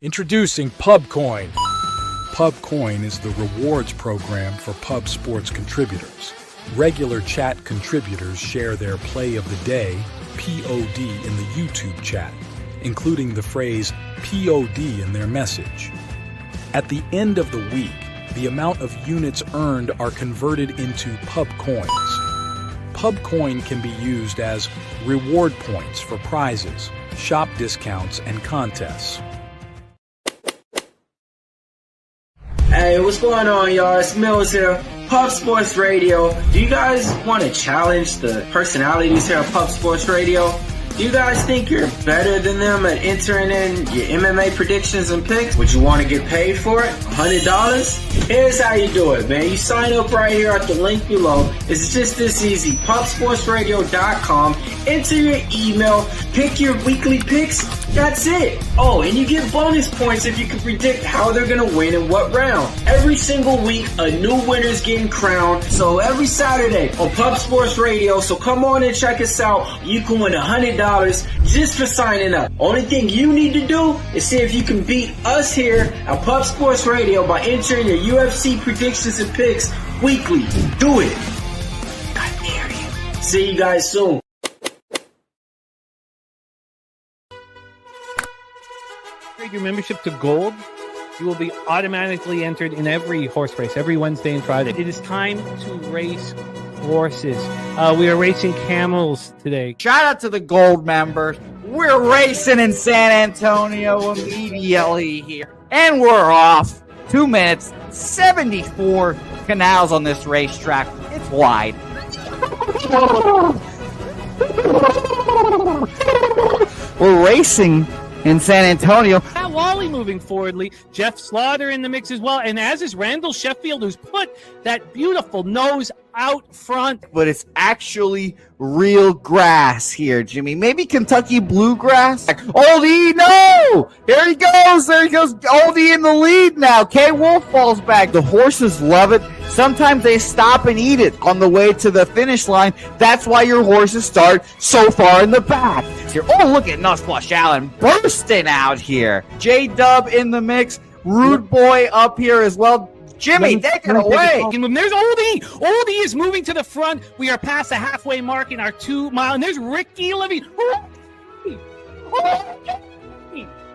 Introducing Pubcoin. Pubcoin is the rewards program for pub sports contributors. Regular chat contributors share their play of the day, POD, in the YouTube chat, including the phrase POD in their message. At the end of the week, the amount of units earned are converted into Pubcoins. Pubcoin can be used as reward points for prizes, shop discounts, and contests. Hey, what's going on, y'all? It's Mills here, Pub Sports Radio. Do you guys want to challenge the personalities here at Pub Sports Radio? Do you guys think you're better than them at entering in your MMA predictions and picks? Would you want to get paid for it? $100? Here's how you do it, man. You sign up right here at the link below. It's just this easy. PubSportsRadio.com. Enter your email. Pick your weekly picks. That's it. Oh, and you get bonus points if you can predict how they're going to win in what round. Every single week, a new winner's getting crowned. So every Saturday on Pub Sports Radio. So come on and check us out. You can win $100 just for signing up. Only thing you need to do is see if you can beat us here at Pub Sports Radio by entering your UFC predictions and picks weekly. Do it. I dare you. See you guys soon. Upgrade your membership to gold. You will be automatically entered in every horse race, every Wednesday and Friday. It is time to race horses. We are racing camels today. Shout out to the gold members. We're racing in San Antonio immediately here. And we're off. 2 minutes, 74 canals on this racetrack. It's wide. We're racing in San Antonio. Matt Wally moving forwardly. Jeff Slaughter in the mix as well. And as is Randall Sheffield, who's put that beautiful nose out front. But it's actually real grass here, Jimmy. Maybe Kentucky bluegrass. Oldie, no! There he goes. There he goes. Oldie in the lead now. K. Wolf falls back. The horses love it. Sometimes they stop and eat it on the way to the finish line. That's why your horses start so far in the back. Here. Oh, look at Nuss Flush Allen bursting out here. J-Dub in the mix. Rude Boy up here as well. Jimmy, take it away. There's Oldie. Oldie is moving to the front. We are past the halfway mark in our 2 mile. And there's Ricky Levy.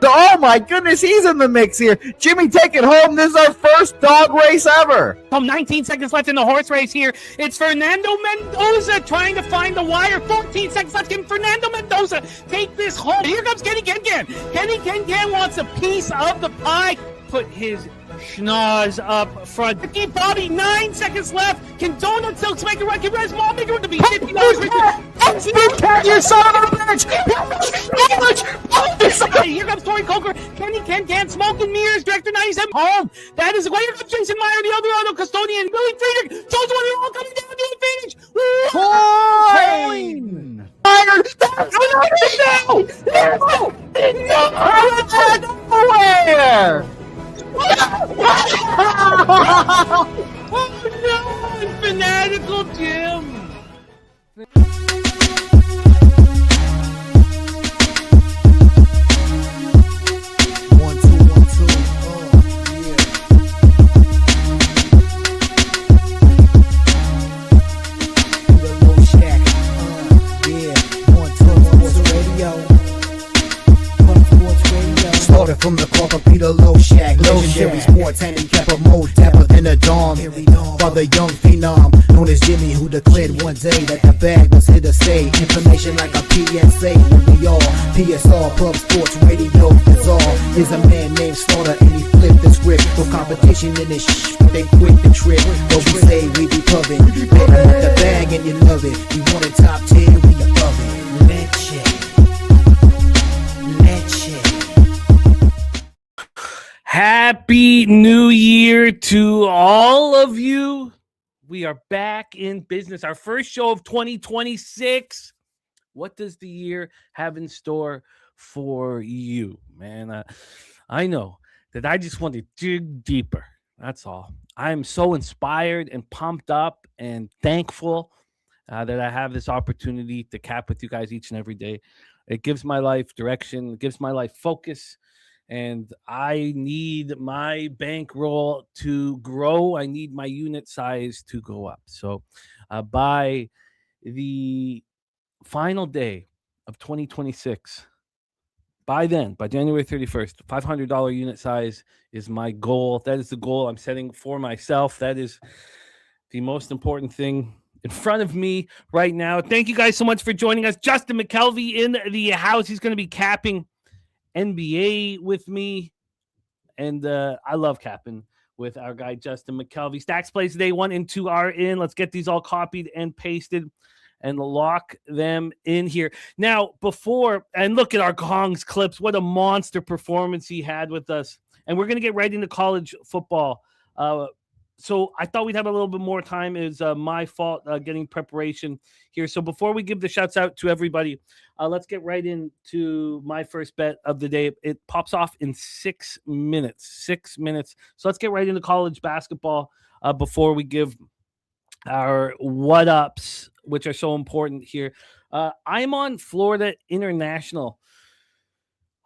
Oh my goodness, he's in the mix here. Jimmy, take it home. This is our first dog race ever. 19 seconds left in the horse race here. It's Fernando Mendoza trying to find the wire. 14 seconds left. Can Fernando Mendoza take this home? Here comes Kenny Can. Kenny Can wants a piece of the pie. Put his schnoz up front. Ricky Bobby, 9 seconds left. Can Donut Silks make a run? Can Res Mall make a run to be $50? You son of a bitch! Here comes Tori Coker. Kenny Can, Smoke and Mirrors, Director 97. Home. That is the way. Here comes Jason Meyer, the Eldorado Custodian. Billy Friedrich. Jones one all coming down to the finish. Coin! Nowhere! Oh no! Fanatical Jim! From the corporate Peter Low Shack, legendary sports handicapper, more dapper than a dawn. Father young phenom, known as Jimmy, who declared one day that the bag was here to stay. Information like a PSA, when we all PSR, Pub Sports Radio, is all. Is a man named Slaughter, and he flipped the script. No competition in this they quit the trip. But we say we be pubbing, better with the bag and you love it. We want it top 10, we above it. Let's check. Happy New Year to all of you. We are back in business. Our first show of 2026. What does the year have in store for you, man? I know that I just want to dig deeper. That's all. I'm so inspired and pumped up and thankful that I have this opportunity to cap with you guys each and every day. It gives my life direction. It gives my life focus. and I need my bankroll to grow. I need my unit size to go up. So by the final day of 2026, by then, by January 31st, $500 unit size is my goal. That is the goal I'm setting for myself. That is the most important thing in front of me right now. Thank you guys so much for joining us. Justin McKelvey in the house. He's going to be capping NBA with me. And I love capping with our guy, Justin McKelvey. Stacks plays today 1 and 2 are in. Let's get these all copied and pasted and lock them in here. Now, before, and look at our Gongs clips. What a monster performance he had with us. And we're going to get right into college football. So I thought we'd have a little bit more time. It was my fault getting preparation here. So before we give the shouts out to everybody, let's get right into my first bet of the day. It pops off in 6 minutes. 6 minutes. So let's get right into college basketball before we give our what-ups, which are so important here. I'm on Florida International.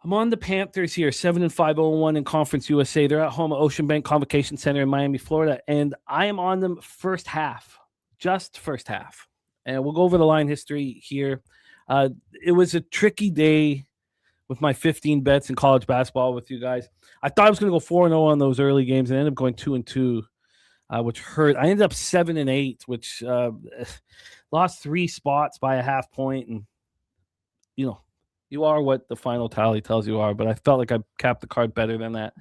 I'm on the Panthers here, 7-5-0-1 in Conference USA. They're at home at Ocean Bank Convocation Center in Miami, Florida, and I am on them first half, just first half. And we'll go over the line history here. It was a tricky day with my 15 bets in college basketball with you guys. I thought I was going to go 4-0 on those early games, and I ended up going 2-2, which hurt. I ended up 7-8, which lost 3 spots by a half point, and you are what the final tally tells you are, but I felt like I capped the card better than that.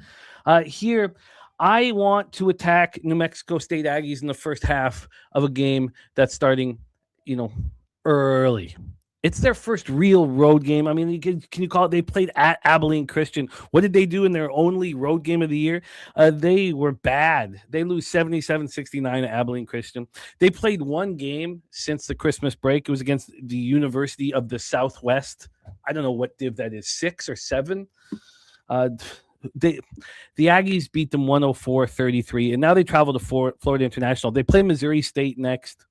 Here, I want to attack New Mexico State Aggies in the first half of a game that's starting, early. It's their first real road game. I mean, can you call it? They played at Abilene Christian. What did they do in their only road game of the year? They were bad. They lose 77-69 at Abilene Christian. They played one game since the Christmas break. It was against the University of the Southwest. I don't know what div that is, 6 or 7. The Aggies beat them 104-33, and now they travel to Florida International. They play Missouri State next.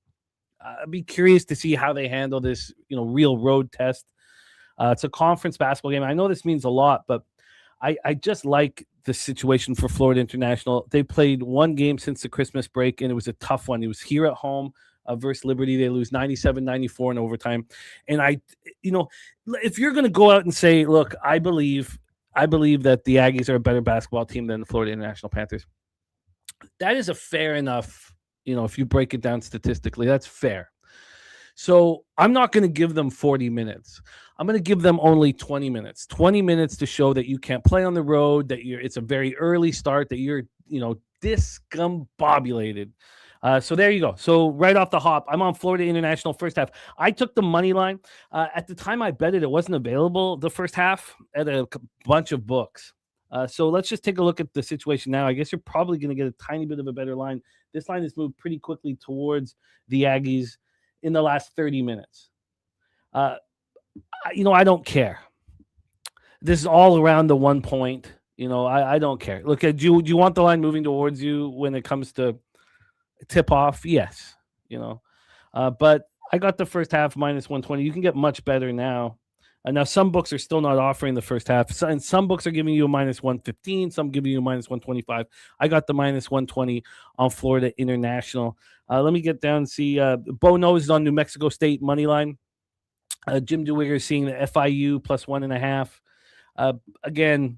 I'd be curious to see how they handle this, real road test. It's a conference basketball game. I know this means a lot, but I just like the situation for Florida International. They played one game since the Christmas break, and it was a tough one. It was here at home versus Liberty. They lose 97-94 in overtime. And if you're going to go out and say, look, I believe that the Aggies are a better basketball team than the Florida International Panthers, that is a fair enough. If you break it down statistically, that's fair. So I'm not going to give them 40 minutes. I'm going to give them only 20 minutes. 20 minutes to show that you can't play on the road, that it's a very early start, that you're, discombobulated. So there you go. So right off the hop, I'm on Florida International first half. I took the money line. At the time I bet it wasn't available the first half at a bunch of books. So let's just take a look at the situation now. I guess you're probably going to get a tiny bit of a better line. This line has moved pretty quickly towards the Aggies in the last 30 minutes. I don't care. This is all around the 1 point. I don't care. Look, do you want the line moving towards you when it comes to tip off? Yes. But I got the first half minus 120. You can get much better now. Now, some books are still not offering the first half, and some books are giving you a minus 115, some giving you a minus 125. I got the minus 120 on Florida International. Let me get down and see. Bo Knows is on New Mexico State money line. Jim DeWigger is seeing the FIU plus 1.5. Again,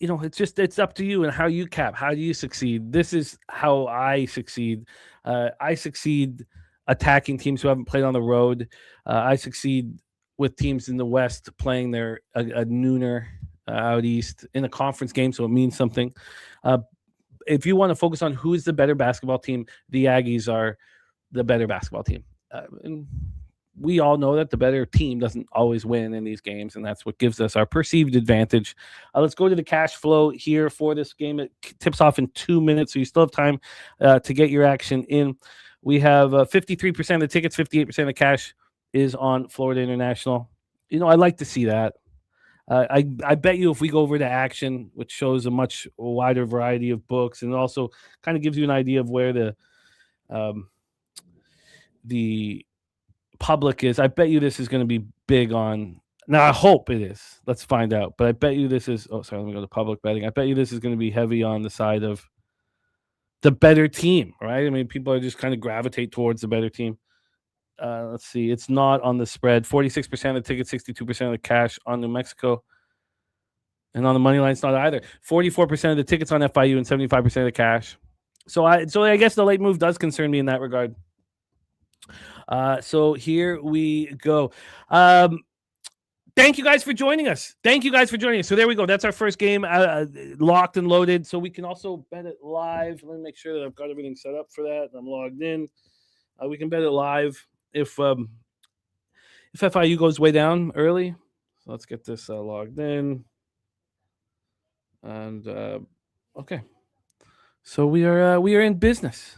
it's up to you and how you cap. How do you succeed? This is how I succeed. I succeed attacking teams who haven't played on the road. I succeed with teams in the West playing a nooner out east in a conference game, so it means something. If you want to focus on who's the better basketball team, the Aggies are the better basketball team. And we all know that the better team doesn't always win in these games, and that's what gives us our perceived advantage. Let's go to the cash flow here for this game. It tips off in 2 minutes, so you still have time to get your action in. We have 53% of the tickets, 58% of the cash is on Florida International. I'd like to see that. I bet you if we go over to action, which shows a much wider variety of books and also kind of gives you an idea of where the public is, I bet you this is going to be big on Now, I hope it is. Let's find out. But I bet you this is... Oh, sorry, let me go to public betting. I bet you this is going to be heavy on the side of the better team, right? I mean, people are just kind of gravitate towards the better team. Let's see. It's not on the spread. 46% of the tickets, 62% of the cash on New Mexico. And on the money line, it's not either. 44% of the tickets on FIU and 75% of the cash. So I guess the late move does concern me in that regard. So here we go. Thank you guys for joining us. So there we go. That's our first game locked and loaded. So we can also bet it live. Let me make sure that I've got everything set up for that. I'm logged in. We can bet it live if FIU goes way down early. So let's get this logged in. And okay. So we are in business.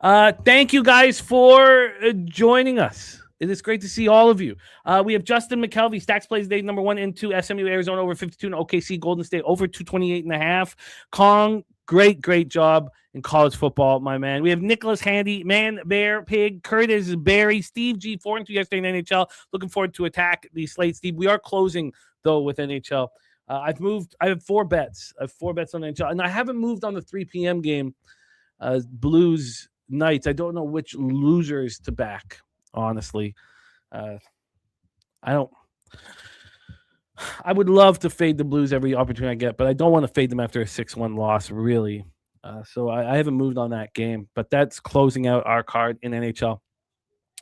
Thank you guys for joining us. It is great to see all of you. We have Justin McKelvey, Stacks Plays Day number 1 into SMU Arizona over 52 and OKC Golden State over 228.5. Kong, great job in college football, my man. We have Nicholas Handy, Man, Bear, Pig, Curtis, Barry, Steve G, 4-2 yesterday in NHL. Looking forward to attack the slate, Steve. We are closing, though, with NHL. I have 4 bets. I have 4 bets on NHL, and I haven't moved on the 3 p.m. game, Blues Knights. I don't know which losers to back. Honestly, I would love to fade the Blues every opportunity I get, but I don't want to fade them after a 6-1 loss, really. So I haven't moved on that game, but that's closing out our card in NHL.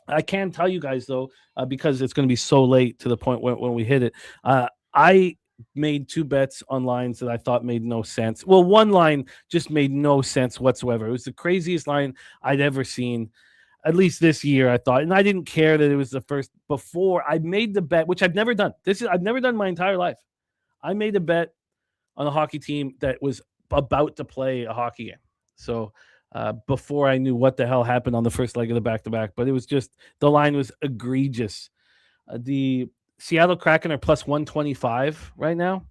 I can tell you guys, though, because it's going to be so late to the point when we hit it, I made 2 bets on lines that I thought made no sense. Well, one line just made no sense whatsoever. It was the craziest line I'd ever seen. At least this year, I thought, and I didn't care that it was the first. Before I made the bet, which I've never done. I've never done my entire life. I made a bet on a hockey team that was about to play a hockey game. So before I knew what the hell happened on the first leg of the back-to-back, but it was just the line was egregious. The Seattle Kraken are plus 125 right now,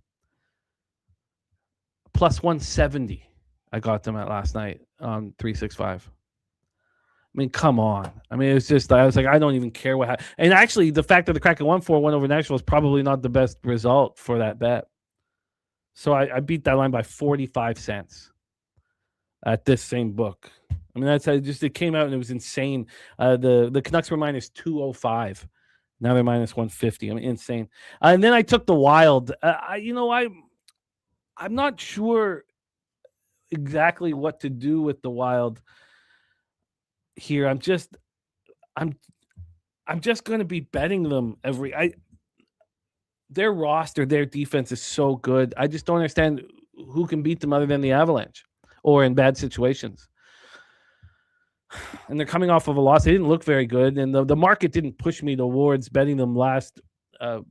plus 170. I got them at last night on 365. I mean, come on. I mean, it's just, I was like, I don't even care what happened. And actually, the fact that the Kraken 1-4 over Nashville is probably not the best result for that bet. So I beat that line by 45 cents at this same book. I mean, it came out and it was insane. The Canucks were minus 205. Now they're minus 150. I mean, insane. And then I took the Wild. I'm not sure exactly what to do with the Wild here. I'm just going to be betting them their roster, their defense is so good. I just don't understand who can beat them other than the Avalanche or in bad situations. And they're coming off of a loss. They didn't look very good, and the market didn't push me towards betting them last 2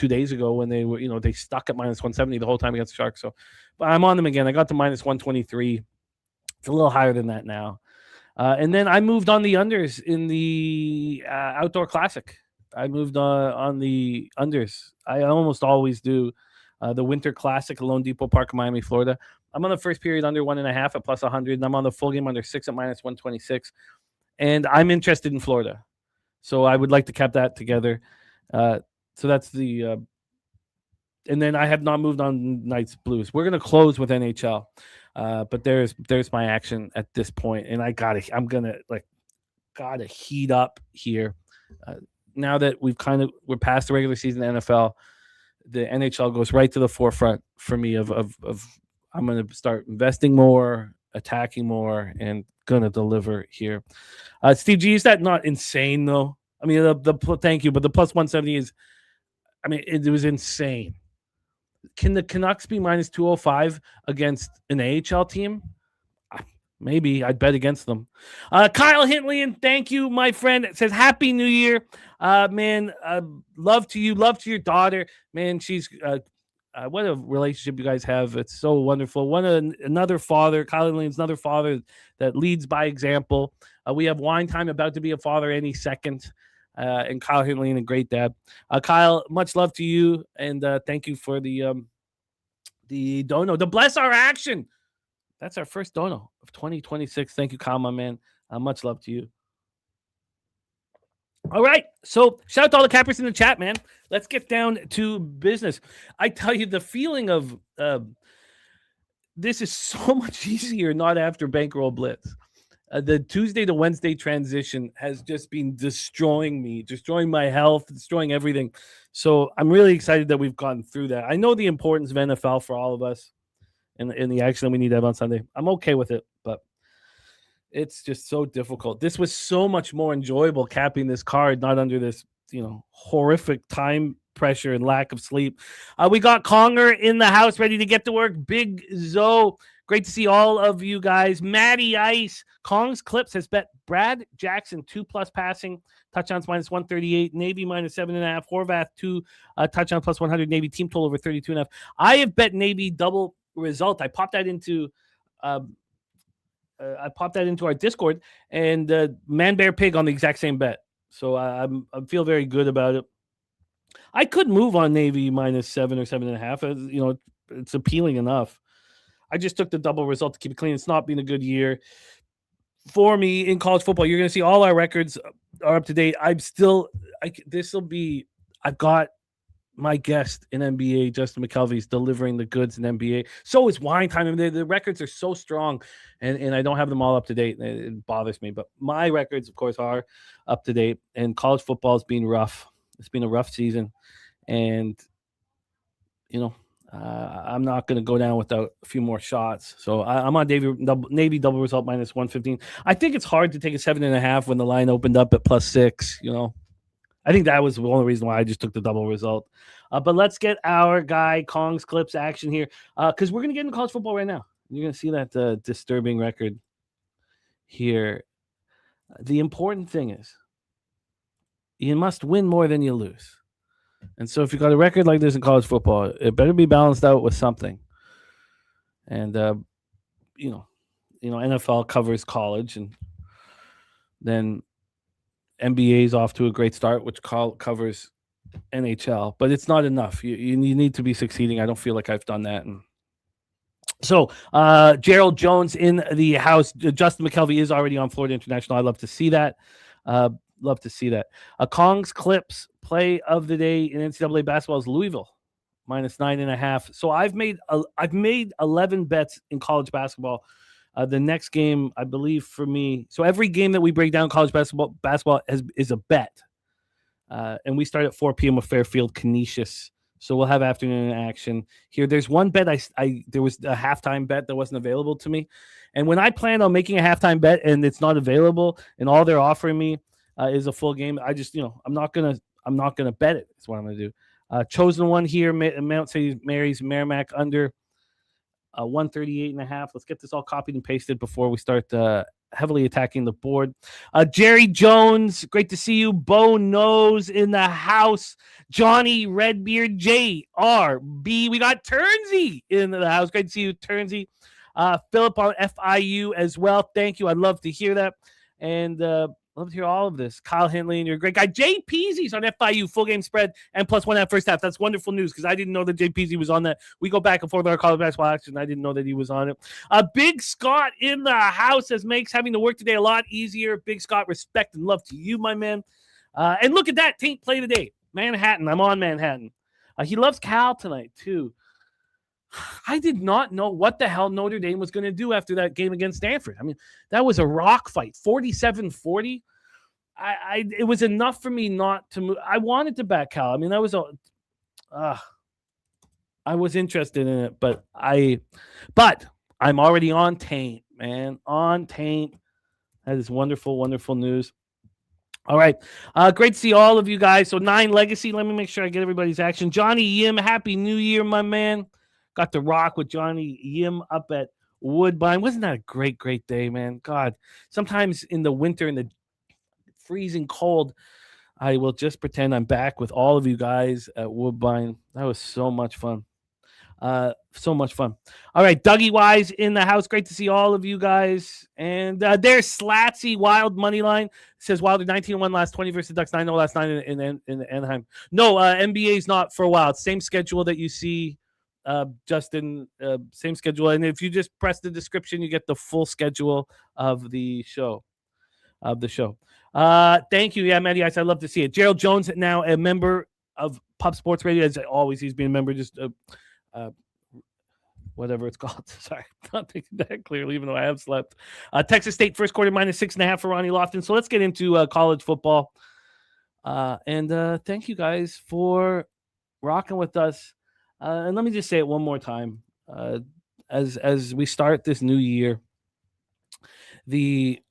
days ago when they were, they stuck at minus 170 the whole time against the Sharks. So, but I'm on them again. I got to minus 123. It's a little higher than that now. And then I moved on the unders in the Outdoor Classic. I moved on the unders. I almost always do. The Winter Classic, Lone Depot Park, Miami, Florida. I'm on the first period under 1.5 at plus 100, and I'm on the full game under 6 at minus 126. And I'm interested in Florida. So I would like to cap that together. So that's the and then I have not moved on Knights Blues. We're gonna close with NHL. But there's my action at this point, and I'm gonna gotta heat up here. Now that we're past the regular season NFL, the NHL goes right to the forefront for me of I'm gonna start investing more, attacking more, and gonna deliver here. Steve G, is that not insane though? I mean, thank you, but the plus 170 is, I mean, it was insane. Can the Canucks be minus 205 against an AHL team? Maybe. I'd bet against them. Kyle Hintley, and thank you, my friend. It says, Happy New Year. Man, love to you. Love to your daughter. Man, she's what a relationship you guys have. It's so wonderful. Another father. Kyle Hintley's another father that leads by example. We have wine time, about to be a father any second. And Kyle Hintley, a great dad. Kyle, much love to you, and thank you for the dono. The Bless Our Action. That's our first dono of 2026. Thank you, Kyle, my man. Much love to you. All right. So shout out to all the cappers in the chat, man. Let's get down to business. I tell you, the feeling of this is so much easier not after Bankroll Blitz. The Tuesday to Wednesday transition has just been destroying me, destroying my health, destroying everything. So I'm really excited that we've gotten through that. I know the importance of NFL for all of us and the action that we need to have on Sunday. I'm okay with it, but it's just so difficult. This was so much more enjoyable capping this card, not under this, horrific time pressure and lack of sleep. We got Conger in the house ready to get to work. Big Zoe. Great to see all of you guys. Matty Ice. Kong's Clips has bet Brad Jackson 2+ passing. Touchdowns minus 138. Navy minus 7.5. Horvath 2 touchdown plus 100. Navy team total over 32.5. I have bet Navy double result. I popped that into our Discord, and Man Bear Pig on the exact same bet. So I feel very good about it. I could move on Navy minus 7 or 7.5. It's appealing enough. I just took the double result to keep it clean. It's not been a good year for me in college football. You're going to see all our records are up to date. I've got my guest in NBA, Justin McKelvey's delivering the goods in NBA. So is Wine Time. I mean, the records are so strong, and I don't have them all up to date. It bothers me. But my records, of course, are up to date, and college football has been rough. It's been a rough season, and, I'm not going to go down without a few more shots. So I'm on Navy double result minus 115. I think it's hard to take a 7.5 when the line opened up at +6, I think that was the only reason why I just took the double result. But let's get our guy Kong's Clips action here, because we're going to get into college football right now. You're going to see that disturbing record here. The important thing is you must win more than you lose. And so if you got a record like this in college football, it better be balanced out with something. And, NFL covers college, and then NBA is off to a great start, which covers NHL, but it's not enough. You need to be succeeding. I don't feel like I've done that. And so Gerald Jones in the house. Justin McKelvey is already on Florida International. I love to see that. Kong's Clips play of the day in NCAA basketball is Louisville minus 9.5. So I've made 11 bets in college basketball. The next game, I believe, for me. So every game that we break down college basketball is a bet. And we start at 4 p.m. with Fairfield Canisius. So we'll have afternoon action here. There's one bet there was a halftime bet that wasn't available to me. And when I plan on making a halftime bet and it's not available and all they're offering me is a full game, I just, I'm not gonna bet it. That's what I'm gonna do. Chosen one here, Mount St. Mary's Merrimack under 138.5. Let's get this all copied and pasted before we start heavily attacking the board. Jerry Jones, great to see you. Bo Nose in the house. Johnny Redbeard, JRB. We got Turnsy in the house. Great to see you, Turnsy. Philip on FIU as well. Thank you. I'd love to hear that. And love to hear all of this. Kyle Henley, and you're a great guy. Jay Peasy's on FIU, full game spread, and +1 at first half. That's wonderful news because I didn't know that Jay Peasy was on that. We go back and forth with our college basketball action. I didn't know that he was on it. Big Scott in the house as makes having to work today a lot easier. Big Scott, respect and love to you, my man. And look at that. Taint play today. Manhattan. I'm on Manhattan. He loves Cal tonight, too. I did not know what the hell Notre Dame was going to do after that game against Stanford. I mean, that was a rock fight, 47-40. It was enough for me not to move. I wanted to back Cal. I mean, that was I was interested in it, but I'm already on Taint, man. On Taint. That is wonderful, wonderful news. All right. Great to see all of you guys. So 9 Legacy. Let me make sure I get everybody's action. Johnny Yim, Happy New Year, my man. Got to rock with Johnny Yim up at Woodbine. Wasn't that a great, great day, man? God, sometimes in the winter, in the freezing cold, I will just pretend I'm back with all of you guys at Woodbine. That was so much fun. So much fun. All right, Dougie Wise in the house. Great to see all of you guys. And there's Slatsy Wild money line. It says Wilder 19-1 last 20 versus Ducks 9-0 last 9 in Anaheim. No, NBA is not for Wild. Same schedule that you see. Justin, same schedule. And if you just press the description, you get the full schedule of the show. Thank you. Yeah, Matty Ice, I'd love to see it. Gerald Jones, now a member of Pub Sports Radio, as always, he's been a member, just whatever it's called. Sorry, not thinking that clearly, even though I have slept. Texas State first quarter -6.5 for Ronnie Lofton. So let's get into college football. And thank you guys for rocking with us. And let me just say it one more time. As we start this new year, the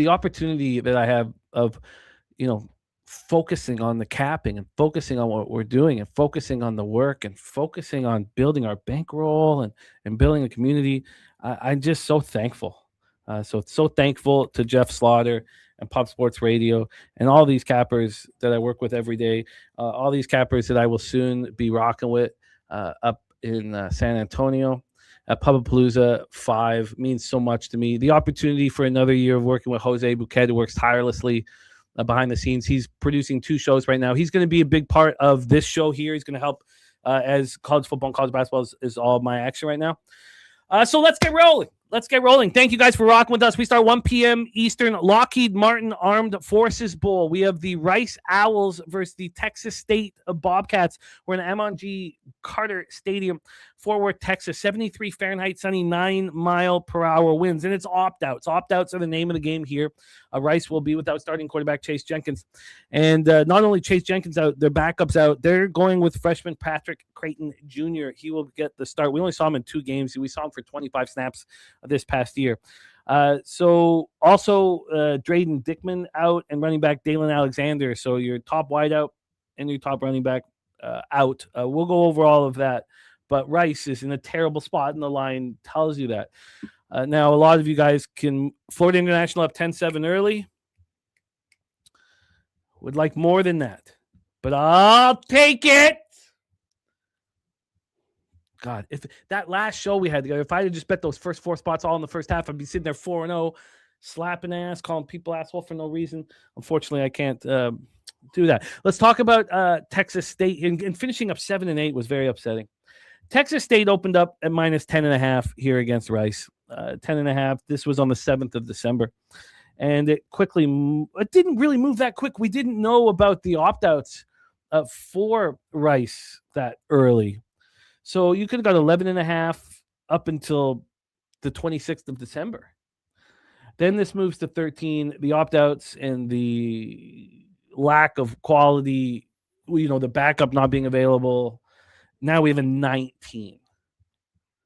opportunity that I have of, focusing on the capping and focusing on what we're doing and focusing on the work and focusing on building our bankroll and building a community. I'm just so thankful. So thankful to Jeff Slaughter and Pub Sports Radio and all these cappers that I work with every day, all these cappers that I will soon be rocking with up in San Antonio. Pubapalooza 5 means so much to me. The opportunity for another year of working with Jose Bouquet, who works tirelessly behind the scenes. He's producing 2 shows right now. He's going to be a big part of this show here. He's going to help as college football and college basketball is all my action right now. So let's get rolling. Thank you guys for rocking with us. We start 1 p.m. Eastern, Lockheed Martin Armed Forces Bowl. We have the Rice Owls versus the Texas State Bobcats. We're in Amon G. Carter Stadium, Fort Worth, Texas. 73 Fahrenheit, sunny, 9-mile-per-hour winds. And it's opt-outs. Opt-outs are the name of the game here. Rice will be without starting quarterback Chase Jenkins. And not only Chase Jenkins out, their backups out. They're going with freshman Patrick Creighton Jr. He will get the start. We only saw him in 2 games. We saw him for 25 snaps this past year. So also Drayden Dickman out and running back Dalen Alexander. So your top wideout and your top running back out. We'll go over all of that. But Rice is in a terrible spot, and the line tells you that. Now, a lot of you guys can Florida International up 10-7 early. Would like more than that. But I'll take it. God, if that last show we had together, if I had just bet those first 4 spots all in the first half, I'd be sitting there 4-0, slapping ass, calling people asshole for no reason. Unfortunately, I can't do that. Let's talk about Texas State. And finishing up 7-8 was very upsetting. Texas State opened up at -10.5 here against Rice. 10.5. This was on the 7th of December. And it didn't really move that quick. We didn't know about the opt-outs for Rice that early. So you could have got 11.5 up until the 26th of December. Then this moves to 13. The opt-outs and the lack of quality, the backup not being available. Now we have a 19.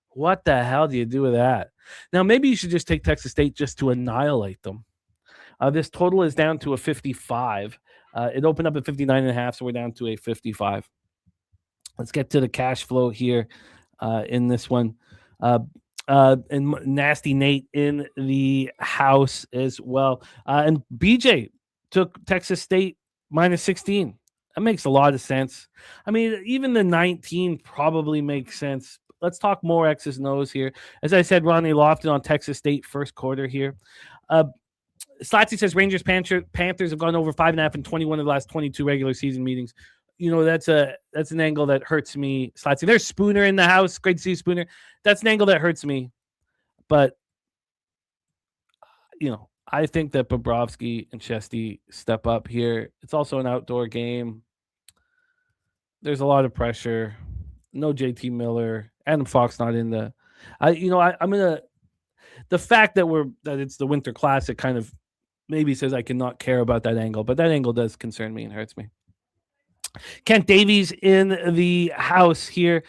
What the hell do you do with that? Now, maybe you should just take Texas State just to annihilate them. This total is down to a 55. It opened up at 59.5, so we're down to a 55. Let's get to the cash flow here in this one. And Nasty Nate in the house as well. And BJ took Texas State -16. That makes a lot of sense. I mean, even the 19 probably makes sense. Let's talk more X's and O's here. As I said, Ronnie Lofton on Texas State first quarter here. Slatsy says Rangers Panthers have gone over 5.5 in 21 of the last 22 regular season meetings. That's an angle that hurts me. Slatsy, there's Spooner in the house. Great to see you, Spooner. That's an angle that hurts me. But, I think that Bobrovsky and Chesty step up here. It's also an outdoor game. There's a lot of pressure. No JT Miller. Adam Fox not in the. The fact that it's the Winter Classic kind of maybe says I cannot care about that angle, but that angle does concern me and hurts me. Kent Davies in the house here.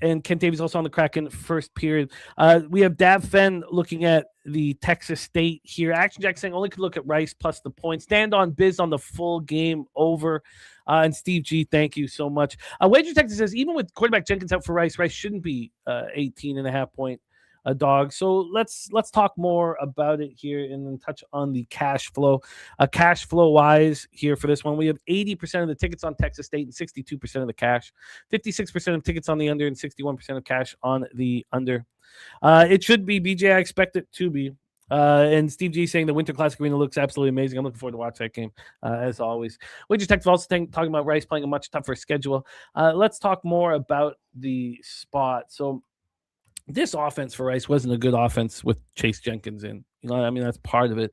And Kent Davies also on the Kraken first period. We have Dav Fenn looking at the Texas State here. Action Jack saying only could look at Rice plus the points. Stand on Biz on the full game over. And Steve G, thank you so much. Wager Texas says even with quarterback Jenkins out for Rice shouldn't be 18.5 point dog. So let's talk more about it here and then touch on the cash flow. Cash flow wise here for this one, we have 80% of the tickets on Texas State and 62% of the cash, 56% of tickets on the under and 61% of cash on the under. It should be BJ. I expect it to be. And Steve G saying the Winter Classic Arena looks absolutely amazing. I'm looking forward to watch that game as always. We just also talking about Rice playing a much tougher schedule. Let's talk more about the spot. So this offense for Rice wasn't a good offense with Chase Jenkins in. That's part of it.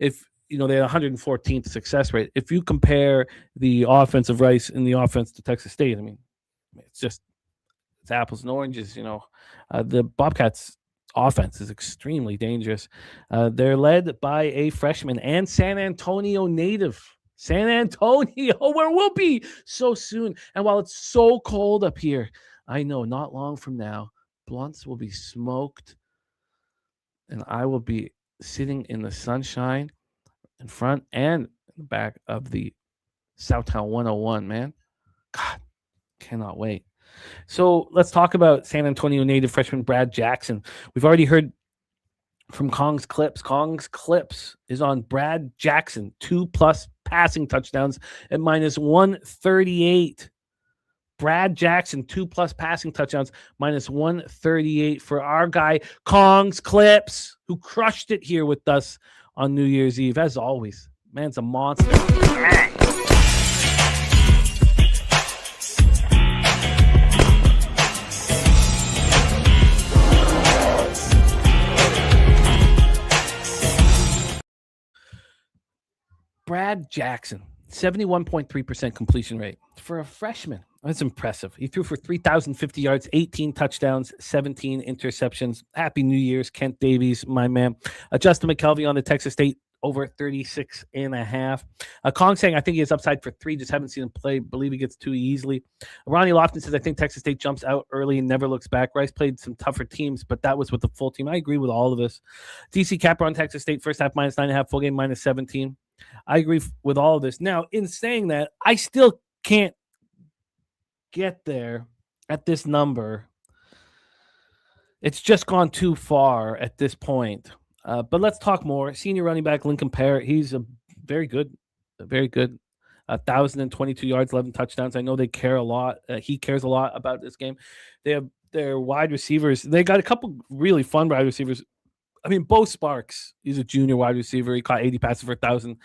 If they had 114th success rate. If you compare the offense of Rice and the offense to Texas State, I mean, it's apples and oranges. The Bobcats offense is extremely dangerous. They're led by a freshman and San Antonio native. San Antonio, where we'll be so soon. And while it's so cold up here, I know not long from now, blunts will be smoked and I will be sitting in the sunshine in front and in the back of the Southtown 101, man. God, cannot wait. So let's talk about San Antonio native freshman Brad Jackson. We've already heard from Kong's Clips. Kong's Clips is on Brad Jackson, 2+ passing touchdowns at -138. Brad Jackson, 2+ passing touchdowns, -138 for our guy, Kong's Clips, who crushed it here with us on New Year's Eve. As always, man's a monster. Brad Jackson, 71.3% completion rate for a freshman. That's impressive. He threw for 3,050 yards, 18 touchdowns, 17 interceptions. Happy New Year's, Kent Davies, my man. Justin McKelvey on the Texas State, over 36.5. Kong saying, I think he has upside for 3. Just haven't seen him play. Believe he gets 2 easily. Ronnie Lofton says, I think Texas State jumps out early and never looks back. Rice played some tougher teams, but that was with the full team. I agree with all of this. DC Capper on Texas State, first half -9.5, full game -17. I agree with all of this. Now, in saying that, I still can't get there at this number. It's just gone too far at this point. But let's talk more. Senior running back Lincoln Parrott, he's very good. 1,022 yards, 11 touchdowns. I know they care a lot. He cares a lot about this game. They have their wide receivers. They got a couple really fun wide receivers. I mean, Bo Sparks, he's a junior wide receiver. He caught 80 passes for 1,000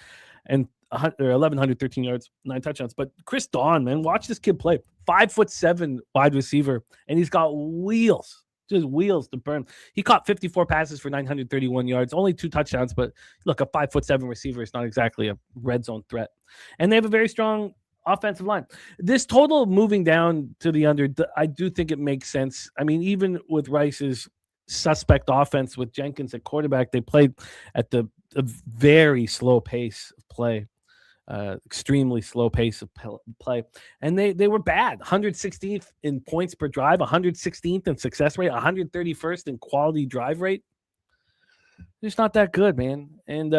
and 1,113 yards, 9 touchdowns. But Chris Dawn, man, watch this kid play. 5'7" wide receiver, and he's got wheels, just wheels to burn. He caught 54 passes for 931 yards, only 2 touchdowns. But look, a 5'7" receiver is not exactly a red zone threat. And they have a very strong offensive line. This total moving down to the under, I do think it makes sense. I mean, even with Rice's suspect offense with Jenkins at quarterback, they played at a very slow pace of play, extremely slow pace of play, and they were bad. 116th in points per drive, 116th in success rate, 131st in quality drive rate. It's not that good, man. And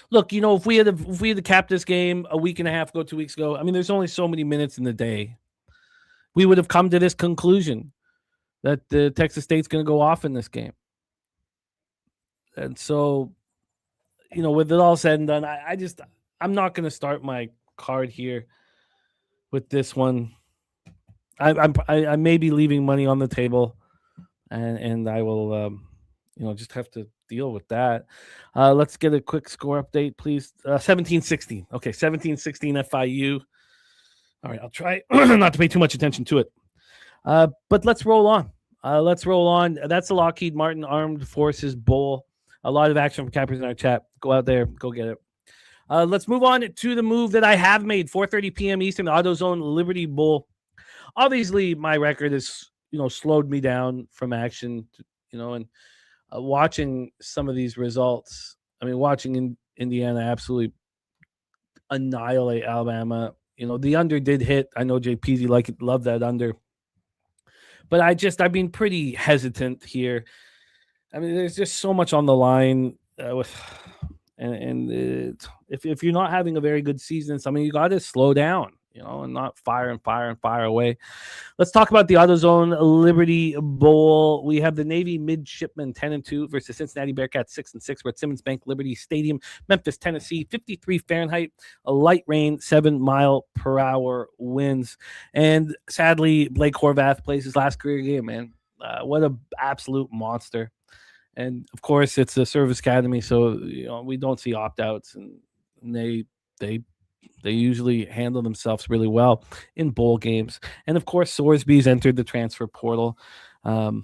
look, if we had to cap this game a week and a half ago, 2 weeks ago, I mean, there's only so many minutes in the day. We would have come to this conclusion that the Texas State's going to go off in this game. And so, with it all said and done, I'm not going to start my card here with this one. I may be leaving money on the table, and I will, just have to deal with that. Let's get a quick score update, please. 17-16. Okay, 17-16 FIU. All right, I'll try not to pay too much attention to it. But let's roll on. That's the Lockheed Martin Armed Forces Bowl. A lot of action from cappers in our chat. Go out there, go get it. Let's move on to the move that I have made. 4:30 p.m. Eastern, the AutoZone Liberty Bowl. Obviously, my record has slowed me down from action. And watching some of these results. I mean, watching Indiana absolutely annihilate Alabama. The under did hit. I know JPZ loved that under. But I've been pretty hesitant here. I mean, there's just so much on the line if you're not having a very good season, you got to slow down, and not fire away. Let's talk about the AutoZone Liberty Bowl. We have the Navy Midshipmen 10-2 versus Cincinnati Bearcats 6-6. We're at Simmons Bank Liberty Stadium, Memphis, Tennessee. 53 Fahrenheit, a light rain, 7-mile-per-hour winds. And sadly, Blake Horvath plays his last career game, man. What an absolute monster. And of course, it's a service academy, so we don't see opt-outs, and they usually handle themselves really well in bowl games. And of course, Sorsby's entered the transfer portal. So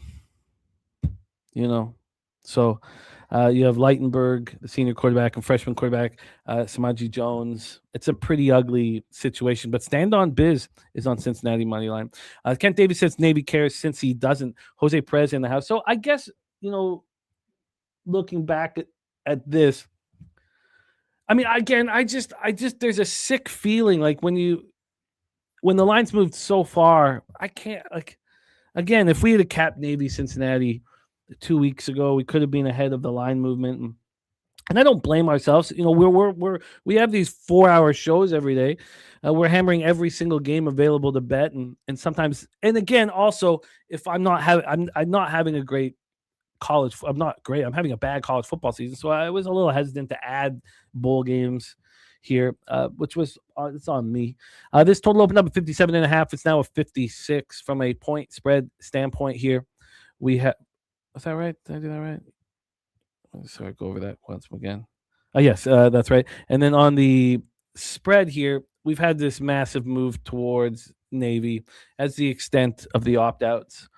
You have Lightenberg, the senior quarterback, and freshman quarterback, Samaji Jones. It's a pretty ugly situation, but Stand On Biz is on Cincinnati money line. Kent Davis says Navy cares since he doesn't. Jose Perez in the house. So I guess, looking back at this, I mean, again, I just there's a sick feeling like when the lines moved so far, I can't again, if we had a capped Navy Cincinnati 2 weeks ago, we could have been ahead of the line movement. And I don't blame ourselves. We have these 4-hour shows every day. We're hammering every single game available to bet, and sometimes, and again, also if I'm not having a great college, I'm having a bad college football season, so I was a little hesitant to add bowl games here, which was it's on me. This total opened up at 57.5. It's now a 56 from a point spread standpoint here. We have. Was that right? Did I do that right? Sorry, go over that once again. Yes, that's right. And then on the spread here, we've had this massive move towards Navy as the extent of the opt-outs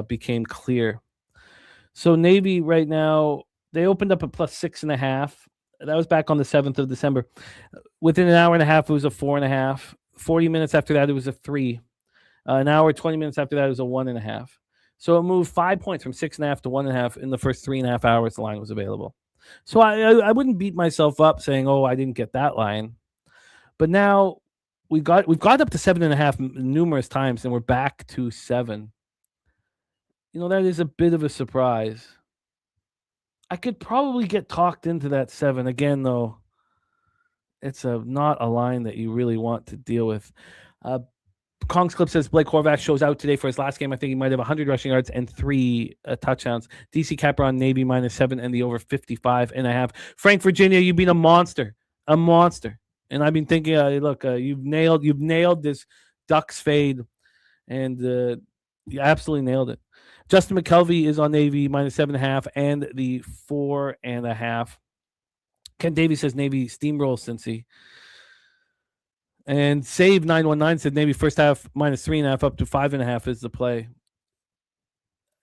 became clear. So Navy right now, they opened up at plus 6.5. That was back on the 7th of December. Within an hour and a half, it was a 4.5. 40 minutes after that, it was a 3. An hour, 20 minutes after that, it was a 1.5. So it moved 5 points from 6.5 to 1.5 in the first 3.5 hours the line was available. So I wouldn't beat myself up saying, oh, I didn't get that line. But now we've got up to 7.5 numerous times, and we're back to 7. That is a bit of a surprise. I could probably get talked into that 7 again, though. It's not a line that you really want to deal with. Kong's Clip says Blake Horvath shows out today for his last game. I think he might have 100 rushing yards and 3 touchdowns. DC Capper on Navy -7 and the over 55.5. Frank, Virginia, you've been a monster. And I've been thinking, look, you've nailed this Ducks fade, and you absolutely nailed it. Justin McKelvey is on Navy -7.5 and the 4.5. Ken Davies says Navy steamrolls Cincy. And Save 919 said Navy first half -3.5 up to 5.5 is the play.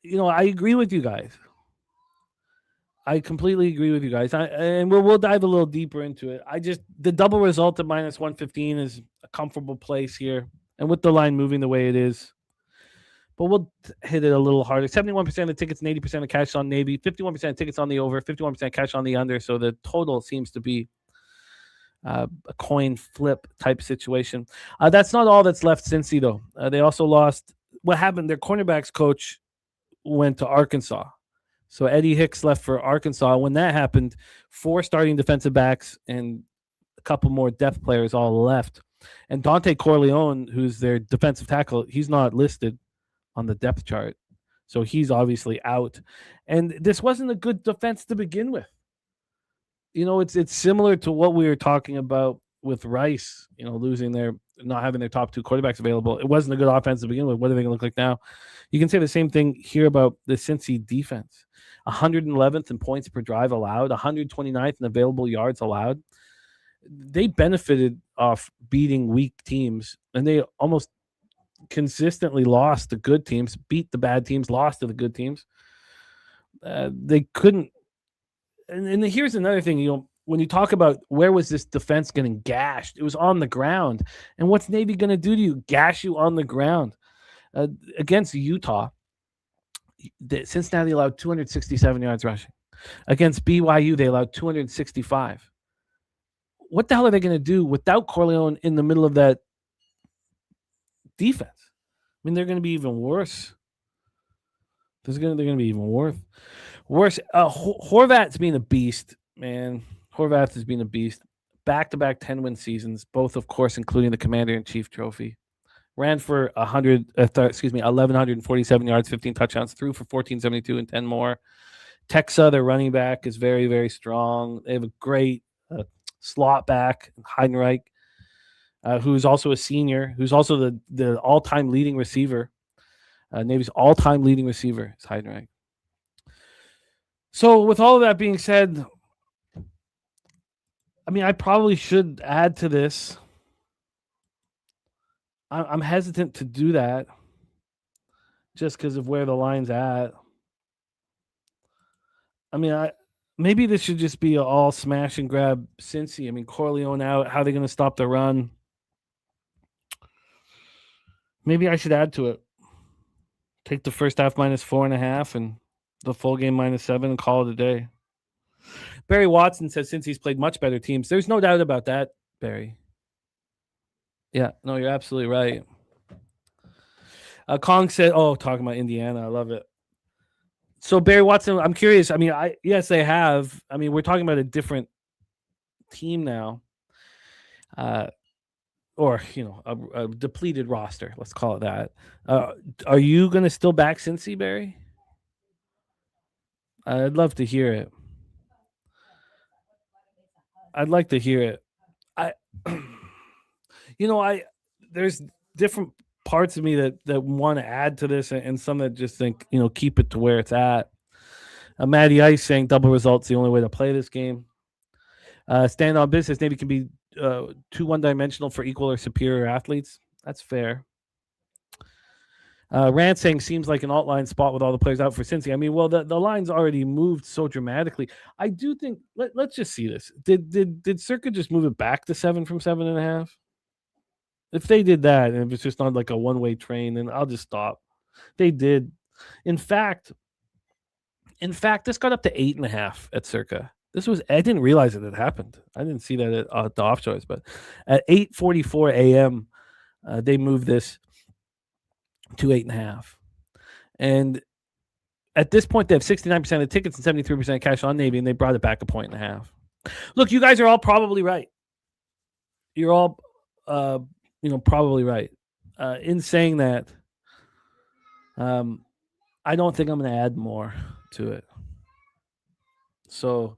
I agree with you guys. I completely agree with you guys. And we'll dive a little deeper into it. The double result of -115 is a comfortable place here. And with the line moving the way it is, but we'll hit it a little harder. 71% of the tickets and 80% of cash on Navy, 51% of tickets on the over, 51% cash on the under. So the total seems to be a coin flip type situation. That's not all that's left Cincy, though. They also lost. What happened? Their cornerbacks coach went to Arkansas. So Eddie Hicks left for Arkansas. When that happened, 4 starting defensive backs and a couple more depth players all left. And Dante Corleone, who's their defensive tackle, he's not listed on the depth chart. So he's obviously out. And this wasn't a good defense to begin with. It's similar to what we were talking about with Rice, not having their top 2 quarterbacks available. It wasn't a good offense to begin with. What are they going to look like now? You can say the same thing here about the Cincy defense. 111th in points per drive allowed, 129th in available yards allowed. They benefited off beating weak teams, and they almost consistently lost to good teams, beat the bad teams, lost to the good teams. They couldn't. And here's another thing, when you talk about where was this defense getting gashed, it was on the ground. And what's Navy going to do to you? Gash you on the ground. Against Utah, Cincinnati allowed 267 yards rushing. Against BYU, they allowed 265. What the hell are they going to do without Corleone in the middle of that defense? I mean, they're going to be even worse. They're going to be even worse. Horvath's been a beast, man. Horvath has been a beast. Back-to-back 10-win seasons, both, of course, including the Commander-in-Chief trophy. Ran for 1,147 yards, 15 touchdowns, threw for 1,472 and 10 more. Texa, their running back, is very, very strong. They have a great slot back, Heidenreich, who's also a senior, who's also the all-time leading receiver. Navy's all-time leading receiver is Heidenreich. So with all of that being said, I mean, I probably should add to this. I'm hesitant to do that just because of where the line's at. I mean, maybe this should just be all smash and grab Cincy. I mean, Corleone out. How are they going to stop the run? Maybe I should add to it. Take the first half -4.5 and the full game -7 and call it a day. Barry Watson says Cincy's played much better teams. There's no doubt about that, Barry. Yeah, no, you're absolutely right. Kong said, talking about Indiana. I love it. So Barry Watson, I'm curious. I mean, yes, they have. I mean, we're talking about a different team now. Or, a depleted roster. Let's call it that. Are you going to still back Cincy, Barry? I'd love to hear it. I'd like to hear it. There's different parts of me that want to add to this, and some that just think, keep it to where it's at. Matty Ice saying double results the only way to play this game. Stand on business. Navy can be too one-dimensional for equal or superior athletes. That's fair. Rand saying seems like an alt-line spot with all the players out for Cincy. I mean, well, the line's already moved so dramatically. I do think let's just see this. Did Circa just move it back to 7 from 7.5? If they did that, and if it's just not like a one-way train, then I'll just stop. They did. In fact, this got up to 8.5 at Circa. I didn't realize it had happened. I didn't see that at the offshores, but at 8:44 a.m., they moved this to 8.5. And at this point, they have 69% of tickets and 73% cash on Navy, and they brought it back 1.5 points. Look, you guys are all probably right. You're all, probably right. In saying that, I don't think I'm going to add more to it. So,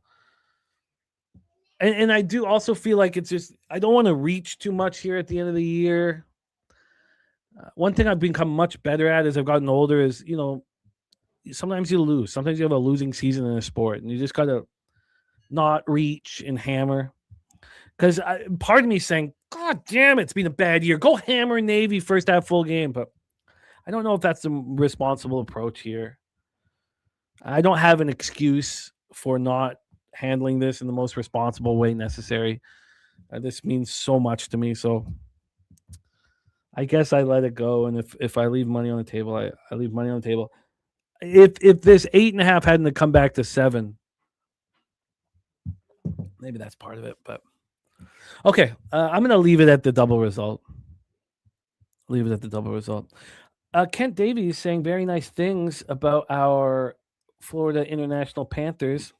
and I do also feel like it's just, I don't want to reach too much here at the end of the year. One thing I've become much better at as I've gotten older is, sometimes you lose. Sometimes you have a losing season in a sport, and you just got to not reach and hammer. Because part of me is saying, God damn it, it's been a bad year. Go hammer Navy first half full game. But I don't know if that's the responsible approach here. I don't have an excuse for not handling this in the most responsible way necessary. This means so much to me. So I guess I let it go. And if I leave money on the table, I leave money on the table. If this 8.5 hadn't come back to 7, maybe that's part of it. But okay, I'm going to leave it at the double result. Kent Davies saying very nice things about our Florida International Panthers.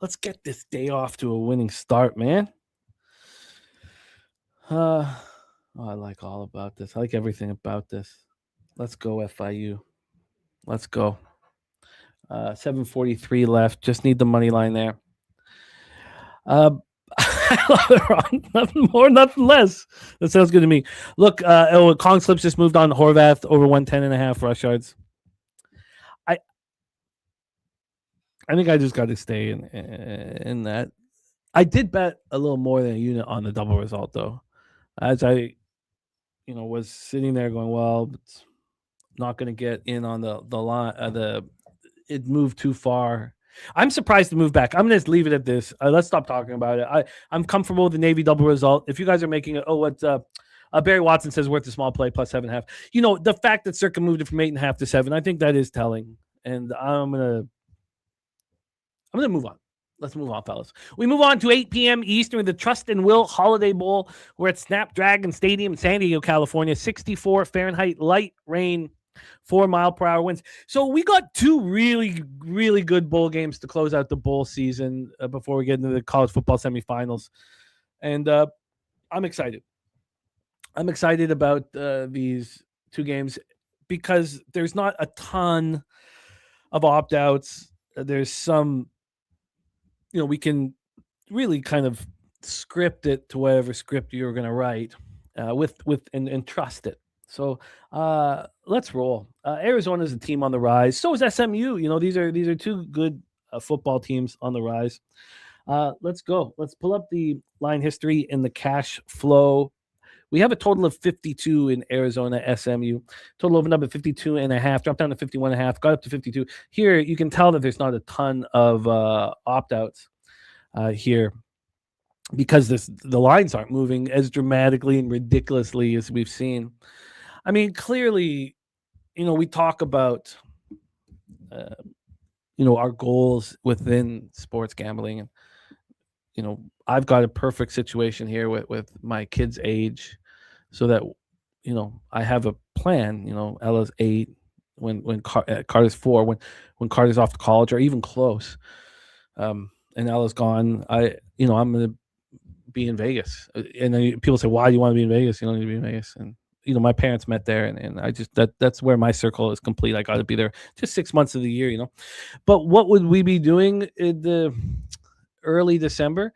Let's get this day off to a winning start, man. I like all about this. I like everything about this. Let's go, FIU. Let's go. 7:43 left. Just need the money line there. I love it, Ron. Nothing more, nothing less. That sounds good to me. Look, Kong Slips just moved on to Horvath over 110.5 rush yards. I think I just got to stay in that. I did bet a little more than a unit on the double result, though. As I, was sitting there going, well, it's not going to get in on the line. It moved too far. I'm surprised to move back. I'm going to leave it at this. Let's stop talking about it. I'm comfortable with the Navy double result. If you guys are making it, Barry Watson says worth a small play plus 7.5. The fact that Circa moved it from 8.5 to 7, I think that is telling. And I'm gonna move on. Let's move on, fellas. We move on to 8 p.m. Eastern, the Trust and Will Holiday Bowl. We're at Snapdragon Stadium in San Diego, California. 64 Fahrenheit, light rain, 4-mile-per-hour winds. So we got two really, really good bowl games to close out the bowl season before we get into the college football semifinals. And I'm excited. I'm excited about these two games because there's not a ton of opt-outs. There's some, we can really kind of script it to whatever script you're going to write and trust it. So let's roll. Arizona is a team on the rise. So is SMU. These are two good football teams on the rise. Let's go. Let's pull up the line history and the cash flow We have a total of 52 in Arizona SMU. Total opened up at 52.5, dropped down to 51.5, got up to 52. Here, you can tell that there's not a ton of opt-outs here because the lines aren't moving as dramatically and ridiculously as we've seen. I mean, clearly, we talk about, our goals within sports gambling. And, I've got a perfect situation here with my kid's age so that, I have a plan. Ella's 8, when Carter's 4, when Carter's off to college or even close, and Ella's gone, I'm going to be in Vegas. And then people say, why do you want to be in Vegas? You don't need to be in Vegas. And, my parents met there, and I just, that's where my circle is complete. I got to be there just 6 months of the year, But what would we be doing in the early December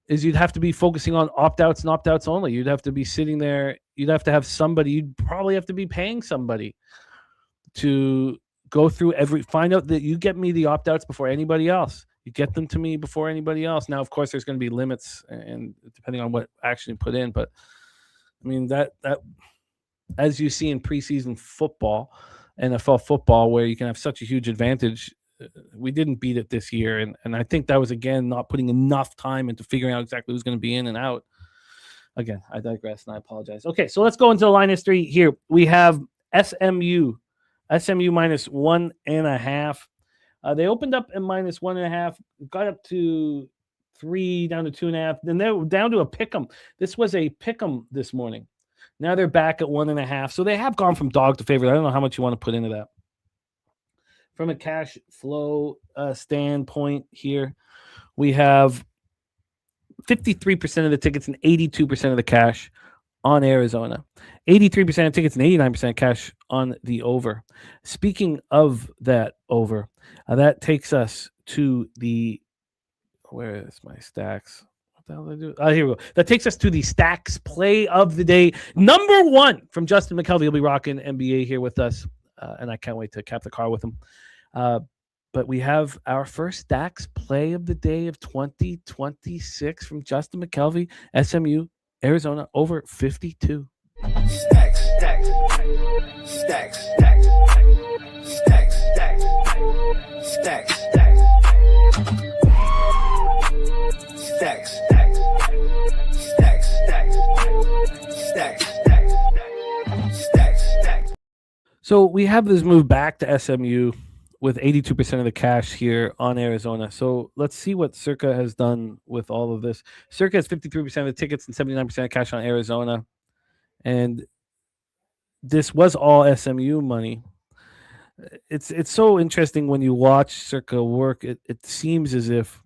is you'd have to be focusing on opt-outs and opt-outs only. You'd have to be sitting there. You'd have to have somebody. You'd probably have to be paying somebody to go through find out that you get me the opt-outs before anybody else. You get them to me before anybody else. Now, of course, there's going to be limits, and depending on what action you put in. But I mean, that as you see in preseason football, NFL football, where you can have such a huge advantage, we didn't beat it this year. And I think that was, again, not putting enough time into figuring out exactly who's going to be in and out. Again, I digress and I apologize. Okay, so let's go into the line history here. We have SMU minus 1.5. They opened up at minus 1.5, got up to 3, down to 2.5. Then they're down to a pick'em. This was a pick'em this morning. Now they're back at 1.5. So they have gone from dog to favorite. I don't know how much you want to put into that. From a cash flow standpoint here, we have 53% of the tickets and 82% of the cash on Arizona. 83% of tickets and 89% cash on the over. Speaking of that over, that takes us to the, where is my stacks? What the hell did I do? Oh, here we go. That takes us to the stacks play of the day. Number 1 from Justin McKelvey. He'll be rocking NBA here with us, and I can't wait to cap the car with him. But we have our first stacks play of the day of 2026 from Justin McKelvey, SMU, Arizona, over 52. Stacks, stacks, stacks, stacks, stacks, stacks, stacks, stacks, stacks, stacks, stacks, stacks. So we have this move back to SMU with 82% of the cash here on Arizona. So let's see what Circa has done with all of this. Circa has 53% of the tickets and 79% of cash on Arizona. And this was all SMU money. It's so interesting when you watch Circa work. It seems as if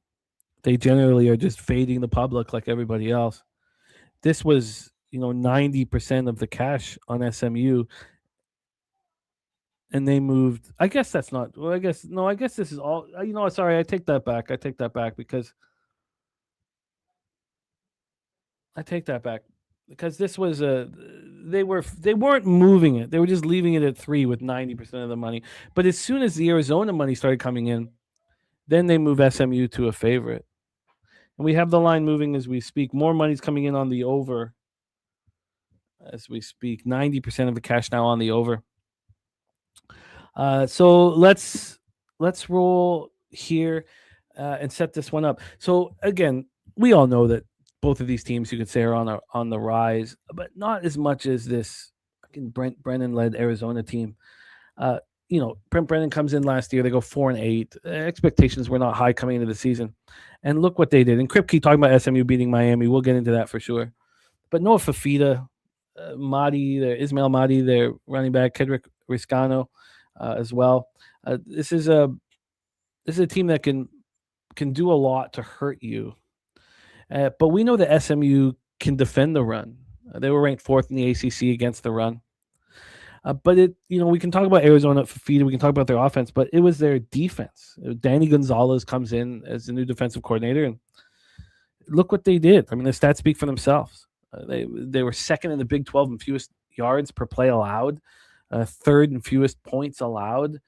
they generally are just fading the public like everybody else. This was, 90% of the cash on SMU. And they moved. I guess that's not. Well, I guess this is all. Sorry, I take that back. Because this was they weren't moving it. They were just leaving it at 3 with 90% of the money. But as soon as the Arizona money started coming in, then they move SMU to a favorite. And we have the line moving as we speak. More money's coming in on the over as we speak. 90% of the cash now on the over. So let's roll here and set this one up. So again, we all know that both of these teams, you could say, are on the rise, but not as much as this Brent Brennan-led Arizona team. Brent Brennan comes in last year. They go 4-8. Expectations were not high coming into the season, and look what they did. And Kripke talking about SMU beating Miami. We'll get into that for sure. But Noah Fafita, Ismail Mahdi, their running back, Kedrick Riscano. As well. This is a team that can do a lot to hurt you. But we know that SMU can defend the run. They were ranked 4th in the ACC against the run. But we can talk about Arizona at Fafita. We can talk about their offense, but it was their defense. Danny Gonzalez comes in as the new defensive coordinator, and look what they did. I mean, the stats speak for themselves. They were 2nd in the Big 12 in fewest yards per play allowed. 3rd in fewest points allowed,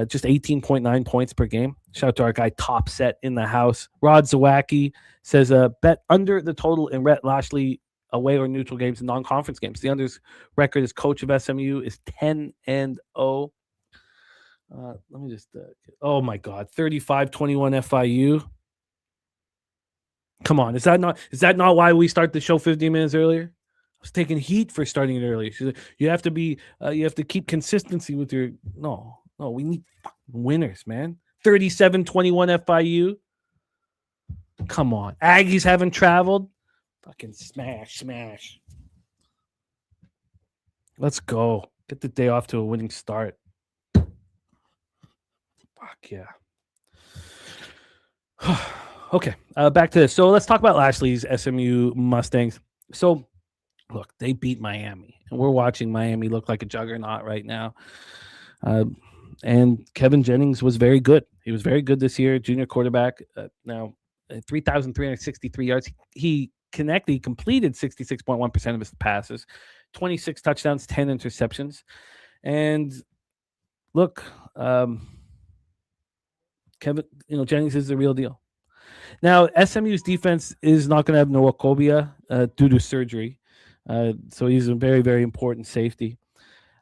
just 18.9 points per game. Shout out to our guy Top Set in the house. Rod Zawacki says bet under the total in Rhett Lashley away or neutral games and non-conference games. The under's record as coach of SMU is 10-0. Let me just oh my god, 35-21 FIU. Come on, is that not why we start the show 15 minutes earlier? I was taking heat for starting it early. You have to keep consistency with your no, we need winners, man. 37-21 FIU. Come on. Aggies haven't traveled. Fucking smash. Let's go. Get the day off to a winning start. Fuck yeah. Okay, back to this. So let's talk about Lashley's SMU Mustangs. So, look, they beat Miami, and we're watching Miami look like a juggernaut right now. And Kevin Jennings was very good. He was very good this year, junior quarterback. Now, 3,363 yards. He completed 66.1% of his passes, 26 touchdowns, 10 interceptions. And look, Kevin, Jennings is the real deal. Now, SMU's defense is not going to have Noah Kobia due to surgery. So he's a very, very important safety.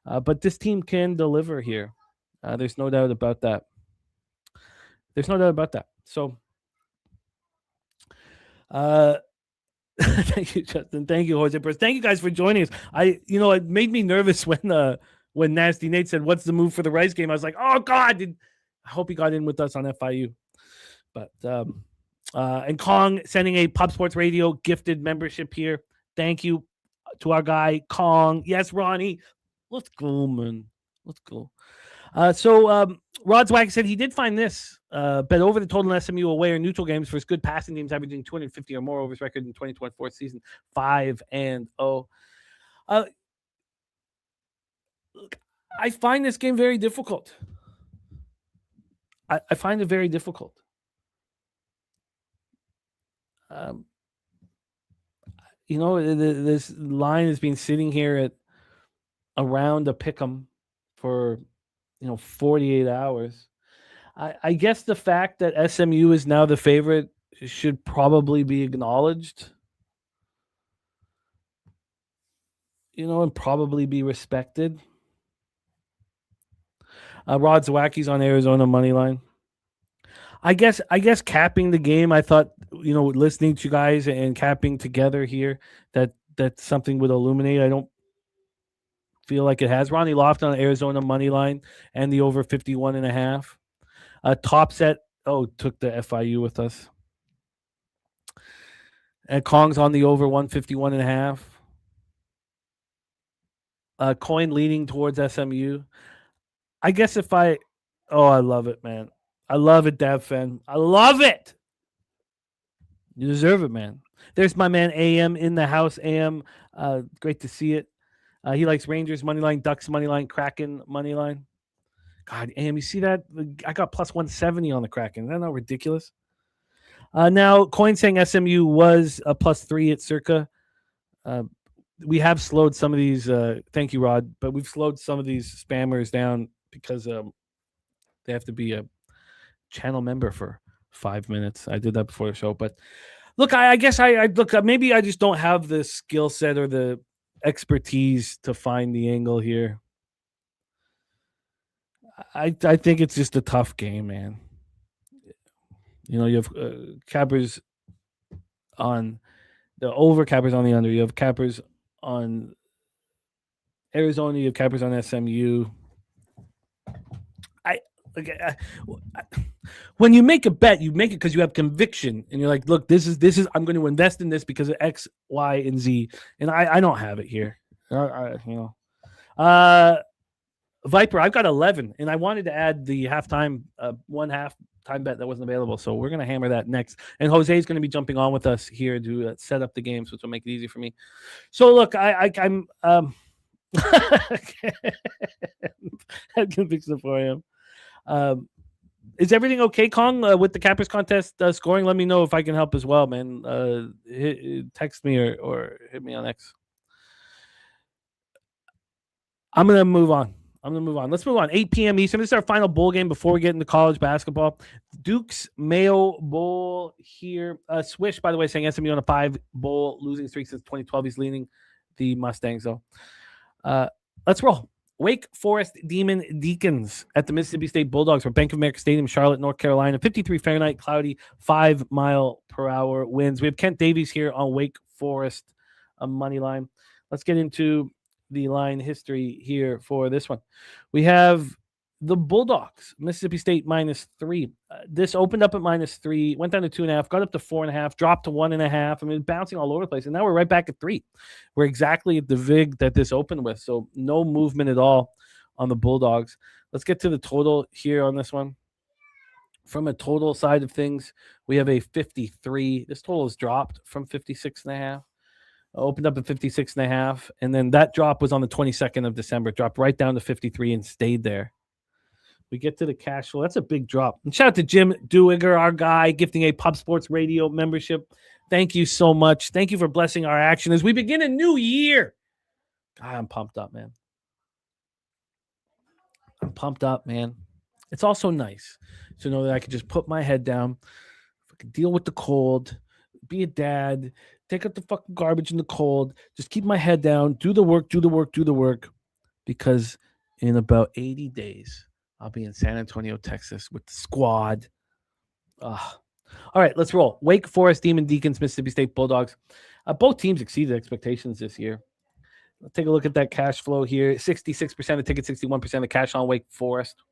But this team can deliver here. There's no doubt about that. So, thank you, Justin. Thank you, Jose Perez. Thank you guys for joining us. It made me nervous when Nasty Nate said, "What's the move for the Rice game?" I was like, "Oh God!" I hope he got in with us on FIU. But and Kong sending a Pub Sports Radio gifted membership here. Thank you to our guy Kong. Yes, Ronnie. Let's go, man. Let's go. So Rod Zwag said he did find this. Bet over the total in SMU away or neutral games for his good passing teams averaging 250 or more over his record in 2024 season, 5-0. Look, I find this game very difficult. I find it very difficult. This line has been sitting here at around a pick'em for 48 hours. I guess the fact that SMU is now the favorite should probably be acknowledged, and probably be respected. Rod Zawacki's on Arizona money line. I guess capping the game, I thought, listening to you guys and capping together here, that something would illuminate. I don't feel like it has. Ronnie Loft on Arizona money line and the over 51.5. Top set, took the FIU with us. And Kong's on the over 151.5. Coin leaning towards SMU. I guess I love it, man. I love it, Davfen. I love it. You deserve it, man. There's my man AM in the house. AM, great to see it. He likes Rangers money line, Ducks money line, Kraken money line. God, AM, you see that? I got plus 170 on the Kraken. Isn't that not ridiculous? Now, Coin saying SMU was a +3 at Circa. We have slowed some of these. Thank you, Rod. But we've slowed some of these spammers down because they have to be a channel member for 5 minutes. I did that before the show. But look, I guess I look. Maybe I just don't have the skill set or the expertise to find the angle here. I think it's just a tough game, man. You have cappers on the over, cappers on the under. You have cappers on Arizona. You have cappers on SMU. When you make a bet, you make it because you have conviction, and you're like, "Look, this is. I'm going to invest in this because of X, Y, and Z." And I don't have it here. Viper, I've got 11, and I wanted to add the halftime, one half time bet that wasn't available. So we're going to hammer that next. And Jose is going to be jumping on with us here to set up the games, which will make it easy for me. So look, I'm I can fix it for him. Is everything okay, Kong, with the Cappers contest scoring? Let me know if I can help as well, man. Text me or hit me on X. I'm going to move on. I'm going to move on. Let's move on. 8 p.m. Eastern. This is our final bowl game before we get into college basketball. Duke's Mayo Bowl here. Swish, by the way, saying SMU on a 5-bowl losing streak since 2012. He's leading the Mustangs, though. Let's roll. Wake Forest Deacons at the Mississippi State Bulldogs for Bank of America Stadium, Charlotte, North Carolina. 53 Fahrenheit, cloudy, 5-mile-per-hour winds. We have Kent Davies here on Wake Forest money line. Let's get into the line history here for this one. We have the Bulldogs, Mississippi State -3. This opened up at -3, went down to 2.5, got up to 4.5, dropped to 1.5. I mean, bouncing all over the place. And now we're right back at 3. We're exactly at the VIG that this opened with. So no movement at all on the Bulldogs. Let's get to the total here on this one. From a total side of things, we have a 53. This total has dropped from 56.5. Opened up at 56.5. And then that drop was on the 22nd of December. Dropped right down to 53 and stayed there. We get to the cash flow. That's a big drop. And shout out to Jim Dewiger, our guy, gifting a Pub Sports Radio membership. Thank you so much. Thank you for blessing our action as we begin a new year. God, I'm pumped up, man. I'm pumped up, man. It's also nice to know that I can just put my head down, fucking deal with the cold, be a dad, take out the fucking garbage in the cold, just keep my head down, do the work, because in about 80 days, I'll be in San Antonio, Texas with the squad. All right, let's roll. Wake Forest Deacons, Mississippi State Bulldogs. Both teams exceeded expectations this year. Let's take a look at that cash flow here. 66% of tickets, 61% of cash on Wake Forest.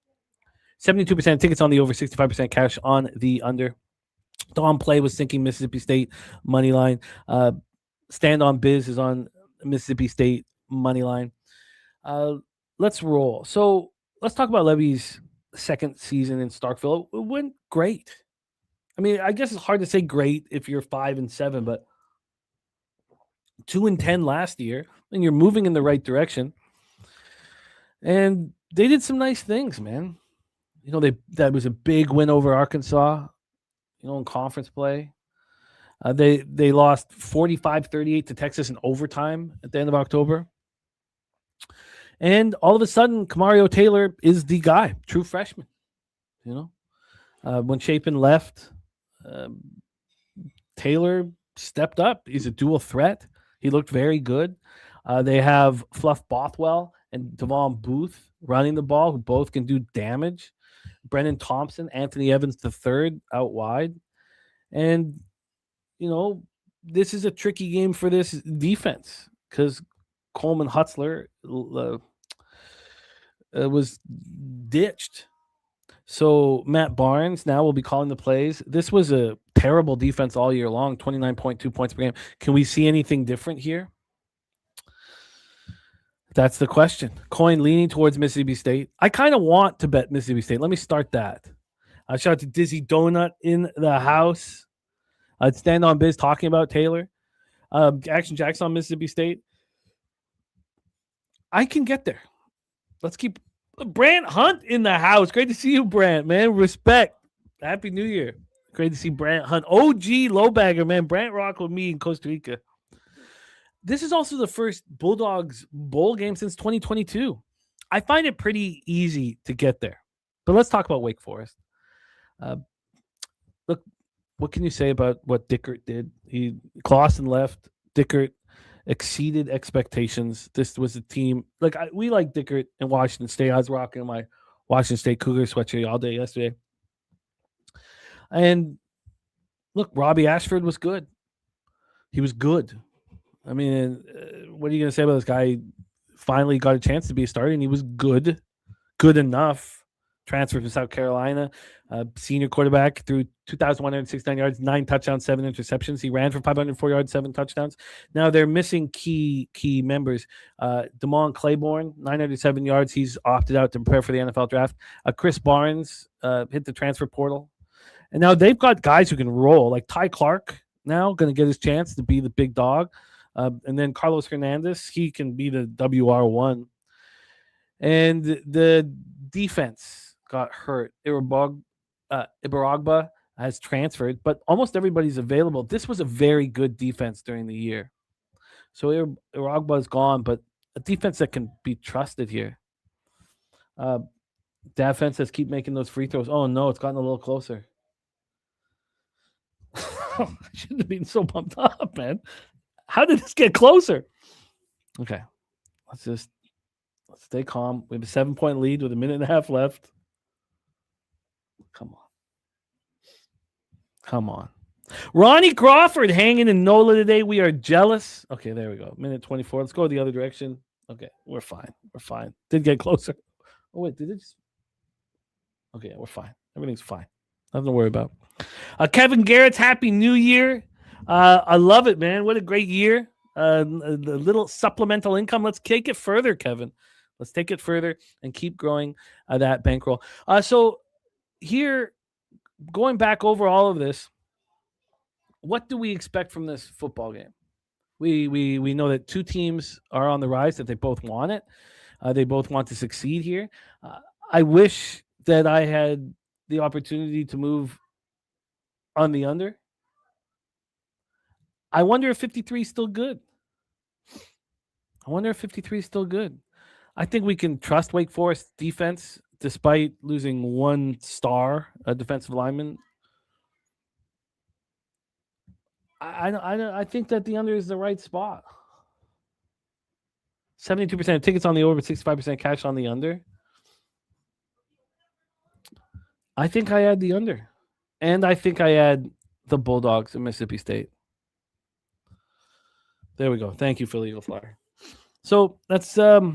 72% of tickets on the over, 65% cash on the under. Dawn Play was sinking Mississippi State money line. Stand on Biz is on Mississippi State money line. Let's roll. So let's talk about Levy's second season in Starkville. It went great. I mean, I guess it's hard to say great if you're 5-7, but 2-10 last year, and you're moving in the right direction. And they did some nice things, man. You know, that was a big win over Arkansas, you know, in conference play. They lost 45-38 to Texas in overtime at the end of October. And all of a sudden, Kamario Taylor is the guy, true freshman. You know, when Chapin left, Taylor stepped up. He's a dual threat. He looked very good. They have Fluff Bothwell and Devon Booth running the ball, who both can do damage. Brennan Thompson, Anthony Evans III out wide. And, you know, this is a tricky game for this defense because Coleman Hutzler was ditched. So Matt Barnes now will be calling the plays. This was a terrible defense all year long, 29.2 points per game. Can we see anything different here? That's the question. Coin leaning towards Mississippi State. I kind of want to bet Mississippi State. Let me start that. Shout out to Dizzy Donut in the house. I'd stand on Biz talking about Taylor. Action Jackson on Mississippi State. I can get there. Let's keep Brant Hunt in the house. Great to see you, Brant, man. Respect. Happy New Year. Great to see Brant Hunt. OG Lowbagger, man. Brant rocked with me in Costa Rica. This is also the first Bulldogs bowl game since 2022. I find it pretty easy to get there. But let's talk about Wake Forest. Look, what can you say about what Dickert did? Clausen left. Dickert exceeded expectations. This was a team we like Dickert in Washington State. I was rocking my Washington State Cougar sweatshirt all day yesterday. And look, Robbie Ashford was good. He was good. I mean, what are you going to say about this guy? He finally got a chance to be a starter, and he was good enough. Transferred from South Carolina, senior quarterback, threw 2,169 yards, 9 touchdowns, 7 interceptions. He ran for 504 yards, 7 touchdowns. Now they're missing key members. Damon Claiborne, 907 yards. He's opted out to prepare for the NFL draft. Chris Barnes hit the transfer portal. And now they've got guys who can roll, like Ty Clark now going to get his chance to be the big dog. And then Carlos Hernandez, he can be the WR1. And the defense got hurt. Ibaragba has transferred, but almost everybody's available. This was a very good defense during the year. So Ibaragba is gone, but a defense that can be trusted here. Defense says keep making those free throws. Oh, no, it's gotten a little closer. I shouldn't have been so pumped up, man. How did this get closer? Okay, let's stay calm. We have a 7-point lead with a minute and a half left. Come on. Ronnie Crawford hanging in NOLA today. We are jealous. Okay, there we go. Minute 24. Let's go the other direction. Okay, we're fine. Did get closer. Oh, wait, did it just... Okay, yeah, we're fine. Everything's fine. Nothing to worry about. Kevin Garrett's Happy New Year. I love it, man. What a great year. The little supplemental income. Let's take it further, Kevin. Let's take it further and keep growing that bankroll. So here, going back over all of this, what do we expect from this football game? We know that two teams are on the rise, that they both want it. They both want to succeed here. I wish that I had the opportunity to move on the under. I wonder if 53 is still good. I think we can trust Wake Forest defense despite losing one star, a defensive lineman. I think that the under is the right spot. 72% of tickets on the over, 65% cash on the under. I think I add the under. And I think I add the Bulldogs in Mississippi State. There we go. Thank you, Philly Eagle Flyer. So that's so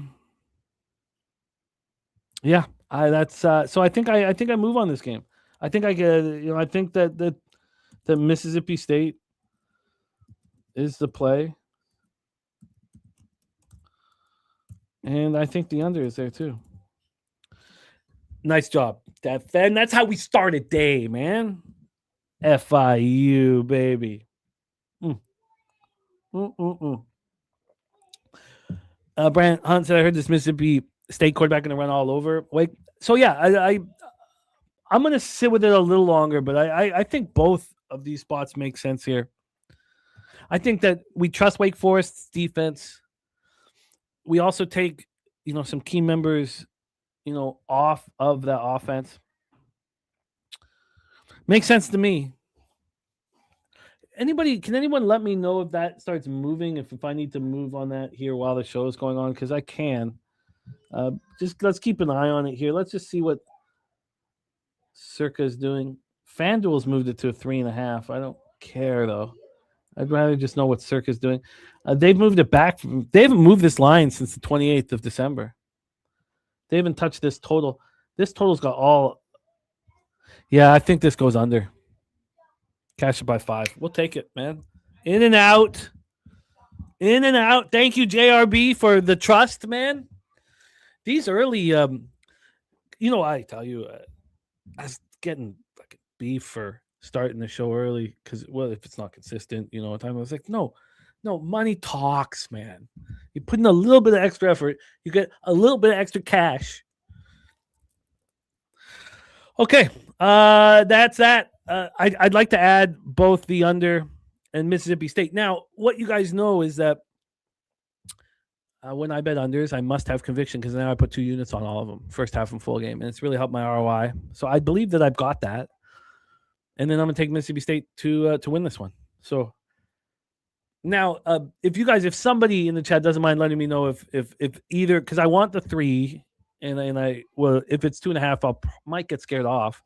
I think I move on this game. I think I get, I think that Mississippi State is the play. And I think the under is there too. Nice job, and that's how we start a day, man. FIU, baby. Brant Hunt said, I heard this Mississippi State quarterback going to run all over. Wait, so yeah, I'm going to sit with it a little longer, but I think both of these spots make sense here. I think that we trust Wake Forest's defense. We also take, some key members, off of that offense. Makes sense to me. Can anyone let me know if that starts moving, if I need to move on that here while the show is going on? Because I can. Just let's keep an eye on it here. Let's just see what Circa is doing. FanDuel's moved it to a 3.5. I don't care, though. I'd rather just know what Circa is doing. They've moved it back. They haven't moved this line since the 28th of December. They haven't touched this total. This total's got all. Yeah, I think this goes under. Cash it by 5. We'll take it, man. In and out. Thank you, JRB, for the trust, man. These early, I tell you, I was getting fucking beef for starting the show early because, if it's not consistent, I was like, no, money talks, man. You put in a little bit of extra effort, you get a little bit of extra cash. Okay, that's that. I'd like to add both the under and Mississippi State. Now, what you guys know is that when I bet unders, I must have conviction because now I put 2 units on all of them, first half and full game, and it's really helped my ROI. So I believe that I've got that, and then I'm gonna take Mississippi State to win this one. So now, if somebody in the chat doesn't mind letting me know if either, because I want the 3, and if it's 2.5, might get scared off,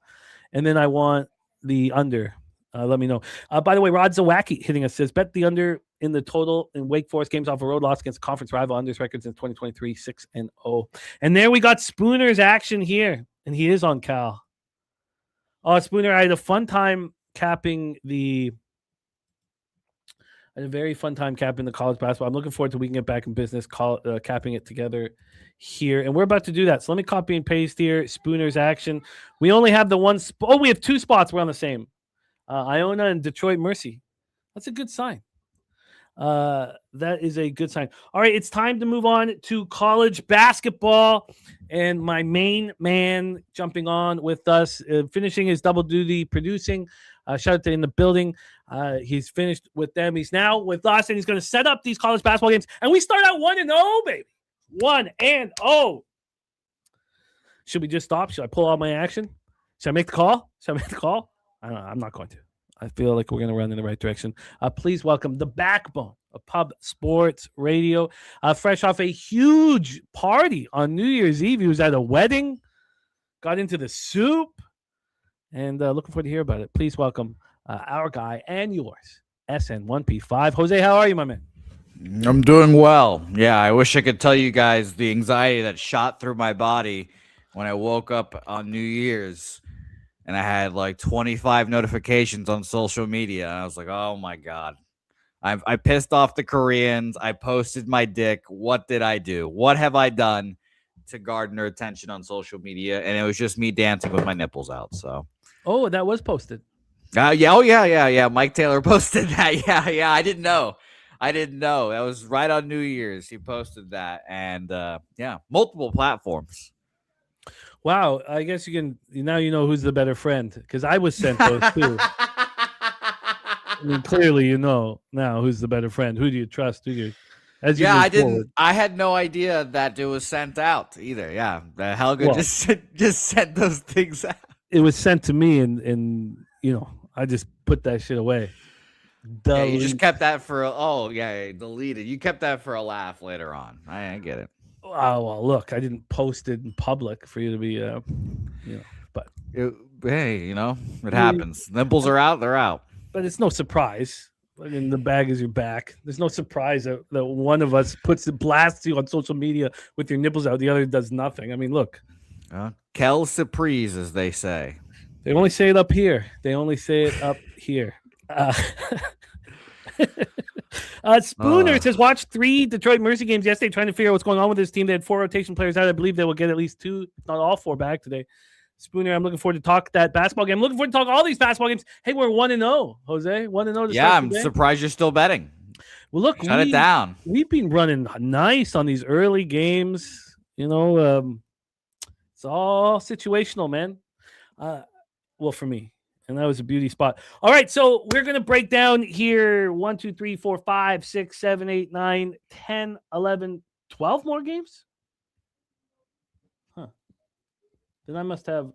and then I want the under. Let me know. By the way, Rod Zawacki hitting us says, bet the under in the total in Wake Forest games off a road loss against conference rival. Unders records in 2023, 6-0. And there we got Spooner's action here, and he is on Cal. Oh, Spooner, I had a fun time capping the. I had a very fun time capping the college basketball. I'm looking forward to we can get back in business, capping it together here. And we're about to do that. So let me copy and paste here. Spooner's action. We only have the one. We have 2 spots. We're on the same. Iona and Detroit Mercy. That's a good sign. That is a good sign. All right, it's time to move on to college basketball. And my main man jumping on with us, finishing his double duty producing. Shout out to in the building. He's finished with them. He's now with us, and he's going to set up these college basketball games. And we start out 1-0, baby. 1-0. Should we just stop? Should I pull out my action? Should I make the call? I don't know. I'm not going to. I feel like we're going to run in the right direction. Please welcome the backbone of Pub Sports Radio. Fresh off a huge party on New Year's Eve. He was at a wedding, got into the soup, and looking forward to hear about it. Please welcome our guy and yours, SN1P5. Jose, how are you, my man? I'm doing well. Yeah, I wish I could tell you guys the anxiety that shot through my body when I woke up on New Year's and I had like 25 notifications on social media. And I was like, oh my God. I pissed off the Koreans. I posted my dick. What did I do? What have I done to garner attention on social media? And it was just me dancing with my nipples out. So, oh, that was posted. Yeah. Mike Taylor posted that. Yeah. I didn't know. That was right on New Year's. He posted that, and multiple platforms. Wow, I guess you can now you know who's the better friend because I was sent those too. I mean, clearly you know now who's the better friend. Who do you trust? I didn't. I had no idea that it was sent out either. Yeah, Helga just sent those things out. It was sent to me, and I just put that shit away. Yeah, you just kept that for deleted. You kept that for a laugh later on. I get it. Oh, well, look, I didn't post it in public for you to be, but it happens. Nipples are out, they're out. But it's no surprise. I mean, the bag is your back. There's no surprise that one of us blasts you on social media with your nipples out. The other does nothing. I mean, look. Quelle surprise, as they say. They only say it up here. Spooner says watched 3 Detroit Mercy games yesterday trying to figure out what's going on with this team. They had 4 rotation players out. I believe they will get at least 2, if not all 4 back today. Spooner, I'm looking forward to talk that basketball game. I'm looking forward to talk all these basketball games. Hey, we're 1-0, Jose. 1-0. Yeah, I'm surprised you're still betting. Well, look, shut it down. We've been running nice on these early games. It's all situational, man. Well, for me. And that was a beauty spot. All right, so we're going to break down here 1, 2, 3, 4, 5, 6, 7, 8, 9, 10, 11, 12 more games? Huh. Then I must have...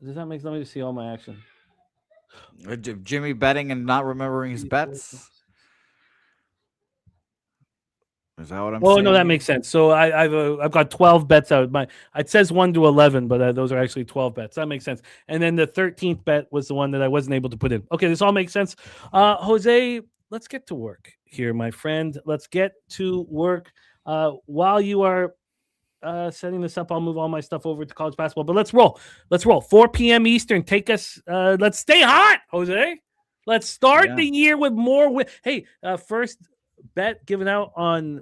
Does that make... Let me just see all my action. Jimmy betting and not remembering his bets? Is that what I'm saying? Oh, no, that makes sense. So I've got 12 bets out. It says 1 to 11, but those are actually 12 bets. That makes sense. And then the 13th bet was the one that I wasn't able to put in. Okay, this all makes sense. Jose, let's get to work here, my friend. Let's get to work. While you are setting this up, I'll move all my stuff over to college basketball. But let's roll. 4 p.m. Eastern. Take us. Let's stay hot, Jose. Let's start the year with more. Hey, first bet given out on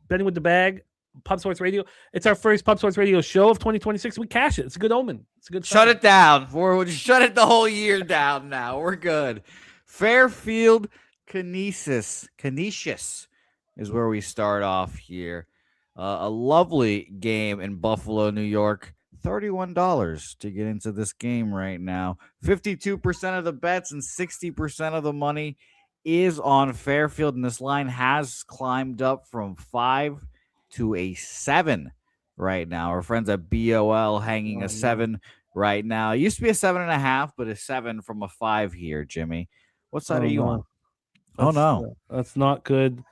Betting with the Bag, Pub Sports Radio. It's our first Pub Sports Radio show of 2026. We cash it. It's a good omen. It's a good sign. Shut it down. We'll shut it the whole year down now. We're good. Fairfield, Canisius is where we start off here. A lovely game in Buffalo, New York. $31 to get into this game right now. 52% of the bets and 60% of the money is on Fairfield, and this line has climbed up from 5 to a 7 right now. Our friends at BOL hanging a 7 right now. It used to be a 7.5, but a 7 from a 5 here, Jimmy. What side are you on? Oh, no. That's not good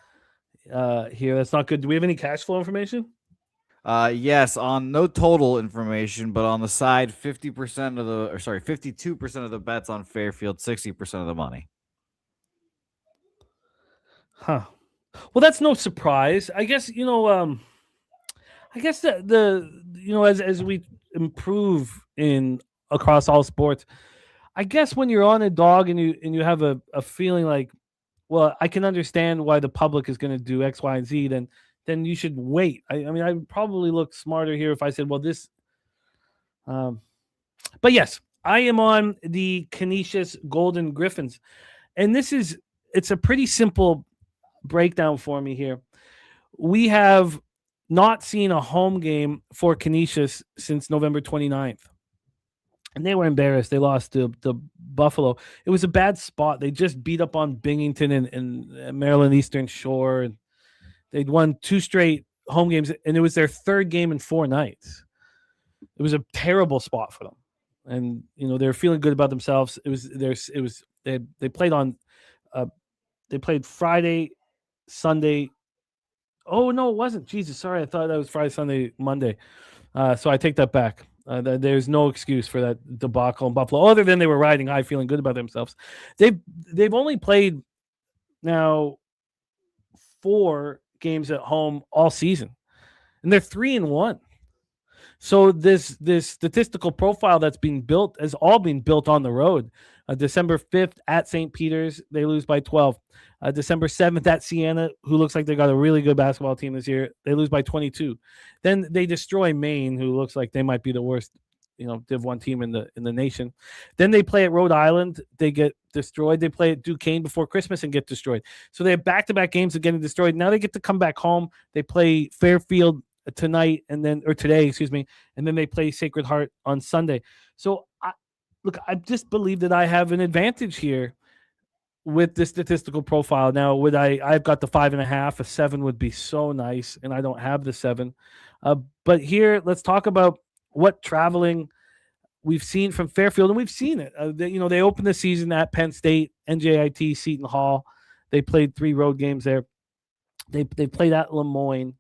here. That's not good. Do we have any cash flow information? Yes, on no total information, but on the side, 52% of the bets on Fairfield, 60% of the money. Huh. Well, that's no surprise. I guess, I guess as we improve across all sports, I guess when you're on a dog and you have a feeling like, well, I can understand why the public is going to do X, Y, and Z, then you should wait. I mean, I would probably look smarter here if I said, well, this. But yes, I am on the Canisius Golden Griffins, and it's a pretty simple breakdown for me here. We have not seen a home game for Canisius since November 29th. And they were embarrassed. They lost to Buffalo. It was a bad spot. They just beat up on Binghamton and Maryland Eastern Shore. And they'd won 2 straight home games, and it was their 3rd game in 4 nights. It was a terrible spot for them, and they're feeling good about themselves. They played on, they played Friday, Sunday. Oh no, it wasn't. Jesus, sorry, I thought that was Friday, Sunday, Monday. So I take that back. There's no excuse for that debacle in Buffalo, other than they were riding high, feeling good about themselves. They've only played now 4 games at home all season, and they're 3-1. So this statistical profile that's being built has all been built on the road. December 5th at St. Peter's, they lose by 12. December 7th at Siena, who looks like they got a really good basketball team this year, they lose by 22. Then they destroy Maine, who looks like they might be the worst, Div 1 team in the nation. Then they play at Rhode Island, they get destroyed. They play at Duquesne before Christmas and get destroyed. So they have back-to-back games of getting destroyed. Now they get to come back home. They play Fairfield today, and then they play Sacred Heart on Sunday. So I just believe that I have an advantage here with the statistical profile. Now, I've got the 5.5, a 7 would be so nice, and I don't have the 7. But here, let's talk about what traveling we've seen from Fairfield, and we've seen it. They opened the season at Penn State, NJIT, Seton Hall. They played 3 road games there. They played at Lemoyne.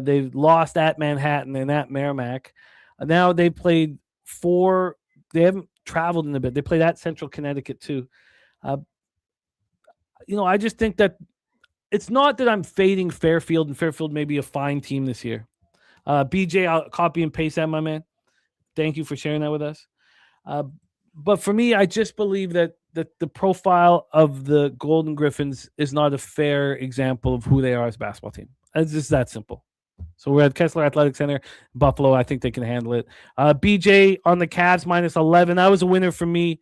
They've lost at Manhattan and at Merrimack. Now they played 4. They haven't traveled in a bit. They played at Central Connecticut too. I just think that it's not that I'm fading Fairfield, and Fairfield may be a fine team this year. BJ, I'll copy and paste that, my man. Thank you for sharing that with us. But for me, I just believe that the profile of the Golden Griffins is not a fair example of who they are as a basketball team. It's just that simple. So we're at Koessler Athletic Center, Buffalo. I think they can handle it. BJ on the Cavs -11. That was a winner for me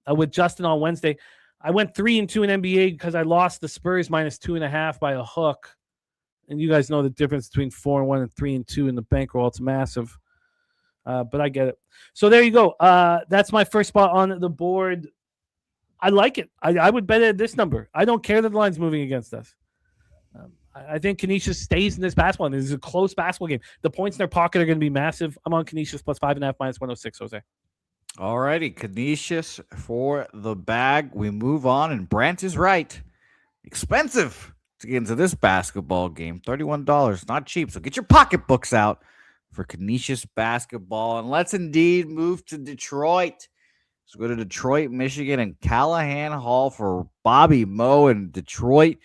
with Justin on Wednesday. I went 3-2 in NBA because I lost the Spurs -2.5 by a hook. And you guys know the difference between 4-1 and 3-2 in the bankroll. It's massive. But I get it. So there you go. That's my first spot on the board. I like it. I would bet at this number. I don't care that the line's moving against us. I think Canisius stays in this basketball. This is a close basketball game. The points in their pocket are going to be massive. I'm on Canisius +5.5 -106, Jose. All righty, Canisius for the bag. We move on, and Brant is right. Expensive to get into this basketball game. $31, not cheap. So get your pocketbooks out for Canisius basketball. And let's indeed move to Detroit. So go to Detroit, Michigan, and Callahan Hall for Bobby Moe and Detroit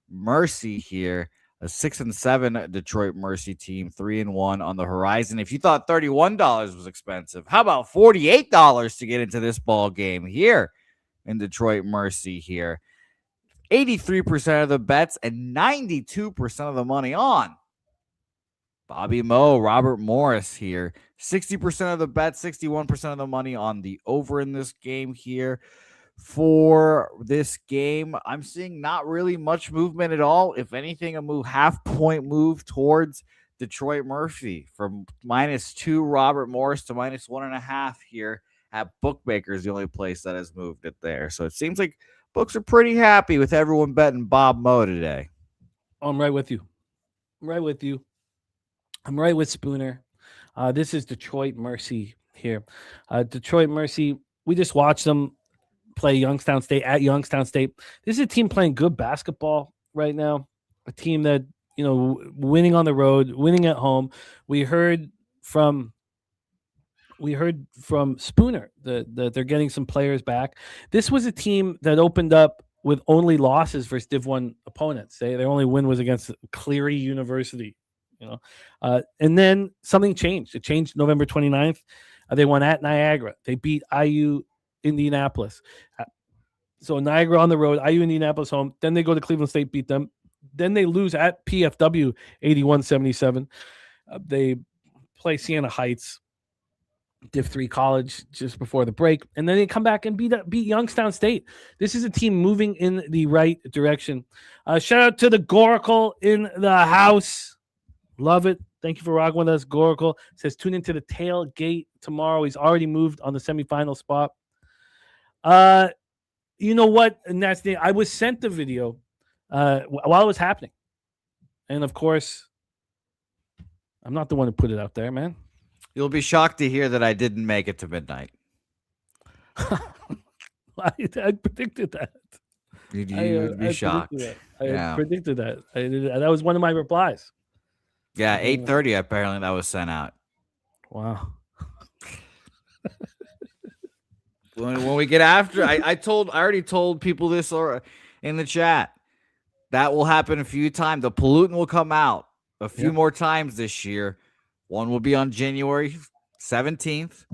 Mercy here. A 6-7 Detroit Mercy team, 3-1 on the horizon. If you thought $31 was expensive, how about $48 to get into this ball game here in Detroit Mercy here? 83% of the bets and 92% of the money on Bobby Moe, Robert Morris here. 60% of the bets, 61% of the money on the over in this game here. For this game, I'm seeing not really much movement at all. If anything, a half-point move towards Detroit Mercy from -2 Robert Morris to -1.5 here at Bookmakers, the only place that has moved it there. So it seems like books are pretty happy with everyone betting Bob Moe today. I'm right with you. I'm right with Spooner. This is Detroit Mercy here. Detroit Mercy, we just watched them play Youngstown State at Youngstown State. This is a team playing good basketball right now. A team that, winning on the road, winning at home. We heard from Spooner that they're getting some players back. This was a team that opened up with only losses versus Div 1 opponents. Their only win was against Cleary University. And then something changed. It changed November 29th. They won at Niagara. They beat IU Indianapolis. So Niagara on the road, IU Indianapolis home. Then they go to Cleveland State, beat them. Then they lose at PFW 81-77. They play Siena Heights, Div 3 college just before the break. And then they come back and beat Youngstown State. This is a team moving in the right direction. Shout out to the Goracle in the house. Love it. Thank you for rocking with us. Goracle says tune into the tailgate tomorrow. He's already moved on the semifinal spot. You know what? And that's I was sent the video while it was happening. And of course, I'm not the one who put it out there, man. You'll be shocked to hear that I didn't make it to midnight. I predicted that. You would be shocked. I predicted that. That was one of my replies. Yeah, 8:30 apparently that was sent out. Wow. When we get after, I already told people this in the chat. That will happen a few times. The pollutant will come out a few more times this year. One will be on January 17th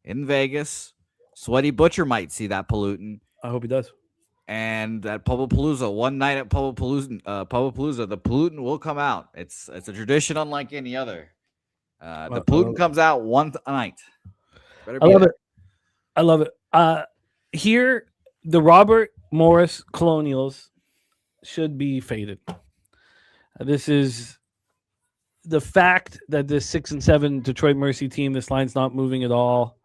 in Vegas. Sweaty Butcher might see that pollutant. I hope he does. And at Pubapalooza, one night at Pubapalooza, the pollutant will come out. It's a tradition unlike any other. The pollutant comes out one night. I love it. Here, the Robert Morris Colonials should be faded. This is the fact that this 6-7 Detroit Mercy team, this line's not moving at all.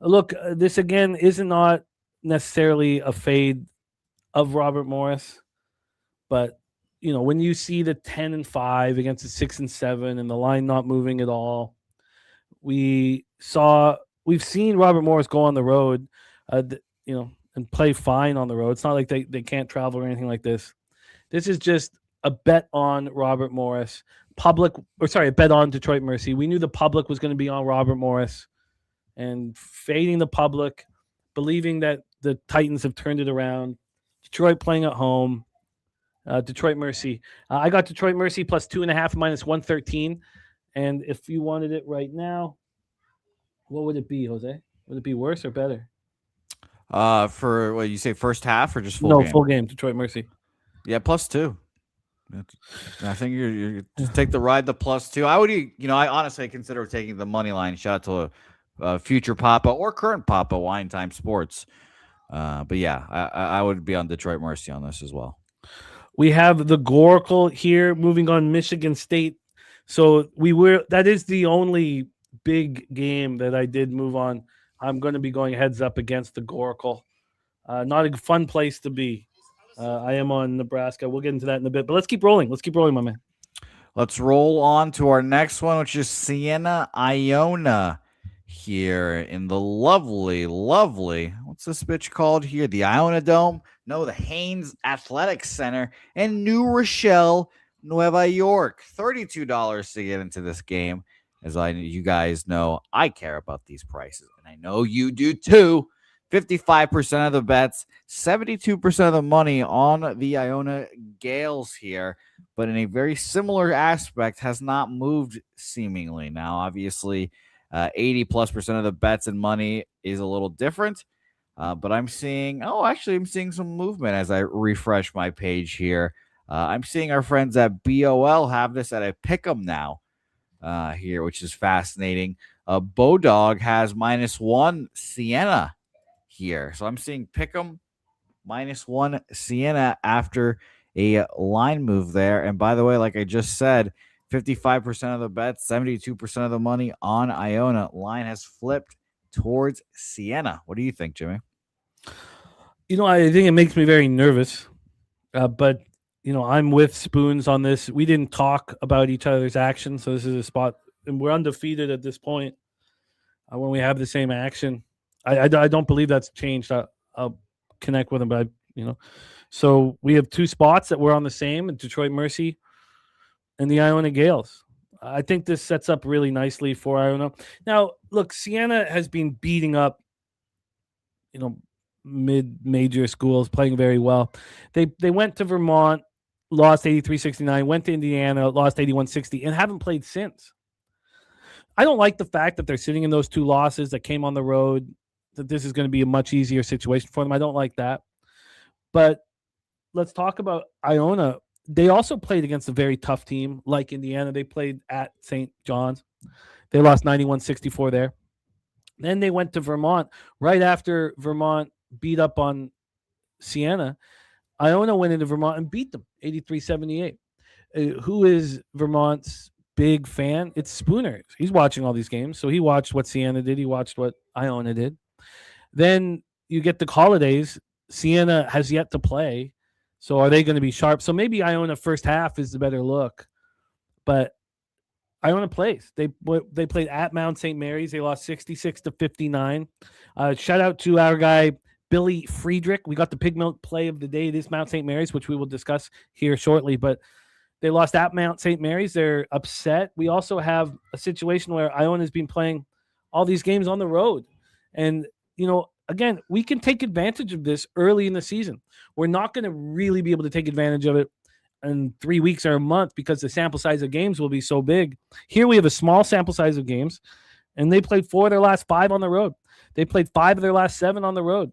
Look, this again is not necessarily a fade of Robert Morris, but when you see the 10-5 against the 6-7 and the line not moving at all, we've seen Robert Morris go on the road, and play fine on the road. It's not like they can't travel or anything like this. This is just a bet on Robert Morris. A bet on Detroit Mercy. We knew the public was going to be on Robert Morris, and fading the public, believing that the Titans have turned it around. Detroit playing at home. Detroit Mercy. I got Detroit Mercy plus 2.5 minus 113. And if you wanted it right now, what would it be, Jose? Would it be worse or better? For what you say, first half or just full game? No, full game. Detroit Mercy. Yeah, +2. I think you just take the ride, the +2. I would, I honestly consider taking the money line shot to a future Papa or current Papa Wine Time Sports. But yeah, I would be on Detroit Mercy on this as well. We have the Goracle here moving on Michigan State. So that is the only big game that I did move on. I'm going to be going heads up against the Goracle. Not a fun place to be. I am on Nebraska. We'll get into that in a bit, but let's keep rolling. Let's keep rolling, my man. Let's roll on to our next one, which is Siena Iona here in the lovely, what's this bitch called here? The Iona Dome? No, the Haynes Athletic Center in New Rochelle, Nueva York. $32 to get into this game. As you guys know, I care about these prices, and I know you do too. 55% of the bets, 72% of the money on the Iona Gales here, but in a very similar aspect, has not moved seemingly. Now, obviously, 80+% of the bets and money is a little different, but I'm seeing some movement as I refresh my page here. I'm seeing our friends at BOL have this at a pick'em now here, which is fascinating. Bodog has -1 Siena here. So I'm seeing pick'em -1 Siena after a line move there. And by the way, like I just said, 55% of the bets, 72% of the money on Iona. Line has flipped towards Siena. What do you think, Jimmy? I think it makes me very nervous. But, I'm with Spoons on this. We didn't talk about each other's actions, so this is a spot. And we're undefeated at this point when we have the same action. I don't believe that's changed. I'll connect with him, but, So we have two spots that we're on the same, Detroit Mercy and the Iona Gales. I think this sets up really nicely for Iona. Now, look, Siena has been beating up, mid-major schools, playing very well. They went to Vermont, lost 83-69, went to Indiana, lost 81-60, and haven't played since. I don't like the fact that they're sitting in those two losses that came on the road, that this is going to be a much easier situation for them. I don't like that. But let's talk about Iona. They also played against a very tough team like Indiana. They played at St. John's. They lost 91-64 there. Then they went to Vermont. Right after Vermont beat up on Siena, Iona went into Vermont and beat them 83-78. Who is Vermont's big fan? It's Spooner. He's watching all these games. So he watched what Siena did. He watched what Iona did. Then you get the holidays. Siena has yet to play. So are they going to be sharp? So maybe Iona first half is the better look. But Iona plays. They played at Mount St. Mary's. They lost 66-59. Shout out to our guy Billy Friedrich. We got the Pigmilk play of the day. It is Mount St. Mary's, which we will discuss here shortly. But they lost at Mount St. Mary's. They're upset. We also have a situation where Iona has been playing all these games on the road. And, again, we can take advantage of this early in the season. We're not going to really be able to take advantage of it in 3 weeks or a month because the sample size of games will be so big. Here we have a small sample size of games, and they played 4 of their last 5 on the road. They played 5 of their last 7 on the road.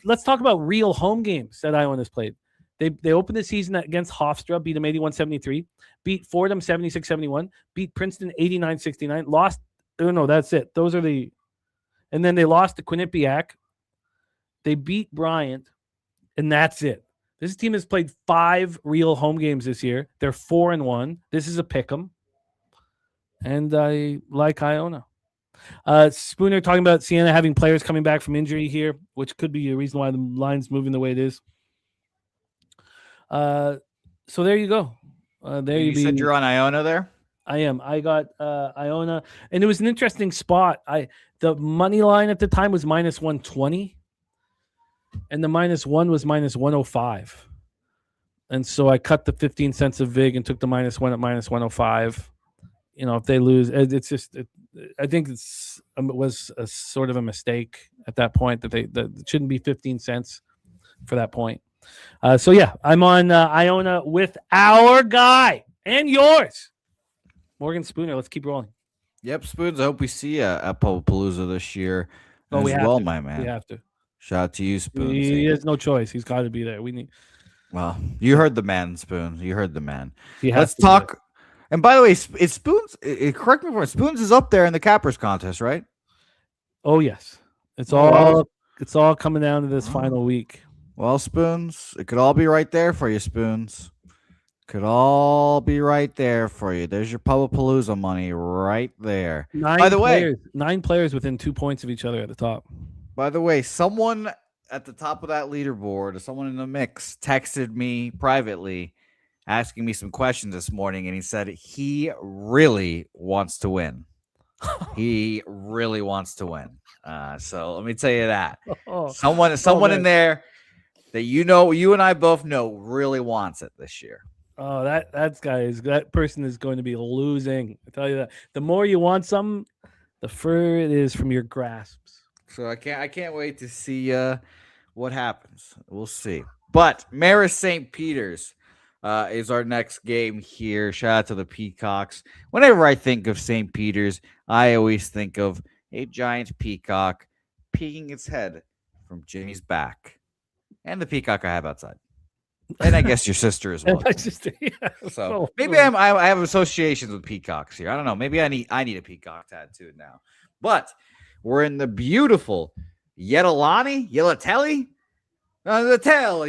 Let's talk about real home games that Iona has played. They opened the season against Hofstra, beat them 81-73, beat Fordham 76-71, beat Princeton 89-69, lost. Oh, no, that's it. Those are the – and then they lost to Quinnipiac. They beat Bryant, and that's it. This team has played 5 real home games this year. They're 4-1. This is a pick'em, and I like Iona. Spooner talking about Siena having players coming back from injury here, which could be a reason why the line's moving the way it is. So there you go. You said you're on Iona there? I am. I got Iona, and it was an interesting spot. The money line at the time was -120, and the -1 was -105. And so I cut the 15 cents of VIG and took the -1 at -105. If they lose, it's just. I think it was a sort of a mistake at that point that it shouldn't be 15 cents for that point. So yeah, I'm on Iona with our guy and yours, Morgan Spooner. Let's keep rolling. Yep, Spoons. I hope we see you at Palooza this year we have well, to. my man. We have to. Shout out to you, Spoons. He has no choice. He's got to be there. We need. Well, you heard the man, Spoons. You heard the man. Let's talk. And by the way, it's Spoons. Correct me if I'm wrong. Spoons is up there in the Cappers contest, right? Oh yes, it's all coming down to this final week. Well, Spoons, it could all be right there for you, Spoons. Could all be right there for you. There's your Palooza money right there. 9 players within 2 points of each other at the top. By the way, someone at the top of that leaderboard, or someone in the mix, texted me privately asking me some questions this morning, and he said he really wants to win. He really wants to win. So let me tell you that. Someone in there that you and I both know really wants it this year. Oh, that person is going to be losing. I tell you that. The more you want something, the further it is from your grasps. So I can't wait to see what happens. We'll see. But Marist St. Peter's is our next game here. Shout out to the Peacocks. Whenever I think of St. Peter's, I always think of a giant peacock peeking its head from Jimmy's back. And the peacock I have outside. And I guess your sister as well. So maybe I have associations with peacocks here. I don't know. Maybe I need a peacock tattoo now. But we're in the beautiful Yelatelli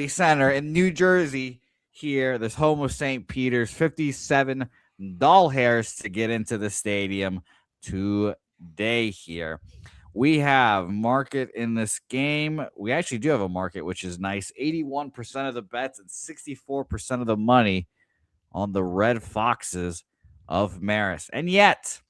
Center in New Jersey here. This home of St. Peter's. 57 doll hairs to get into the stadium today here. We have market in this game. We actually do have a market, which is nice. 81% of the bets and 64% of the money on the Red Foxes of Marist. And yet,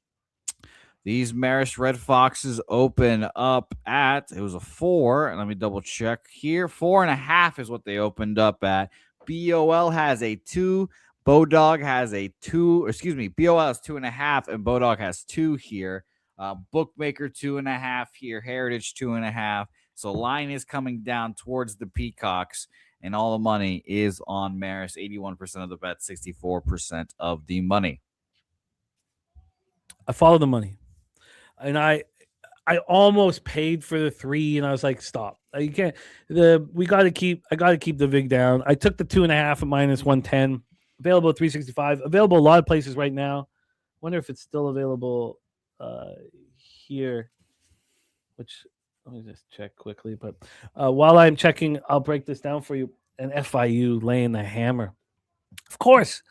these Marist Red Foxes open up at, it was a 4. And let me double check here. 4.5 is what they opened up at. BOL has a 2. Bodog has a 2. BOL has 2.5, and Bodog has 2 here. Bookmaker 2.5 here, Heritage 2.5. So line is coming down towards the Peacocks, and all the money is on Marist. 81% of the bet, 64% of the money. I follow the money, and I almost paid for the 3, and I was like, stop. You can't. I got to keep the VIG down. I took the 2.5 at -110. Available at 365. Available a lot of places right now. Wonder if it's still available here, which let me just check quickly. But while I'm checking, I'll break this down for you. And FIU laying the hammer. Of course,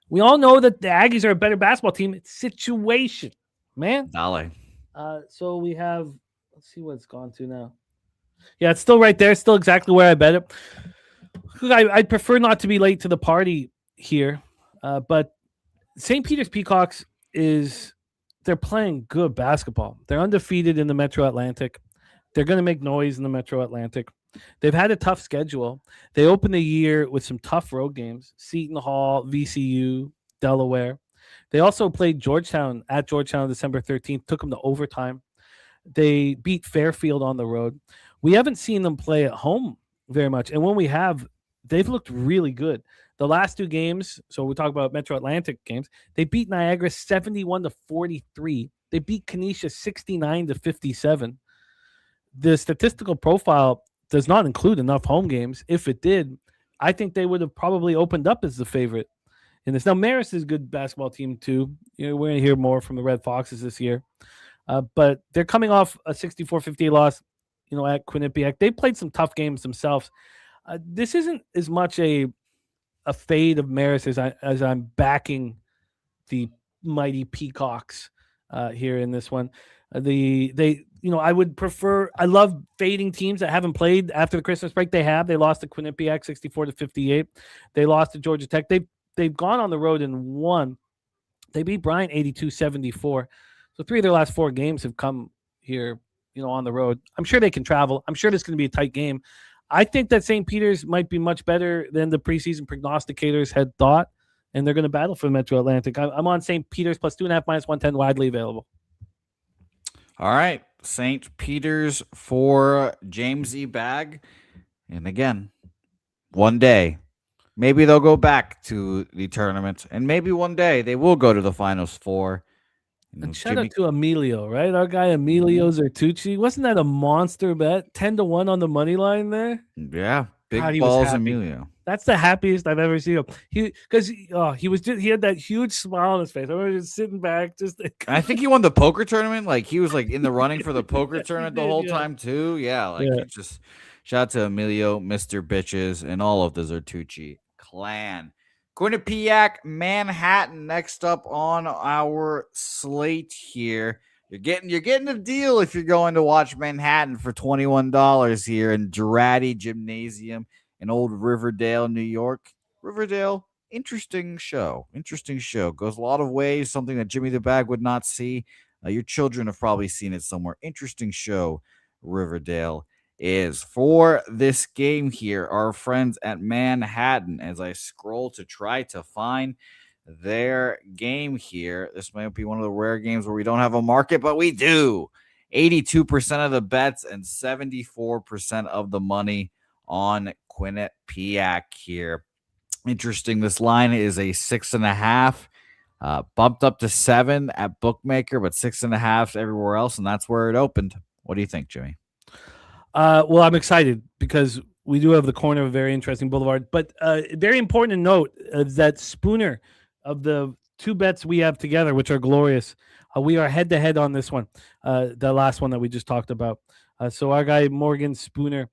we all know that the Aggies are a better basketball team. It's situation, man. Dolly. So we have, let's see what it's gone to now. Yeah, it's still right there. Still exactly where I bet it. I'd prefer not to be late to the party here, but St. Peter's Peacocks they're playing good basketball. They're undefeated in the Metro Atlantic. They're going to make noise in the Metro Atlantic. They've had a tough schedule. They opened the year with some tough road games: Seton Hall, VCU, Delaware. They also played Georgetown on December 13th, took them to overtime. They beat Fairfield on the road. We haven't seen them play at home very much. And when we have, they've looked really good. The last two games, so we talk about Metro Atlantic games, they beat Niagara 71-43. They beat Canisius 69-57. The statistical profile does not include enough home games. If it did, I think they would have probably opened up as the favorite in this. Now, Marist is a good basketball team too. We're going to hear more from the Red Foxes this year. But they're coming off a 64-58 loss, at Quinnipiac. They played some tough games themselves. This isn't as much a fade of Marist as I'm backing the mighty Peacocks here in this one. I would prefer. I love fading teams that haven't played after the Christmas break. They lost to Quinnipiac 64-58. They lost to Georgia Tech. They've gone on the road and won. They beat Bryant 82-74. So 3 of their last 4 games have come here, on the road. I'm sure they can travel. I'm sure this is going to be a tight game. I think that St. Peter's might be much better than the preseason prognosticators had thought, and they're going to battle for the Metro Atlantic. I'm on St. Peter's plus 2.5 -110, widely available. All right, St. Peter's for James E. Bag. And again, one day, maybe they'll go back to the tournament, and maybe one day they will go to the Finals Four. And shout out to Emilio, right? Our guy Emilio Zertucci. Wasn't that a monster bet? 10-1 on the money line there. Yeah, big God, balls, Emilio. That's the happiest I've ever seen him. He had that huge smile on his face. I remember just sitting back. I think he won the poker tournament. Like he was in the running for the poker tournament the whole time too. Yeah, just shout out to Emilio, Mr. Bitches, and all of the Zertucci clan. Quinnipiac, Manhattan next up on our slate here. You're getting a deal if you're going to watch Manhattan for $21 here in Girardi Gymnasium in Old Riverdale, New York. Riverdale, interesting show. Goes a lot of ways, something that Jimmy the Bag would not see. Your children have probably seen it somewhere. Interesting show, Riverdale is. For this game here, our friends at Manhattan, as I scroll to try to find their game here. This might be one of the rare games where we don't have a market, but we do. 82% of the bets and 74% of the money on Quinnipiac here. Interesting. This line is a 6.5, bumped up to 7 at Bookmaker, but 6.5 everywhere else, and that's where it opened. What do you think, Jimmy? Well, I'm excited because we do have the corner of a very interesting boulevard. But very important to note that Spooner, of the 2 bets we have together, which are glorious, we are head-to-head on this one, the last one that we just talked about. So our guy Morgan Spooner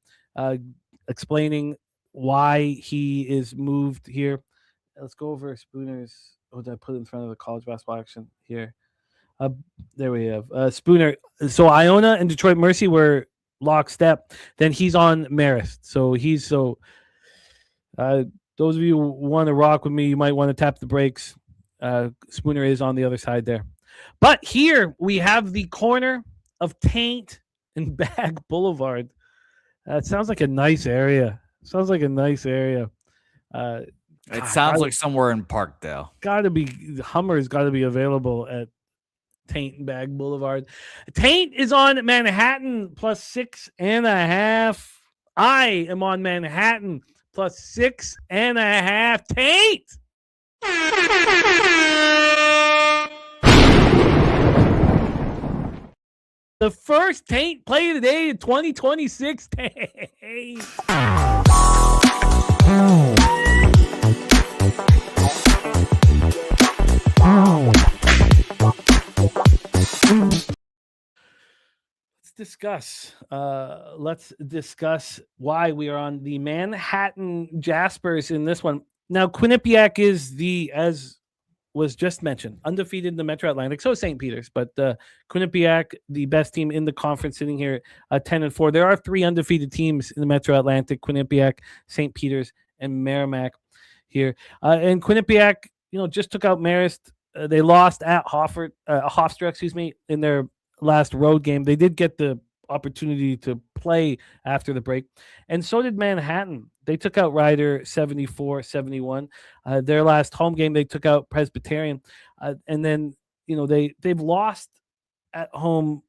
explaining why he is moved here. Let's go over Spooner's. Oh, did I put it in front of the college basketball action here? There we have Spooner. So Iona and Detroit Mercy were lockstep. Then he's on Marist. So those of you who want to rock with me, you might want to tap the brakes. Spooner is on the other side there. But here we have the corner of Taint and Bag Boulevard. It sounds like a nice area. It sounds like somewhere in Parkdale. Hummer's got to be available at Taint and Bag Boulevard. Taint is on Manhattan plus 6.5. I am on Manhattan plus 6.5. Taint. The first Taint play of the day in 2026. Taint. Let's discuss why we are on the Manhattan Jaspers in this one. Now, Quinnipiac is as was just mentioned, undefeated in the Metro Atlantic. So St. Peter's, but Quinnipiac, the best team in the conference, sitting here 10-4. There are 3 undefeated teams in the Metro Atlantic: Quinnipiac, St. Peter's, and Merrimack here. And Quinnipiac, just took out Marist They lost at Hofstra, in their last road game. They did get the opportunity to play after the break, and so did Manhattan. They took out Ryder 74-71. Their last home game, they took out Presbyterian, and then they've lost at home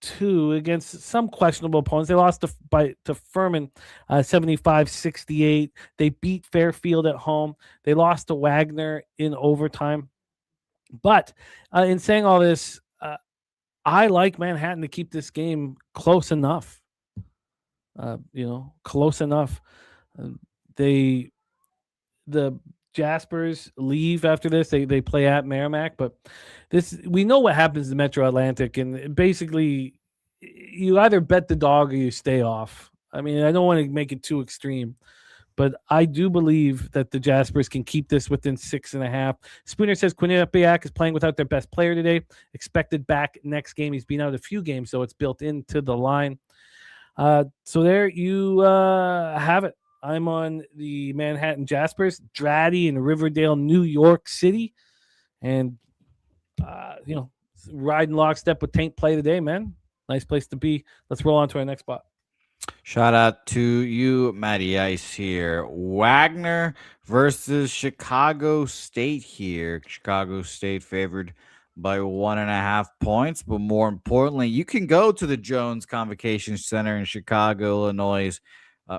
too against some questionable opponents. They lost to Furman 75-68. They beat Fairfield at home. They lost to Wagner in overtime. But in saying all this, I like Manhattan to keep this game close enough. Close enough. The Jaspers leave after this. They play at Merrimack, but we know what happens in Metro Atlantic, and basically you either bet the dog or you stay off. I mean, I don't want to make it too extreme, but I do believe that the Jaspers can keep this within 6.5. Spooner says Quinnipiac is playing without their best player today. Expected back next game. He's been out a few games, so it's built into the line. So there you have it. I'm on the Manhattan Jaspers, Draddy in Riverdale, New York City. And, riding lockstep with Taint play today, man. Nice place to be. Let's roll on to our next spot. Shout out to you, Matty Ice here. Wagner versus Chicago State here. Chicago State favored by 1.5 points. But more importantly, you can go to the Jones Convocation Center in Chicago, Illinois,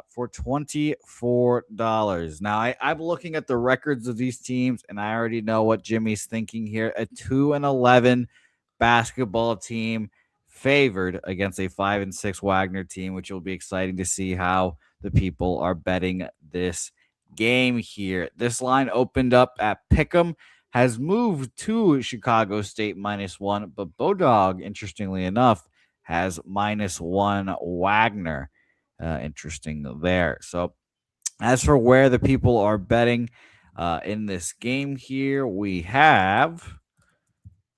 for $24. Now, I'm looking at the records of these teams, and I already know what Jimmy's thinking here. A 2-11 basketball team favored against a 5-6 Wagner team, which will be exciting to see how the people are betting this game here. This line opened up at Pick'em, has moved to Chicago State -1, but Bodog, interestingly enough, has -1 Wagner. Interesting there. So as for where the people are betting in this game here, we have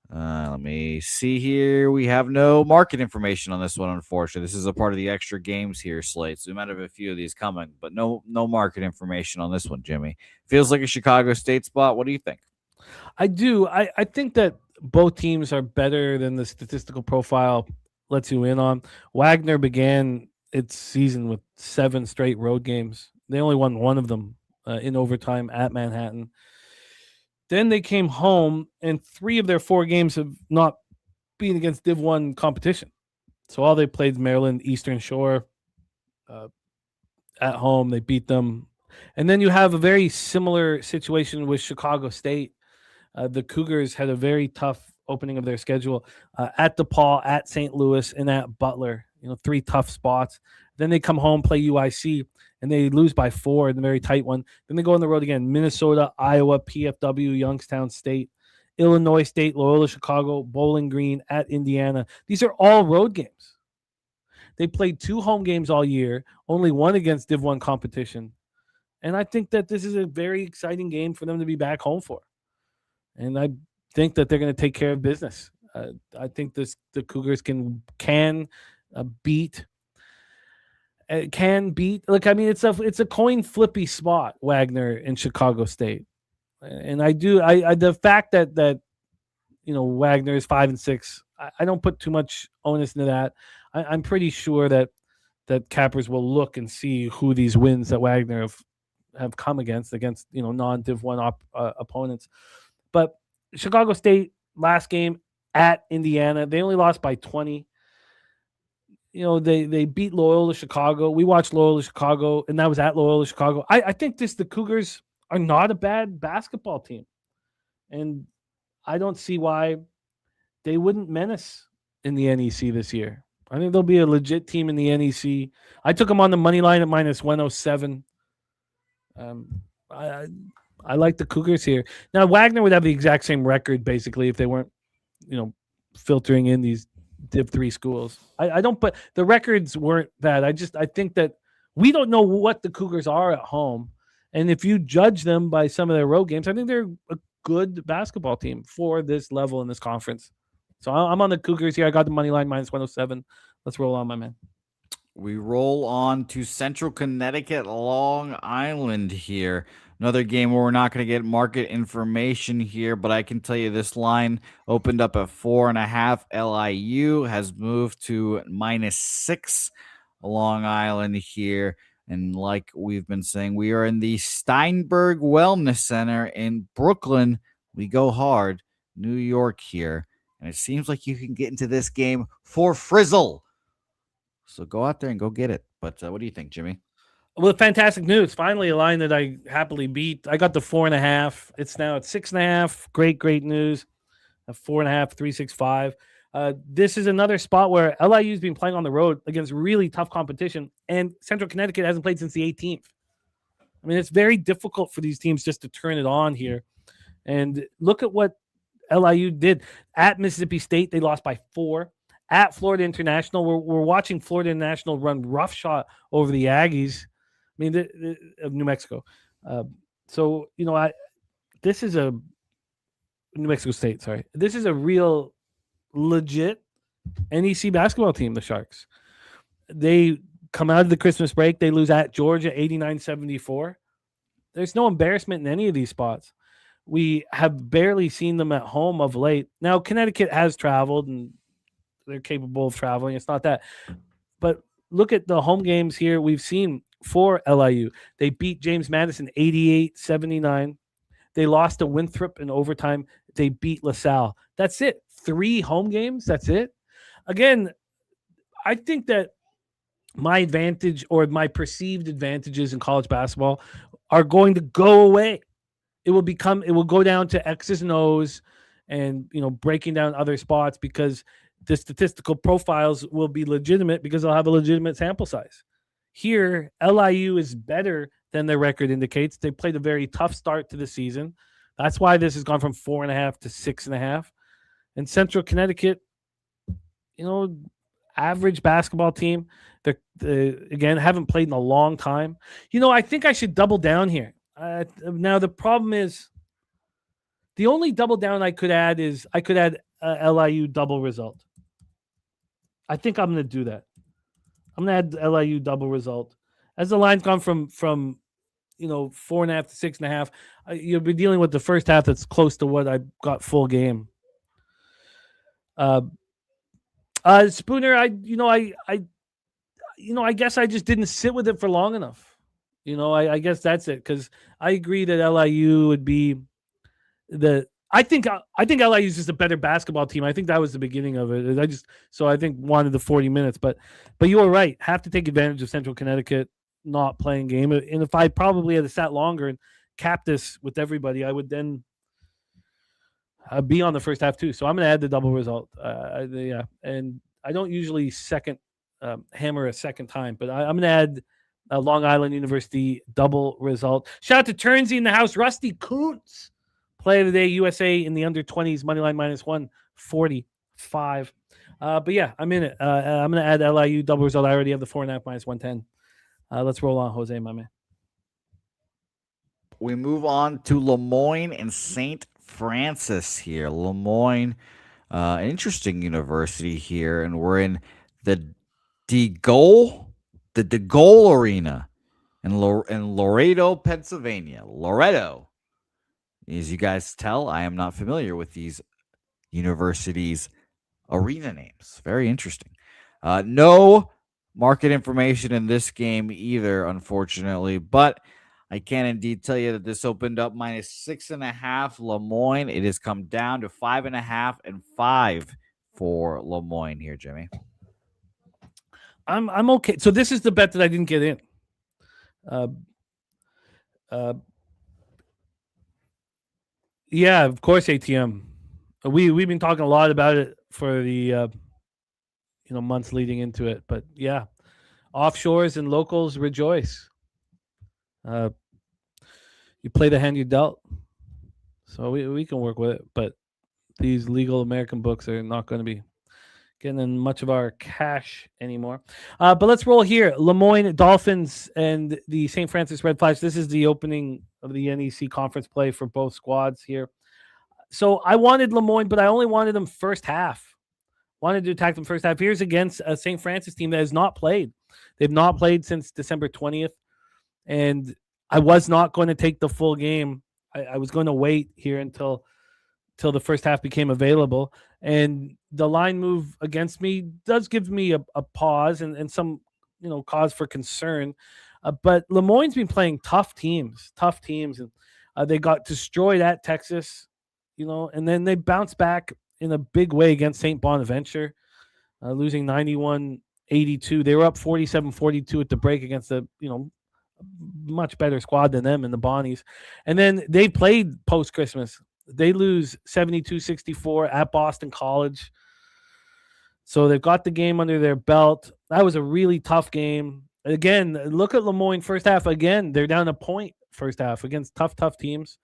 let me see here. We have no market information on this one, unfortunately. This is a part of the extra games here, slate. So we might have a few of these coming, but no market information on this one, Jimmy. Feels like a Chicago State spot. What do you think? I do. I think that both teams are better than the statistical profile lets you in on. Wagner began its season with 7 straight road games. They only won one of them in overtime at Manhattan. Then they came home, and 3 of their 4 games have not been against Div 1 competition. So all they played Maryland, Eastern Shore at home. They beat them. And then you have a very similar situation with Chicago State. The Cougars had a very tough opening of their schedule at DePaul, at St. Louis, and at Butler. 3 tough spots. Then they come home, play UIC, and they lose by 4 in a very tight one. Then they go on the road again: Minnesota, Iowa, PFW, Youngstown State, Illinois State, Loyola Chicago, Bowling Green, at Indiana. These are all road games. They played 2 home games all year, only 1 against Div 1 competition. And I think that this is a very exciting game for them to be back home for. And I think that they're going to take care of business. I think the Cougars can beat. Look, I mean, it's a coin flippy spot, Wagner and Chicago State. And the fact that Wagner is 5-6, I don't put too much onus into that. I'm pretty sure that Cappers will look and see who these wins that Wagner have come against non-Div 1 opponents. But Chicago State, last game at Indiana, they only lost by 20. They beat Loyola Chicago. We watched Loyola Chicago, and that was at Loyola Chicago. I think the Cougars are not a bad basketball team. And I don't see why they wouldn't menace in the NEC this year. I think they'll be a legit team in the NEC. I took them on the money line at -107. I like the Cougars here. Now, Wagner would have the exact same record, basically, if they weren't, filtering in these Div 3 schools. I don't, but the records weren't bad. I think that we don't know what the Cougars are at home. And if you judge them by some of their road games, I think they're a good basketball team for this level in this conference. So I'm on the Cougars here. I got the money line -107. Let's roll on, my man. We roll on to Central Connecticut, Long Island here. Another game where we're not going to get market information here, but I can tell you this line opened up at 4.5. LIU has moved to -6. Long Island here. And like we've been saying, we are in the Steinberg Wellness Center in Brooklyn. We go hard. New York here. And it seems like you can get into this game for frizzle. So go out there and go get it. But what do you think, Jimmy? Well, fantastic news. Finally, a line that I happily beat. I got the 4.5. It's now at 6.5. Great news. A 4.5, 365. This is another spot where LIU's been playing on the road against really tough competition, and Central Connecticut hasn't played since the 18th. I mean, it's very difficult for these teams just to turn it on here. And look at what LIU did. At Mississippi State, they lost by 4. At Florida International, we're watching Florida International run roughshod over the Aggies. I mean, of New Mexico. So, this is a New Mexico State, sorry. This is a real legit NEC basketball team, the Sharks. They come out of the Christmas break. They lose at Georgia 89-74. There's no embarrassment in any of these spots. We have barely seen them at home of late. Now, Connecticut has traveled, and they're capable of traveling. It's not that. But look at the home games here we've seen for LIU. They beat James Madison 88-79. They lost to Winthrop in overtime. They beat LaSalle. That's it. 3 home games. That's it. Again, I think that my advantage or my perceived advantages in college basketball are going to go away. It will go down to X's and O's and, breaking down other spots because the statistical profiles will be legitimate because they'll have a legitimate sample size. Here, LIU is better than their record indicates. They played a very tough start to the season. That's why this has gone from 4.5 to 6.5. And Central Connecticut, average basketball team. They again haven't played in a long time. I think I should double down here. Now the problem is, the only double down I could add is I could add a LIU double result. I think I'm going to do that. I'm going to add LIU double result. As the line's gone from 4.5 to 6.5, you'll be dealing with the first half that's close to what I got full game. Spooner, I guess I just didn't sit with it for long enough. I guess that's it, because I agree that LIU would be I think LIU is just a better basketball team. I think that was the beginning of it. I think wanted the 40 minutes, but you were right. Have to take advantage of Central Connecticut not playing game. And if I probably had sat longer and capped this with everybody, I would then be on the first half too. So I'm going to add the double result. Yeah, and I don't usually hammer a second time, but I'm going to add Long Island University double result. Shout out to Turnsey in the house. Rusty Kuntz. Play of the day, USA in the under 20s, moneyline -145. But yeah, I'm in it. I'm going to add LIU double result. I already have the 4.5 -110. Let's roll on, Jose, my man. We move on to Lemoyne and St. Francis here. Lemoyne, an interesting university here, and we're in the DeGaulle Arena in Laredo, Pennsylvania. Loretto. As you guys tell, I am not familiar with these universities' arena names. Very interesting. No market information in this game either, unfortunately, but I can indeed tell you that this opened up -6.5 Lemoyne. It has come down to 5.5 and 5 for Lemoyne here, Jimmy. I'm okay. So this is the bet that I didn't get in. Yeah, of course, ATM. We've been talking a lot about it for the months leading into it, but yeah, offshores and locals rejoice. You play the hand you dealt, so we can work with it. But these legal American books are not going to be getting in much of our cash anymore. But let's roll here. Lemoyne Dolphins and the St. Francis Red Flash. This is the opening of the NEC conference play for both squads here. So I wanted Lemoyne, but I only wanted them first half. Wanted to attack them first half. Here's against a St. Francis team that has not played. They've not played since December 20th. And I was not going to take the full game. I was going to wait here until the first half became available. And the line move against me does give me a pause and some, cause for concern. But Lemoyne's been playing tough teams, and they got destroyed at Texas, and then they bounced back in a big way against St. Bonaventure, losing 91-82. They were up 47-42 at the break against a, much better squad than them in the Bonnies. And then they played post-Christmas. They lose 72-64 at Boston College. So they've got the game under their belt. That was a really tough game. Again, look at Lemoyne first half. Again, they're down a point first half against tough teams.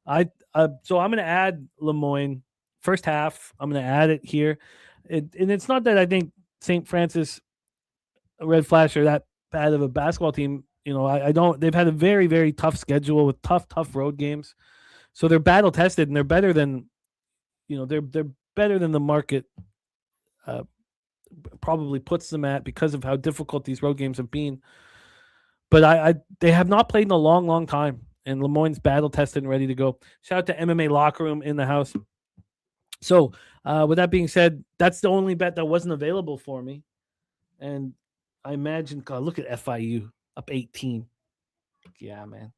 So I'm going to add Lemoyne first half. I'm going to add it here. And it's not that I think St. Francis Red Flash are that bad of a basketball team. I don't. They've had a very, very tough schedule with tough road games. So they're battle tested and they're better than, they're better than the market probably puts them at because of how difficult these road games have been. But they have not played in a long time, and Lemoyne's battle tested and ready to go. Shout out to MMA Locker Room in the house. So with that being said, that's the only bet that wasn't available for me. And I imagine, God, look at FIU up 18. Yeah, man.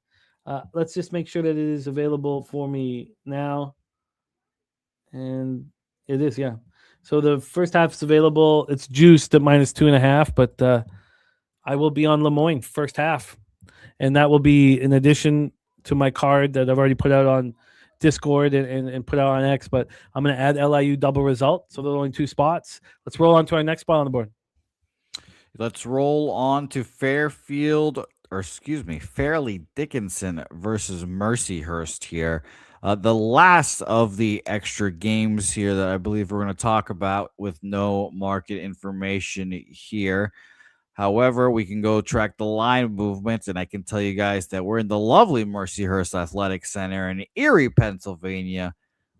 Let's just make sure that it is available for me now. And it is, yeah. So the first half is available. It's juiced at -2.5, but I will be on Lemoyne first half. And that will be in addition to my card that I've already put out on Discord and put out on X. But I'm going to add LIU double result. So there are only 2 spots. Let's roll on to our next spot on the board. Let's roll on to Fairfield, Fairleigh Dickinson versus Mercyhurst here. The last of the extra games here that I believe we're going to talk about with no market information here. However, we can go track the line movements, and I can tell you guys that we're in the lovely Mercyhurst Athletic Center in Erie, Pennsylvania,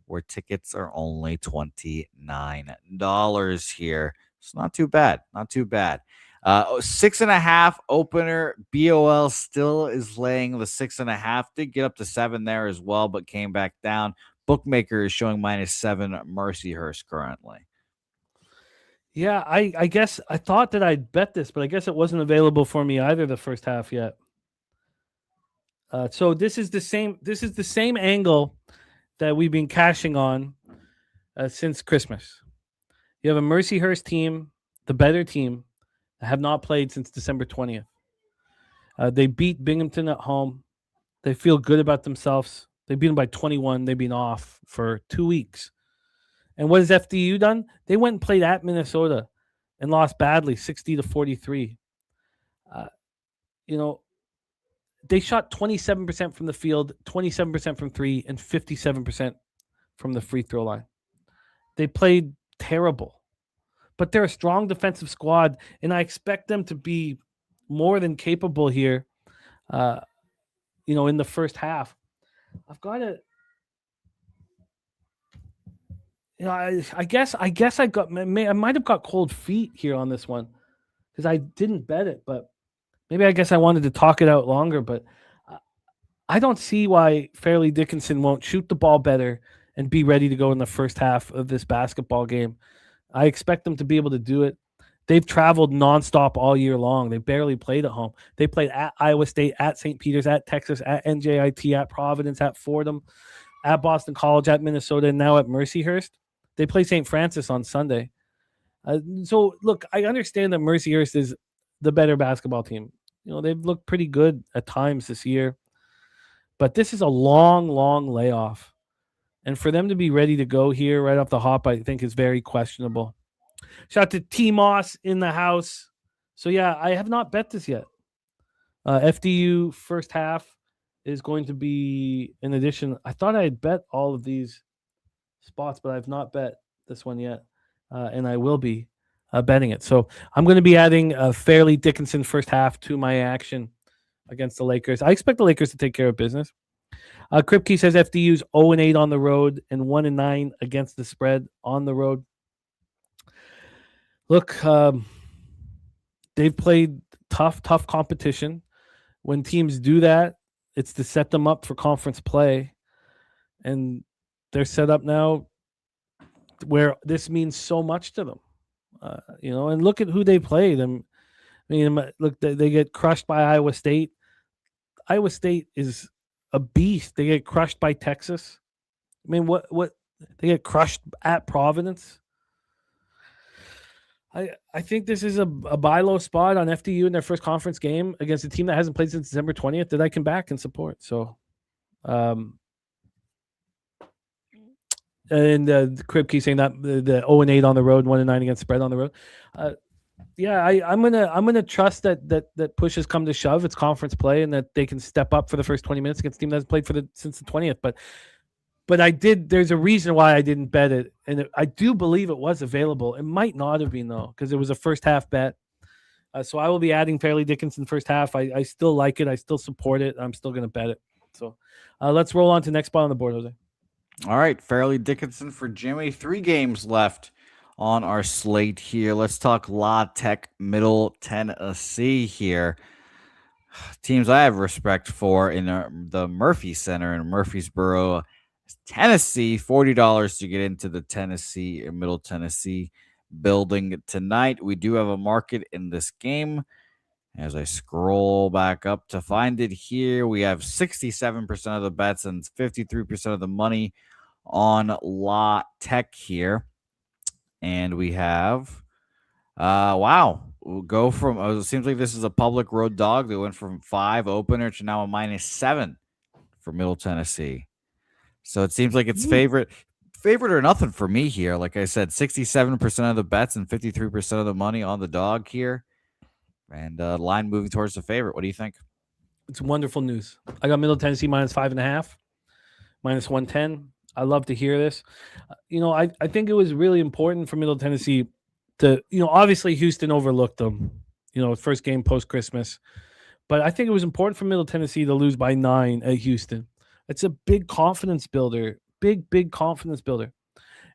where tickets are only $29 here. It's not too bad. 6.5 opener. BOL still is laying the 6.5. Did get up to 7 there as well, but came back down. Bookmaker is showing -7 Mercyhurst currently. Yeah, I guess I thought that I'd bet this, but I guess it wasn't available for me either the first half yet. So this is the same angle that we've been cashing on since Christmas. You have a Mercyhurst team, the better team, that have not played since December 20th. They beat Binghamton at home. They feel good about themselves. They beat them by 21. They've been off for 2 weeks. And what has FDU done? They went and played at Minnesota and lost badly, 60-43. They shot 27% from the field, 27% from 3, and 57% from the free throw line. They played terrible. But they're a strong defensive squad, and I expect them to be more than capable here, in the first half. I've got to, I guess I might have got cold feet here on this one because I didn't bet it, but maybe I guess I wanted to talk it out longer, but I don't see why Fairleigh Dickinson won't shoot the ball better and be ready to go in the first half of this basketball game. I expect them to be able to do it. They've traveled nonstop all year long. They barely played at home. They played at Iowa State, at St. Peter's, at Texas, at NJIT, at Providence, at Fordham, at Boston College, at Minnesota, and now at Mercyhurst. They play St. Francis on Sunday. So, look, I understand that Mercyhurst is the better basketball team. They've looked pretty good at times this year. But this is a long layoff. And for them to be ready to go here right off the hop, I think is very questionable. Shout out to T. Moss in the house. So, yeah, I have not bet this yet. FDU first half is going to be, in addition, I thought I had bet all of these spots, but I've not bet this one yet. And I will be betting it. So I'm going to be adding Fairleigh Dickinson first half to my action against the Lakers. I expect the Lakers to take care of business. Kripke says FDU's 0-8 on the road and 1-9 against the spread on the road. Look, they've played tough competition. when teams do that, it's to set them up for conference play. And they're set up now where this means so much to them. And look at who they played. Look, they get crushed by Iowa State. Iowa State is a beast. They get crushed by Texas. What they get crushed at Providence. I think this is a buy low spot on FDU in their first conference game against a team that hasn't played since December 20th that I can back and support. So, and the Crib keeps saying that the 0-8 on the road, 1-9 against spread on the road. I'm gonna trust that pushes come to shove. It's conference play and that they can step up for the first 20 minutes against a team that hasn't played since the 20th. But I did. There's a reason why I didn't bet it, and I do believe it was available. It might not have been though, because it was a first half bet. So I will be adding Fairleigh Dickinson first half. I still like it. I still support it. I'm still going to bet it. So let's roll on to the next spot on the board, Jose. All right, Fairleigh Dickinson for Jimmy. 3 games left on our slate here. Let's talk La Tech, Middle Tennessee here. Teams I have respect for in the Murphy Center in Murfreesboro, Tennessee. $40 to get into the Tennessee or Middle Tennessee building tonight. We do have a market in this game. As I scroll back up to find it here, we have 67% of the bets and 53% of the money on La Tech here. And we have, we'll go from, it seems like this is a public road dog. They went from 5 opener to now a -7 for Middle Tennessee. So it seems like it's favorite or nothing for me here. Like I said, 67% of the bets and 53% of the money on the dog here. And line moving towards the favorite. What do you think? It's wonderful news. I got Middle Tennessee -5.5, -110. I love to hear this. I think it was really important for Middle Tennessee to, obviously Houston overlooked them, first game post-Christmas. But I think it was important for Middle Tennessee to lose by 9 at Houston. It's a big confidence builder, big confidence builder.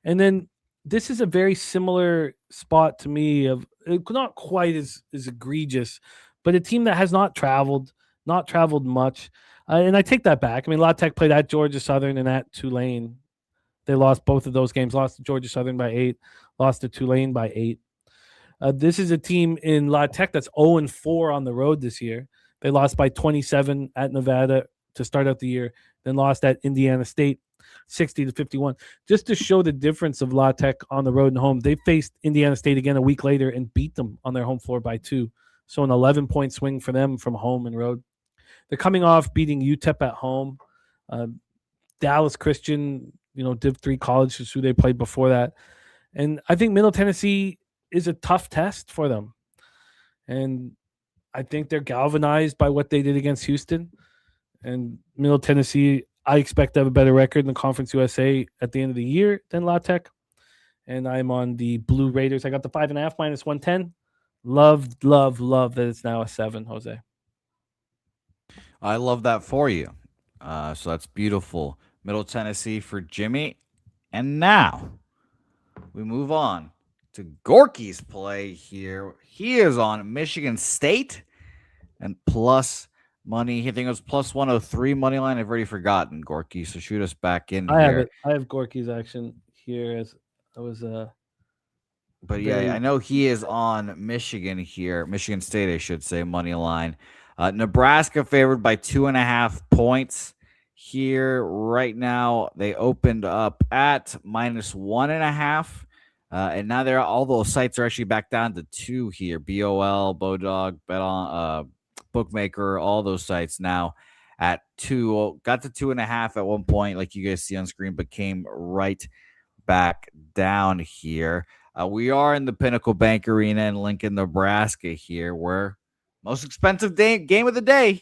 And then this is a very similar spot to me of not quite as egregious, but a team that has not traveled much. And I take that back. La Tech played at Georgia Southern and at Tulane. They lost both of those games, lost to Georgia Southern by 8, lost to Tulane by 8. This is a team in La Tech that's 0-4 on the road this year. They lost by 27 at Nevada to start out the year, then lost at Indiana State 60-51. Just to show the difference of La Tech on the road and home, they faced Indiana State again a week later and beat them on their home floor by 2. So an 11-point swing for them from home and road. They're coming off beating UTEP at home. Dallas Christian, Div 3 college is who they played before that. And I think Middle Tennessee is a tough test for them. And I think they're galvanized by what they did against Houston. And Middle Tennessee, I expect to have a better record in the Conference USA at the end of the year than La Tech. And I'm on the Blue Raiders. I got the 5.5 -110. Love that it's now a 7, Jose. I love that for you. So that's beautiful. Middle Tennessee for Jimmy. And now we move on to Gorky's play here. He is on Michigan State and plus money. I think it was plus 103 money line. I've already forgotten, Gorky. So shoot us back in I here. have it. I have Gorky's action here as I was But yeah, I know he is on Michigan here. Michigan State, I should say, money line. Nebraska favored by 2.5 points here right now. They opened up at -1.5. And now all those sites are actually back down to 2 here. BOL, Bodog, BetOn, Bookmaker, all those sites now at 2. Got to 2.5 at one point, like you guys see on screen, but came right back down here. We are in the Pinnacle Bank Arena in Lincoln, Nebraska here, where most expensive game of the day,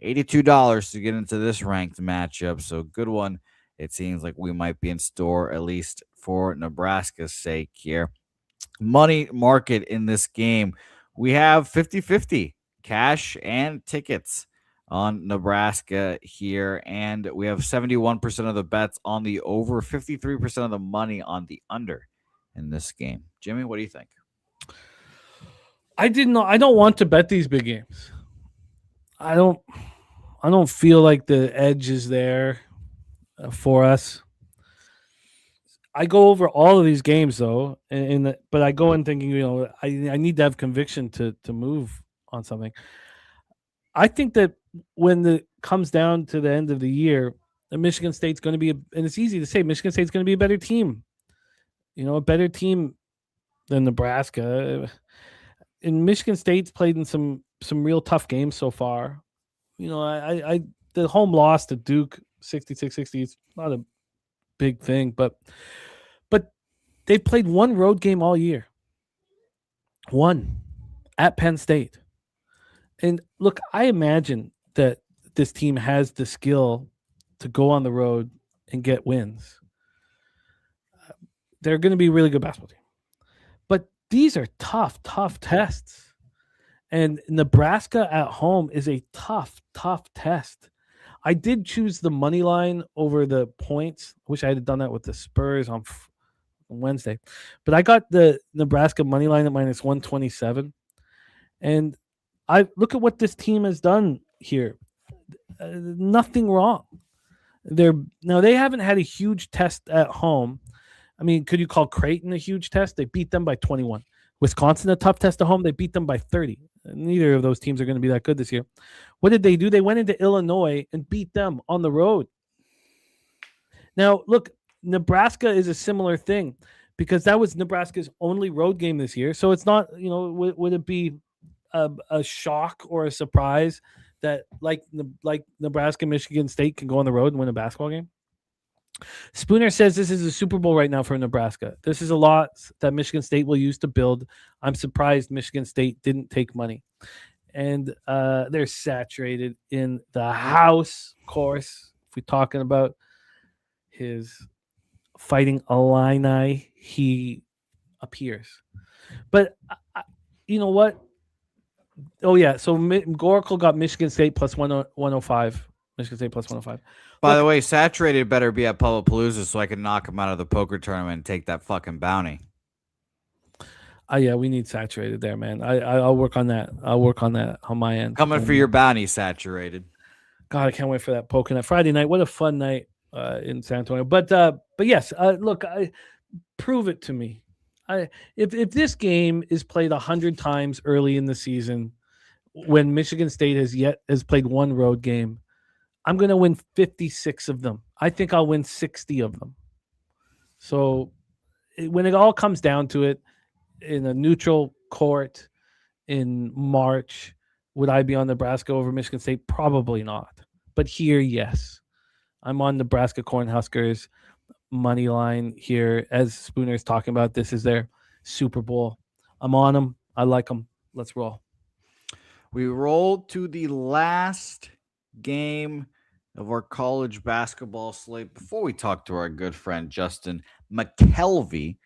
$82 to get into this ranked matchup. So good one. It seems like we might be in store, at least for Nebraska's sake here. Money market in this game, we have 50-50 cash and tickets on Nebraska here. And we have 71% of the bets on the over, 53% of the money on the under in this game. Jimmy, what do you think? I don't want to bet these big games. I don't feel like the edge is there for us. I go over all of these games though, but I go in thinking, I need to have conviction to move on something. I think that when it comes down to the end of the year, Michigan State's going to be, and it's easy to say, Michigan State's going to be a better team. A better team than Nebraska. And Michigan State's played in some real tough games so far. I the home loss to Duke 66-60 is not a big thing, but they've played one road game all year. One at Penn State. And look, I imagine that this team has the skill to go on the road and get wins. They're going to be a really good basketball team. But these are tough tests. And Nebraska at home is a tough test. I did choose the money line over the points. I wish I had done that with the Spurs on Wednesday. But I got the Nebraska money line at minus 127. And I look at what this team has done here. Nothing wrong. They haven't had a huge test at home. I mean, could you call Creighton a huge test? They beat them by 21. Wisconsin, a tough test at home. They beat them by 30. Neither of those teams are going to be that good this year. What did they do? They went into Illinois and beat them on the road. Now, look, Nebraska is a similar thing because that was Nebraska's only road game this year. So it's not, would it be a shock or a surprise that like Nebraska, Michigan State can go on the road and win a basketball game? Spooner says this is a Super Bowl right now for Nebraska. This is a lot that Michigan State will use to build. I'm surprised Michigan State didn't take money. And they're saturated in the house, of course. If we're talking about his Fighting Illini, he appears. But you know what? Oh, yeah. So Goracle got Michigan State plus 105. Michigan State plus 105. By the way, Saturated better be at Palooza so I can knock him out of the poker tournament and take that fucking bounty. Yeah, we need Saturated there, man. I'll work on that. I'll work on that on my end. Coming for your bounty, Saturated. God, I can't wait for that poker night. Friday night. What a fun night in San Antonio. But yes, look, prove it to me. If this game is played 100 times early in the season, when Michigan State has played one road game, I'm going to win 56 of them. I think I'll win 60 of them. So when it all comes down to it, in a neutral court in March, would I be on Nebraska over Michigan State? Probably not. But here, yes. I'm on Nebraska Cornhuskers money line here. As Spooner's talking about, this is their Super Bowl. I'm on them. I like them. Let's roll. We rolled to the last game of our college basketball slate before we talk to our good friend Justin McKelvey.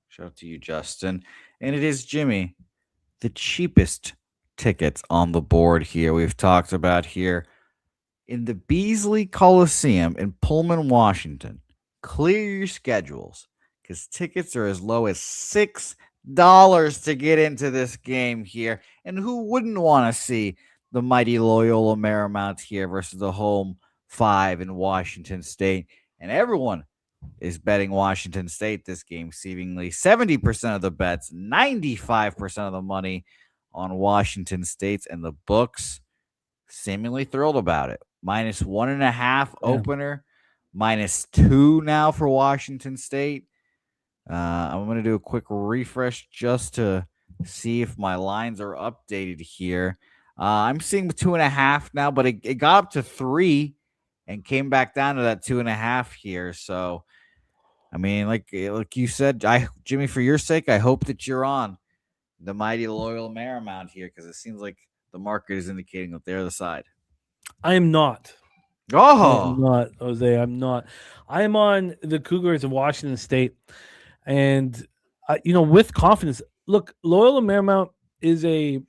Shout out to you, Justin. And it is, Jimmy, the cheapest tickets on the board here. We've talked about here in the Beasley Coliseum in Pullman, Washington. Clear your schedules because tickets are as low as $6 to get into this game here. And who wouldn't want to see the mighty Loyola Marymount here versus the home 5 in Washington State? And everyone is betting Washington State this game, seemingly 70% of the bets, 95% of the money on Washington State's, and the books seemingly thrilled about it. Minus 1.5 opener, -2 now for Washington State. I'm going to do a quick refresh just to see if my lines are updated here. I'm seeing 2.5 now, but it got up to 3 and came back down to that 2.5 here. So, I mean, like you said, Jimmy, for your sake, I hope that you're on the mighty Loyola Marymount here because it seems like the market is indicating that they're the side. I am not. Oh, I'm not, Jose. I'm not. I am on the Cougars of Washington State. And, with confidence, look, Loyola Marymount is a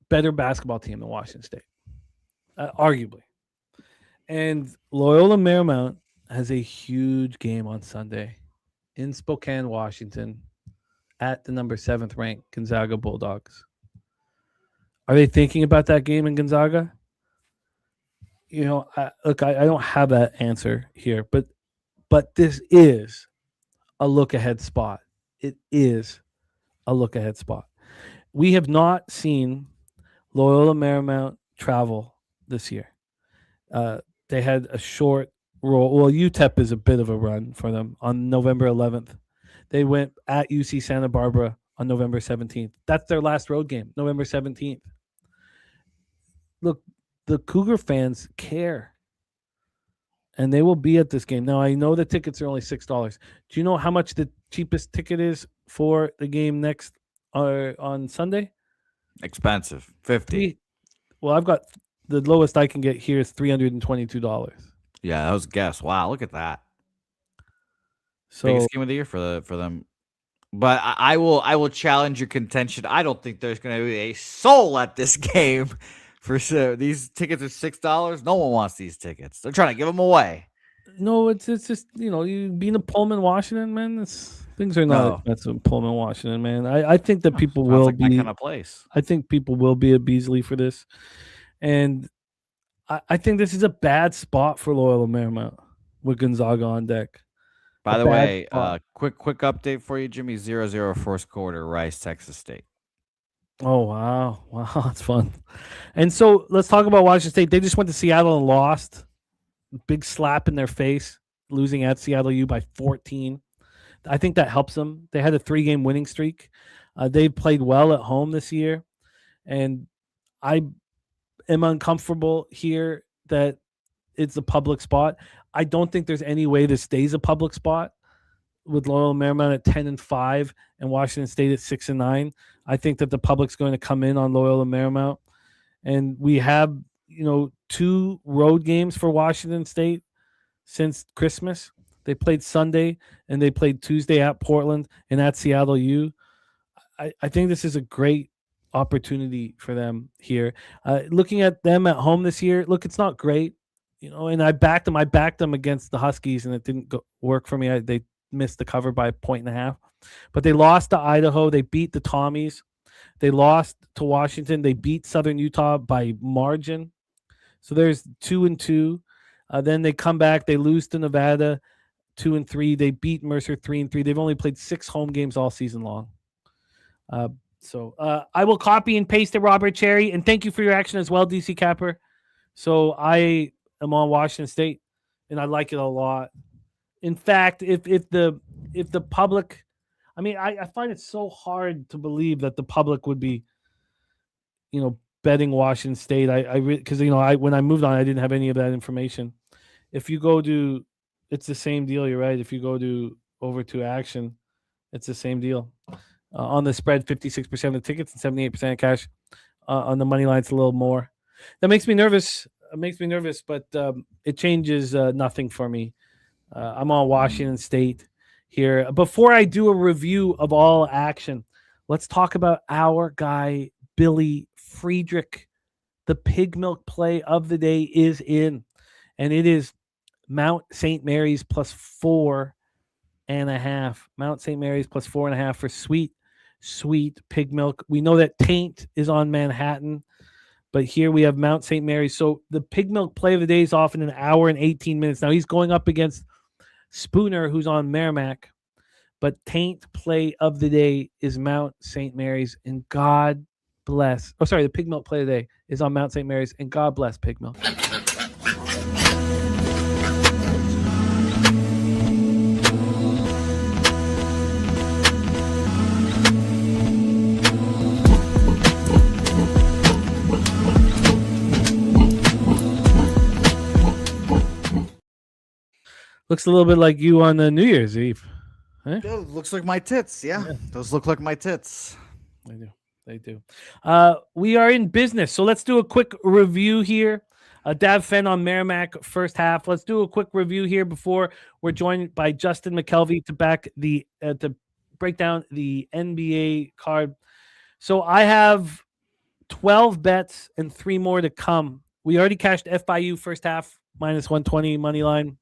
better basketball team than Washington State, arguably. And Loyola Marymount has a huge game on Sunday in Spokane, Washington, at the number 7th ranked Gonzaga Bulldogs. Are they thinking about that game in Gonzaga? I don't have that answer here, but this is a look ahead spot. It is a look ahead spot. We have not seen Loyola Marymount travel this year. They had a short roll. Well, UTEP is a bit of a run for them on November 11th. They went at UC Santa Barbara on November 17th. That's their last road game, November 17th. Look, the Cougar fans care, and they will be at this game. Now, I know the tickets are only $6. Do you know how much the cheapest ticket is for the game next on Sunday? Expensive. $50. Well, I've got the lowest I can get here is $322. Yeah, that was a guess. Wow, look at that. So Biggest game of the year for them. But I will challenge your contention. I don't think there's going to be a soul at this game. For sure. These tickets are $6. No one wants these tickets. They're trying to give them away. No, it's just you being a Pullman, Washington, man. Things are not expensive in Pullman, Washington, man. I think that people will be that kind of place. I think people will be at Beasley for this, and I think this is a bad spot for Loyola Marymount with Gonzaga on deck. By the way, quick update for you, Jimmy. 0-0 first quarter. Rice, Texas State. Oh, wow. That's fun. And so let's talk about Washington State. They just went to Seattle and lost. Big slap in their face, losing at Seattle U by 14. I think that helps them. They had a 3-game winning streak. They've played well at home this year. And I am uncomfortable here that it's a public spot. I don't think there's any way this stays a public spot with Loyola Marymount at 10-5 and Washington State at 6-9. I think that the public's going to come in on Loyola Marymount, and we have 2 road games for Washington State since Christmas. They played Sunday and they played Tuesday at Portland and at Seattle U. I think this is a great opportunity for them here. Looking at them at home this year, look, it's not great, and I backed them against the Huskies and it didn't work for me. They missed the cover by 1.5, but they lost to Idaho. They beat the Tommies. They lost to Washington. They beat Southern Utah by margin. So there's 2-2. Then they come back. They lose to Nevada 2-3. They beat Mercer 3-3. They've only played 6 home games all season long. So I will copy and paste it, Robert Cherry, and thank you for your action as well, DC Capper. So I am on Washington State, and I like it a lot. In fact, if the public, I find it so hard to believe that the public would be, betting Washington State. Because when I moved on, I didn't have any of that information. If you go to, it's the same deal. You're right. If you go to over to action, it's the same deal. On the spread, 56% of the tickets and 78% of cash. On the money line, it's a little more. That makes me nervous. But it changes nothing for me. I'm on Washington State here. Before I do a review of all action, let's talk about our guy, Billy Friedrich. The pig milk play of the day is in, and it is Mount St. Mary's plus 4.5. Mount St. Mary's plus 4.5 for sweet pig milk. We know that Taint is on Manhattan, but here we have Mount St. Mary's. So the pig milk play of the day is off in an hour and 18 minutes. Now he's going up against Spooner, who's on MAAC, but Taint play of the day is Mount St. Mary's, and God bless. Oh, sorry, the pig milk play of the day is on Mount St. Mary's, and God bless pig milk. Looks a little bit like you on the New Year's Eve. Huh? Looks like my tits. Yeah. Those look like my tits. They do. We are in business. So let's do a quick review here. Dav Fenn on Merrimack first half. Let's do a quick review here before we're joined by Justin McKelvey to break down the NBA card. So I have 12 bets and 3 more to come. We already cashed FIU first half minus 120 money line.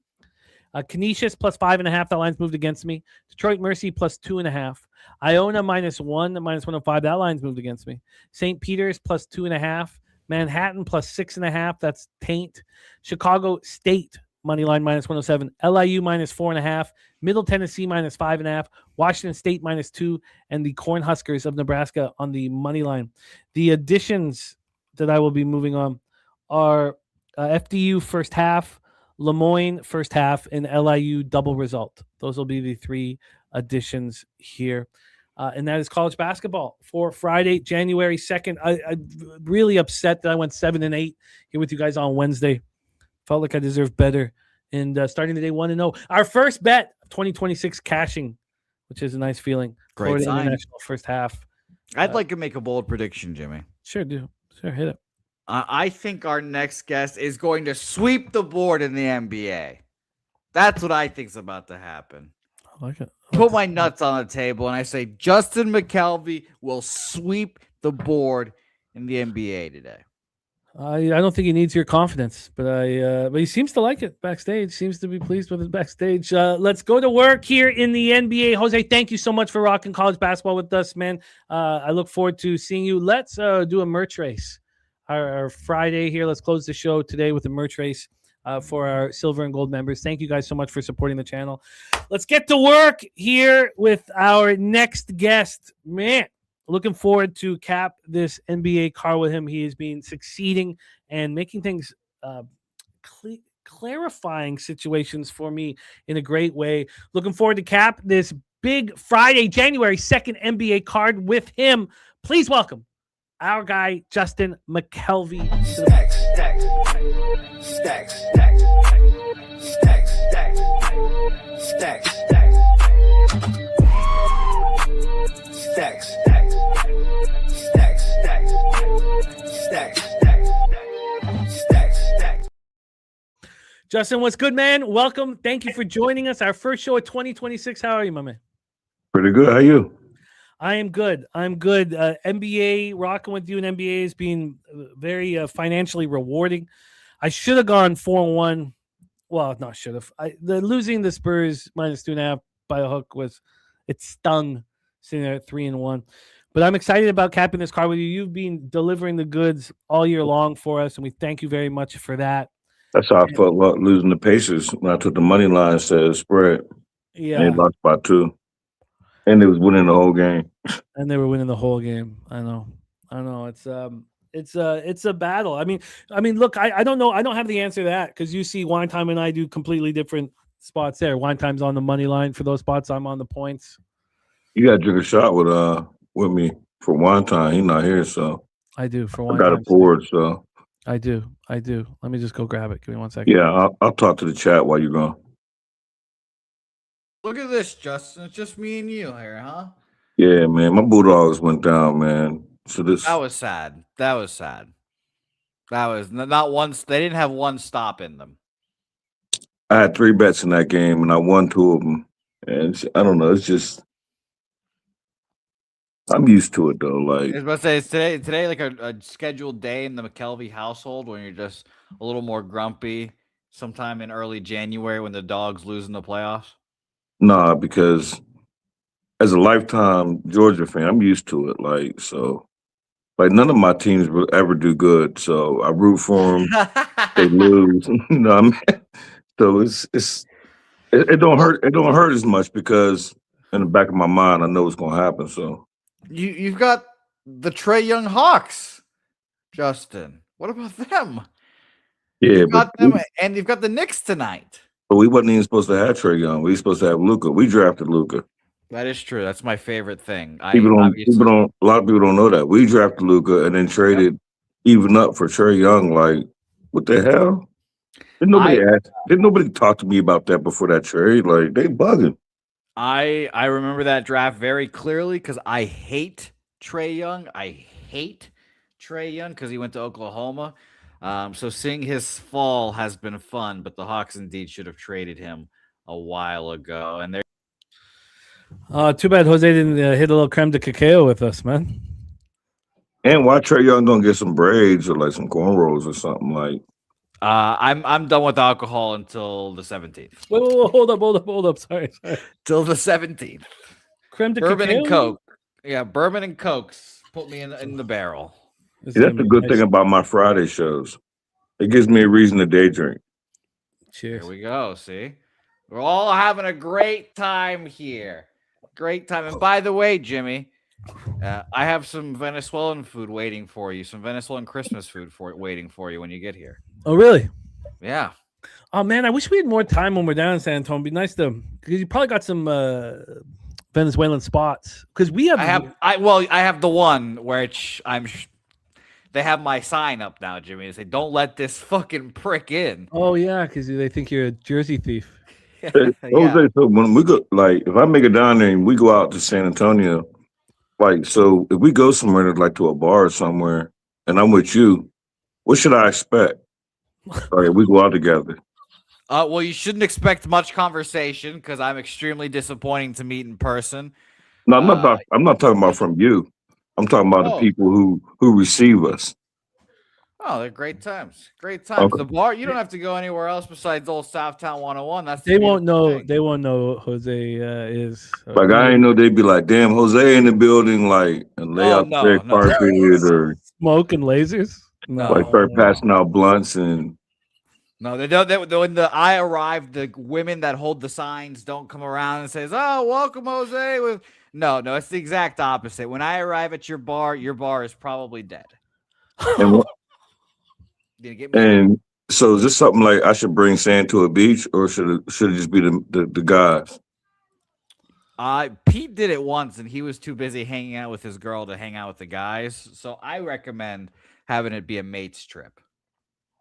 Canisius plus 5.5. That line's moved against me. Detroit Mercy plus 2.5. Iona -1, -105. That line's moved against me. St. Peter's plus 2.5. Manhattan plus 6.5. That's taint. Chicago State money line -107. LIU -4.5. Middle Tennessee -5.5. Washington State -2, and the Cornhuskers of Nebraska on the money line. The additions that I will be moving on are FDU first half, Lemoyne first half, and LIU double result. Those will be the 3 additions here. And that is college basketball for Friday, January 2nd. I'm really upset that I went 7-8 here with you guys on Wednesday. Felt like I deserved better. And starting the day 1-0. Our first bet of 2026 cashing, which is a nice feeling. Great Florida sign. International first half. I'd like to make a bold prediction, Jimmy. Sure do. Sure, hit it. I think our next guest is going to sweep the board in the NBA. That's what I think's about to happen. I like it. Put my nuts on the table, and I say Justin McKelvey will sweep the board in the NBA today. I don't think he needs your confidence, but he seems to like it backstage. Seems to be pleased with it backstage. Let's go to work here in the NBA. Jose, thank you so much for rocking college basketball with us, man. I look forward to seeing you. Let's do a merch race. Our Friday here. Let's close the show today with a merch race for our silver and gold members. Thank you guys so much for supporting the channel. Let's get to work here with our next guest, man. Looking forward to cap this NBA car with him. He has been succeeding and making things clarifying situations for me in a great way. Looking forward to cap this big Friday, January 2nd NBA card with him. Please welcome our guy, Justin McKelvey. Stacks, stacks, stacks, stacks, stacks, stacks, stacks, stacks, stacks, stacks, stacks, stacks, stacks, stacks. Justin, what's good, man? Welcome. Thank you for joining us. Our first show of 2026. How are you, my man? Pretty good. How you? I am good. NBA, rocking with you in NBA has been very financially rewarding. I should have gone 4-1. Well, not should have. Losing the Spurs -2.5 by a hook it stung sitting there at 3-1. But I'm excited about capping this card with you. You've been delivering the goods all year long for us, and we thank you very much for that. That's how I felt about losing the Pacers when I took the money line instead of spread. Yeah, And they lost by 2. And they was winning the whole game. and they were winning the whole game. I know. It's a battle. I mean, look, I don't know. I don't have the answer to that because you see, Wine Time and I do completely different spots there. Wine Time's on the money line for those spots. I'm on the points. You got to drink a shot with me for one time. He's not here, so I do for I Wine got Time. it poured. So I do. Let me just go grab it. Give me 1 second. yeah, I'll talk to the chat while you're gone. Look at this, Justin. It's just me and you here, huh? Yeah, man, my Bulldogs went down, man. So this That was sad. That was not one. They didn't have one stop in them. I had 3 bets in that game, and I won 2 of them. And I don't know. It's just I'm used to it though. I Like was about to say, is today like a scheduled day in the McKelvey household when you're just a little more grumpy sometime in early January when the Dogs lose in the playoffs? nah, because as a lifetime Georgia fan, I'm used to it. Like so, like none of my teams will ever do good. So I root for them. They lose. You know what I mean? So it don't hurt. It don't hurt as much because in the back of my mind, I know what's gonna happen. So You've got the Trae Young Hawks, Justin. What about them? yeah, You've but got them, and you've got the Knicks tonight. we wasn't even supposed to have Trae Young. We were supposed to have Luka. We drafted Luka. That is true. That's my favorite thing. A lot of people don't know that. We drafted Luka and then traded even up for Trae Young. Like, what the hell? Didn't nobody talk to me about that before that trade? Like, they bugging. I remember that draft very clearly because I hate Trae Young. I hate Trae Young because he went to Oklahoma. So seeing his fall has been fun, but the Hawks indeed should have traded him a while ago. And Too bad Jose didn't hit a little creme de cacao with us, man. And why Trae Young don't get some braids or like some cornrows or something like? I'm done with alcohol until the 17th. Whoa, hold up. Sorry. Till the 17th. Creme de Bourbon and cacao? Coke. Yeah, bourbon and Cokes. Put me in the barrel. This is That's gonna the be good nice. thing about my Friday shows. It gives me a reason to day drink. Cheers. Here we go. See, we're all having a great time here. Great time. And by the way, Jimmy, I have some Venezuelan food waiting for you. Some Venezuelan Christmas food waiting for you when you get here. Oh, really? Yeah. Oh man, I wish we had more time when we're down in San Antonio. It'd be nice to, because you probably got some Venezuelan spots. Because we have, I have the one where they have my sign up now, Jimmy. They say, "Don't let this fucking prick in." Oh yeah, because they think you're a Jersey thief. Jose, so when we go, like, if I make it down there and we go out to San Antonio, like, so if we go somewhere to a bar or somewhere, and I'm with you, what should I expect? Like, we go out together. Well, you shouldn't expect much conversation because I'm extremely disappointing to meet in person. No, I'm not talking about from you. I'm talking about the people who receive us. Oh, they're great times. Great times. Okay. The bar, you don't have to go anywhere else besides old Southtown 101. That's They won't know. They won't know who Jose is. Like, I didn't know they'd be like, damn, Jose in the building, like, and lay out the red carpet or smoke and lasers. No, like start passing out blunts and. No, they don't. When I arrive, the women that hold the signs don't come around and says, "Oh, welcome, Jose." No, it's the exact opposite. When I arrive at your bar is probably dead. And so, is this something like I should bring sand to a beach, or should it just be the guys? Pete did it once, and he was too busy hanging out with his girl to hang out with the guys. So I recommend having it be a mates trip.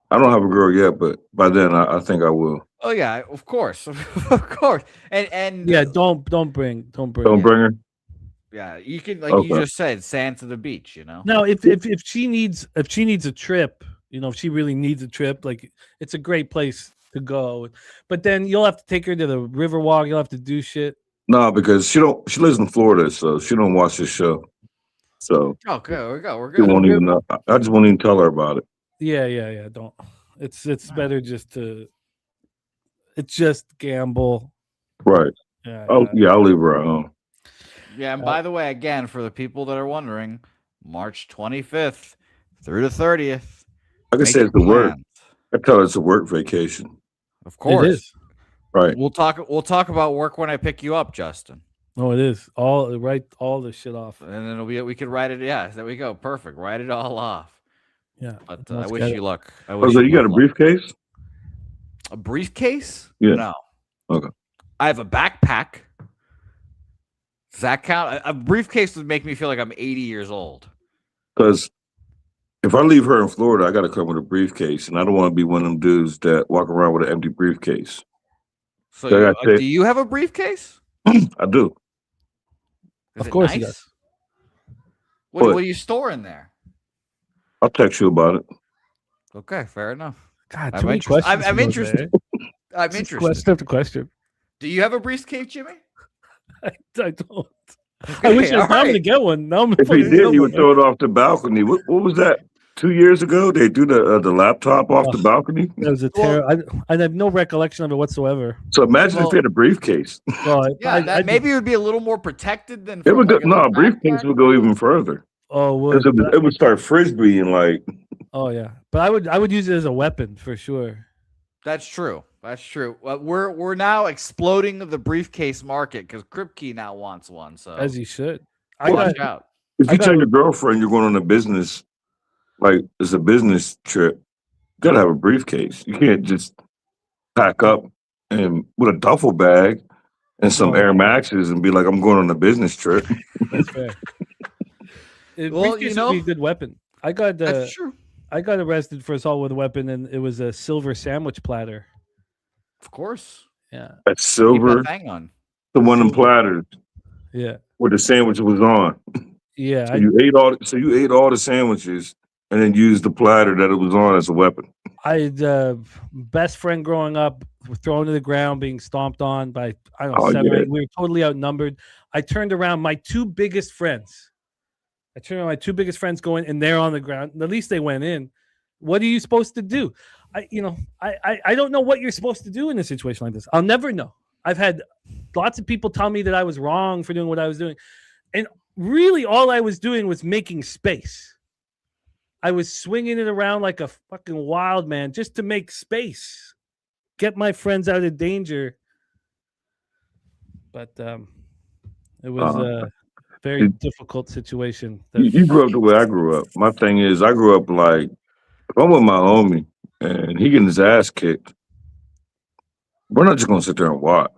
I don't have a girl yet, but by then I think I will. Oh yeah, of course, of course. And yeah, don't bring her. Yeah, you can you just said, sand to the beach. You know. No, if she needs a trip, if she really needs a trip, like it's a great place to go. But then you'll have to take her to the Riverwalk. You'll have to do shit. No, because she lives in Florida, so she don't watch this show. So okay, we're good. She won't even know. I just won't even tell her about it. Yeah. Don't. It's better just to. It's just gamble. Right. Yeah. I'll leave her at home. Yeah, and by the way, again, for the people that are wondering, March 25th through the 30th. Like I said, it's the work. I tell her it's a work vacation. Of course. It is. Right. We'll talk about work when I pick you up, Justin. Oh, it is. All the shit off. And then we could write it. Yeah, there we go. Perfect. Write it all off. Yeah. But I wish you luck. You got a briefcase? A briefcase? Yeah. No. Okay. I have a backpack. Does that count? A briefcase would make me feel like I'm 80 years old. Because if I leave her in Florida, I got to come with a briefcase, and I don't want to be one of them dudes that walk around with an empty briefcase. So do you have a briefcase? I do. Of course he does. What do you store in there? I'll text you about it. Okay, fair enough. God, too many questions. I'm interested. I'm interested. Question after question. Do you have a briefcase, Jimmy? I don't. Okay, I wish I was going to get one. No, if he did, he would throw it off the balcony. What was that? 2 years ago, they do the laptop off the balcony. That was a terror. I have no recollection of it whatsoever. So imagine if they had a briefcase. Maybe it would be a little more protected than. It would go, no, a briefcase would go even further. Oh, it would start frisbeeing like. Oh yeah, but I would use it as a weapon for sure. That's true. We're now exploding the briefcase market because Kripke now wants one. So as he should. Watch out. If you tell your girlfriend you're going on a business, like it's a business trip, you gotta have a briefcase. You can't just pack up and with a duffel bag and some Air Maxes and be like, I'm going on a business trip. That's fair. Briefcase would be a good weapon. That's true. I got arrested for assault with a weapon, and it was a silver sandwich platter. Of course. Yeah. That's silver. Hang on. The one in platters. Yeah. Where the sandwich was on. Yeah. So you ate all the sandwiches and then used the platter that it was on as a weapon. I had best friend growing up, thrown to the ground, being stomped on by 7 or 8. We were totally outnumbered. I turned around my two biggest friends. Going, and they're on the ground. At least they went in. What are you supposed to do? I don't know what you're supposed to do in a situation like this. I'll never know. I've had lots of people tell me that I was wrong for doing what I was doing. And really all I was doing was making space. I was swinging it around like a fucking wild man just to make space, get my friends out of danger. But it was a very difficult situation. You grew up the way I grew up. My thing is, I grew up like, if I'm with my homie and he getting his ass kicked, we're not just going to sit there and watch.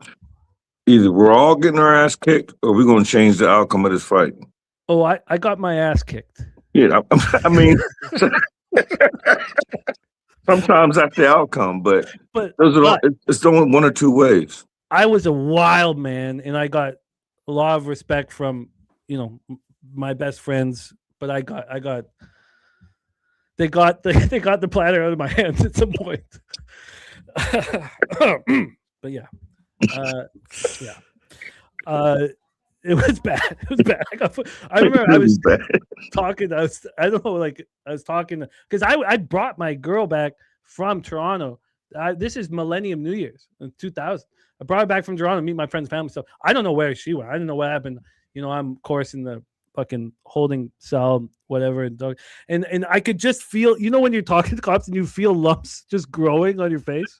Either we're all getting our ass kicked or we're going to change the outcome of this fight. Oh, I got my ass kicked. Yeah, I mean, sometimes that's the outcome, but it's only one or two ways. I was a wild man, and I got a lot of respect from, my best friends, but they got the platter out of my hands at some point. But yeah. It was bad. It was bad. I remember I was talking. I was talking because I brought my girl back from Toronto. This is Millennium New Year's in 2000. I brought her back from Toronto to meet my friend's family. So I don't know where she went. I didn't know what happened. I'm of course in the fucking holding cell, whatever. And I could just feel, when you're talking to cops and you feel lumps just growing on your face.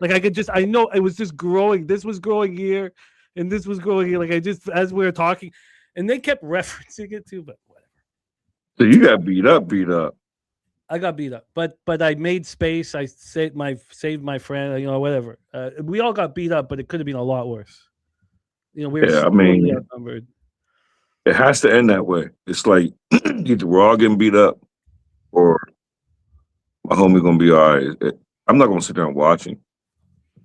Like I know it was just growing. This was growing here. And this was growing here. Like as we were talking, and they kept referencing it too, but whatever. So you got beat up. I got beat up, but I made space. I saved my friend, whatever. We all got beat up, but it could have been a lot worse. We were outnumbered. It has to end that way. It's like either we're all getting beat up or my homie gonna be all right. I'm not gonna sit there and watch him.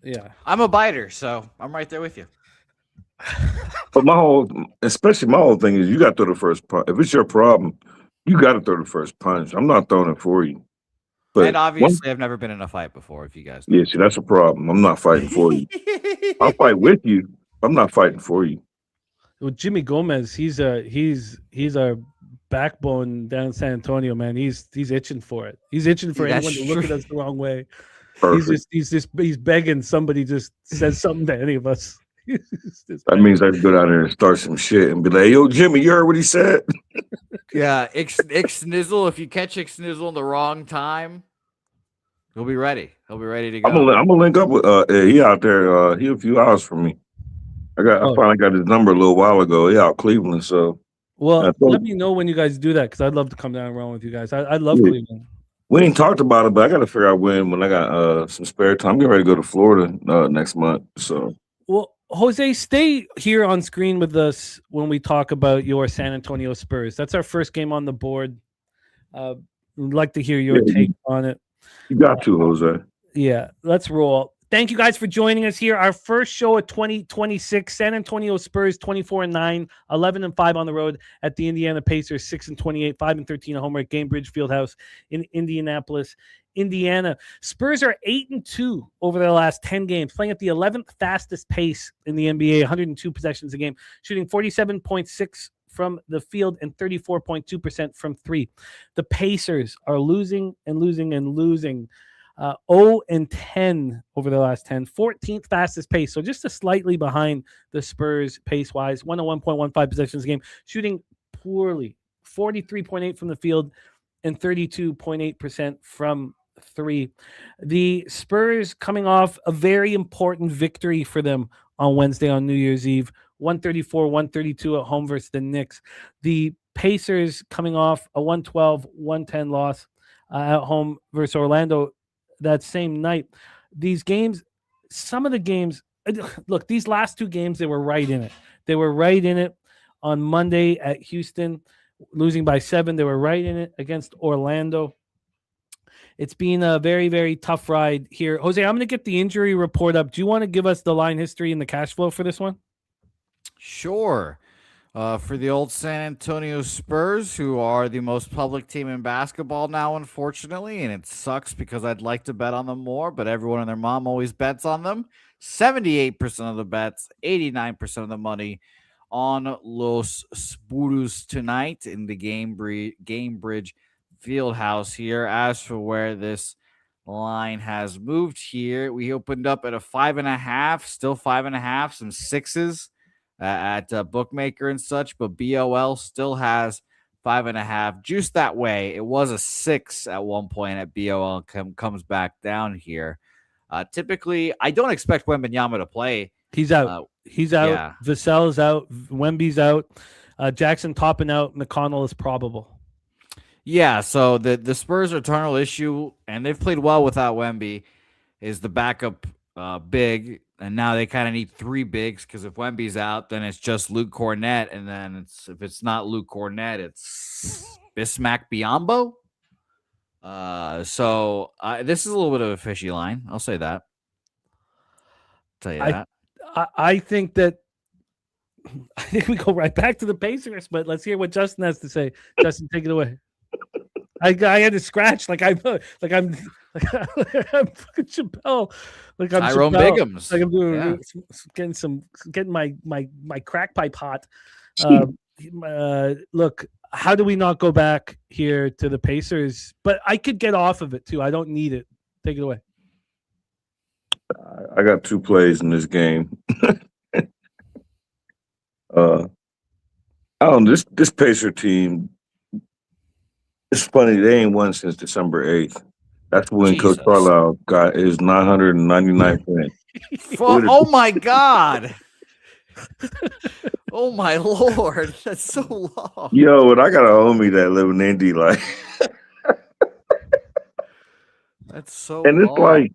Yeah. I'm a biter, so I'm right there with you. But my whole thing is you got to throw the first punch. If it's your problem, you got to throw the first punch. I'm not throwing it for you. But and obviously, I've never been in a fight before. If you guys, yeah, see, that's a problem. I'm not fighting for you. I'll fight with you. I'm not fighting for you. Well, Jimmy Gomez, he's our backbone down in San Antonio, man. He's itching for it. He's itching for anyone to look at us the wrong way. Perfect. He's begging somebody just says something to any of us. That means I can go down there and start some shit and be like, yo, Jimmy, you heard what he said? Yeah, Ixnizzle, if you catch Ixnizzle in the wrong time, he'll be ready. He'll be ready to go. I'm gonna link up with he out there. He a few hours from me. I finally got his number a little while ago. He out Cleveland, so let me know when you guys do that because I'd love to come down and run with you guys. I love Cleveland. We ain't talked about it, but I got to figure out when I got some spare time. I'm getting ready to go to Florida next month. So, well, Jose, stay here on screen with us when we talk about your San Antonio Spurs. That's our first game on the board. We'd like to hear your take on it. You got to, Jose. Yeah, let's roll. Thank you guys for joining us here. Our first show of 2026, San Antonio Spurs 24-9, 11-5 on the road at the Indiana Pacers, 6-28, 5-13 at home at Gainbridge Fieldhouse in Indianapolis, Indiana. Spurs are 8-2 over their last 10 games, playing at the 11th fastest pace in the NBA, 102 possessions a game, shooting 47.6 from the field and 34.2% from three. The Pacers are losing and losing and losing. 0-10 over the last 10, 14th fastest pace. So just a slightly behind the Spurs pace-wise, 101.15 possessions a game, shooting poorly, 43.8 from the field and 32.8% from three. The Spurs coming off a very important victory for them on Wednesday on New Year's Eve, 134-132 at home versus the Knicks. The Pacers coming off a 112-110 loss at home versus Orlando that same night. These games, some of the games, look, these last two games, they were right in it. They were right in it on Monday at Houston, losing by 7. They were right in it against Orlando. It's been a very, very tough ride here. Jose, I'm going to get the injury report up. Do you want to give us the line history and the cash flow for this one? Sure. For the old San Antonio Spurs, who are the most public team in basketball now, unfortunately, and it sucks because I'd like to bet on them more, but everyone and their mom always bets on them. 78% of the bets, 89% of the money on Los Spurs tonight in the Gamebridge Fieldhouse here. As for where this line has moved here. We opened up at a 5.5, still 5.5, some 6s at Bookmaker and such, but BOL still has 5.5. Juice that way. It was a 6 at one point at BOL and comes back down here. Typically, I don't expect Wembanyama to play. He's out. He's out. Yeah. Vassell's out. Wemby's out. Jackson topping out. McConnell is probable. Yeah, so the Spurs' eternal issue, and they've played well without Wemby, is the backup big, and now they kind of need 3 bigs because if Wemby's out, then it's just Luke Cornett, and then if it's not Luke Cornett, it's Bismack Biyombo. So this is a little bit of a fishy line. I'll say that. Tell you that. I think that I think we go right back to the Pacers, but let's hear what Justin has to say. Justin, take it away. I had to scratch like I'm fucking Chappelle, like I'm Tyrone Chappelle. Biggums. Like I'm doing getting my crack pipe hot. Look, how do we not go back here to the Pacers? But I could get off of it too. I don't need it. Take it away. I got 2 plays in this game. I don't know, this Pacer team. It's funny, they ain't won since December 8th. That's when Jesus. Coach Carlisle got his 999th win. Oh my God. Oh my Lord. That's so long. Yo, and I got a homie that live in Indy, like That's so and it's long. like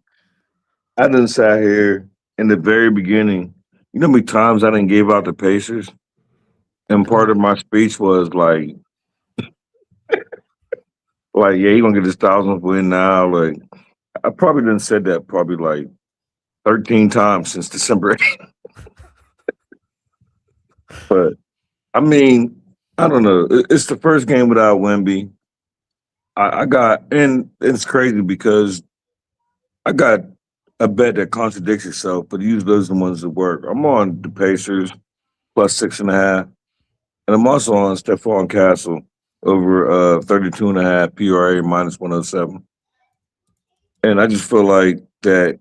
I done sat here in the very beginning. You know how many times I didn't give out the Pacers? And part of my speech was like, yeah, you're gonna get this 1,000th win now. Like, I probably done said that probably like 13 times since December 8th. But I mean, I don't know. It's the first game without Wemby. I got, and it's crazy because I got a bet that contradicts itself, but usually those are the ones that work. I'm on the Pacers plus 6.5, and I'm also on Stephon Castle over 32.5 PRA minus 107. And I just feel like that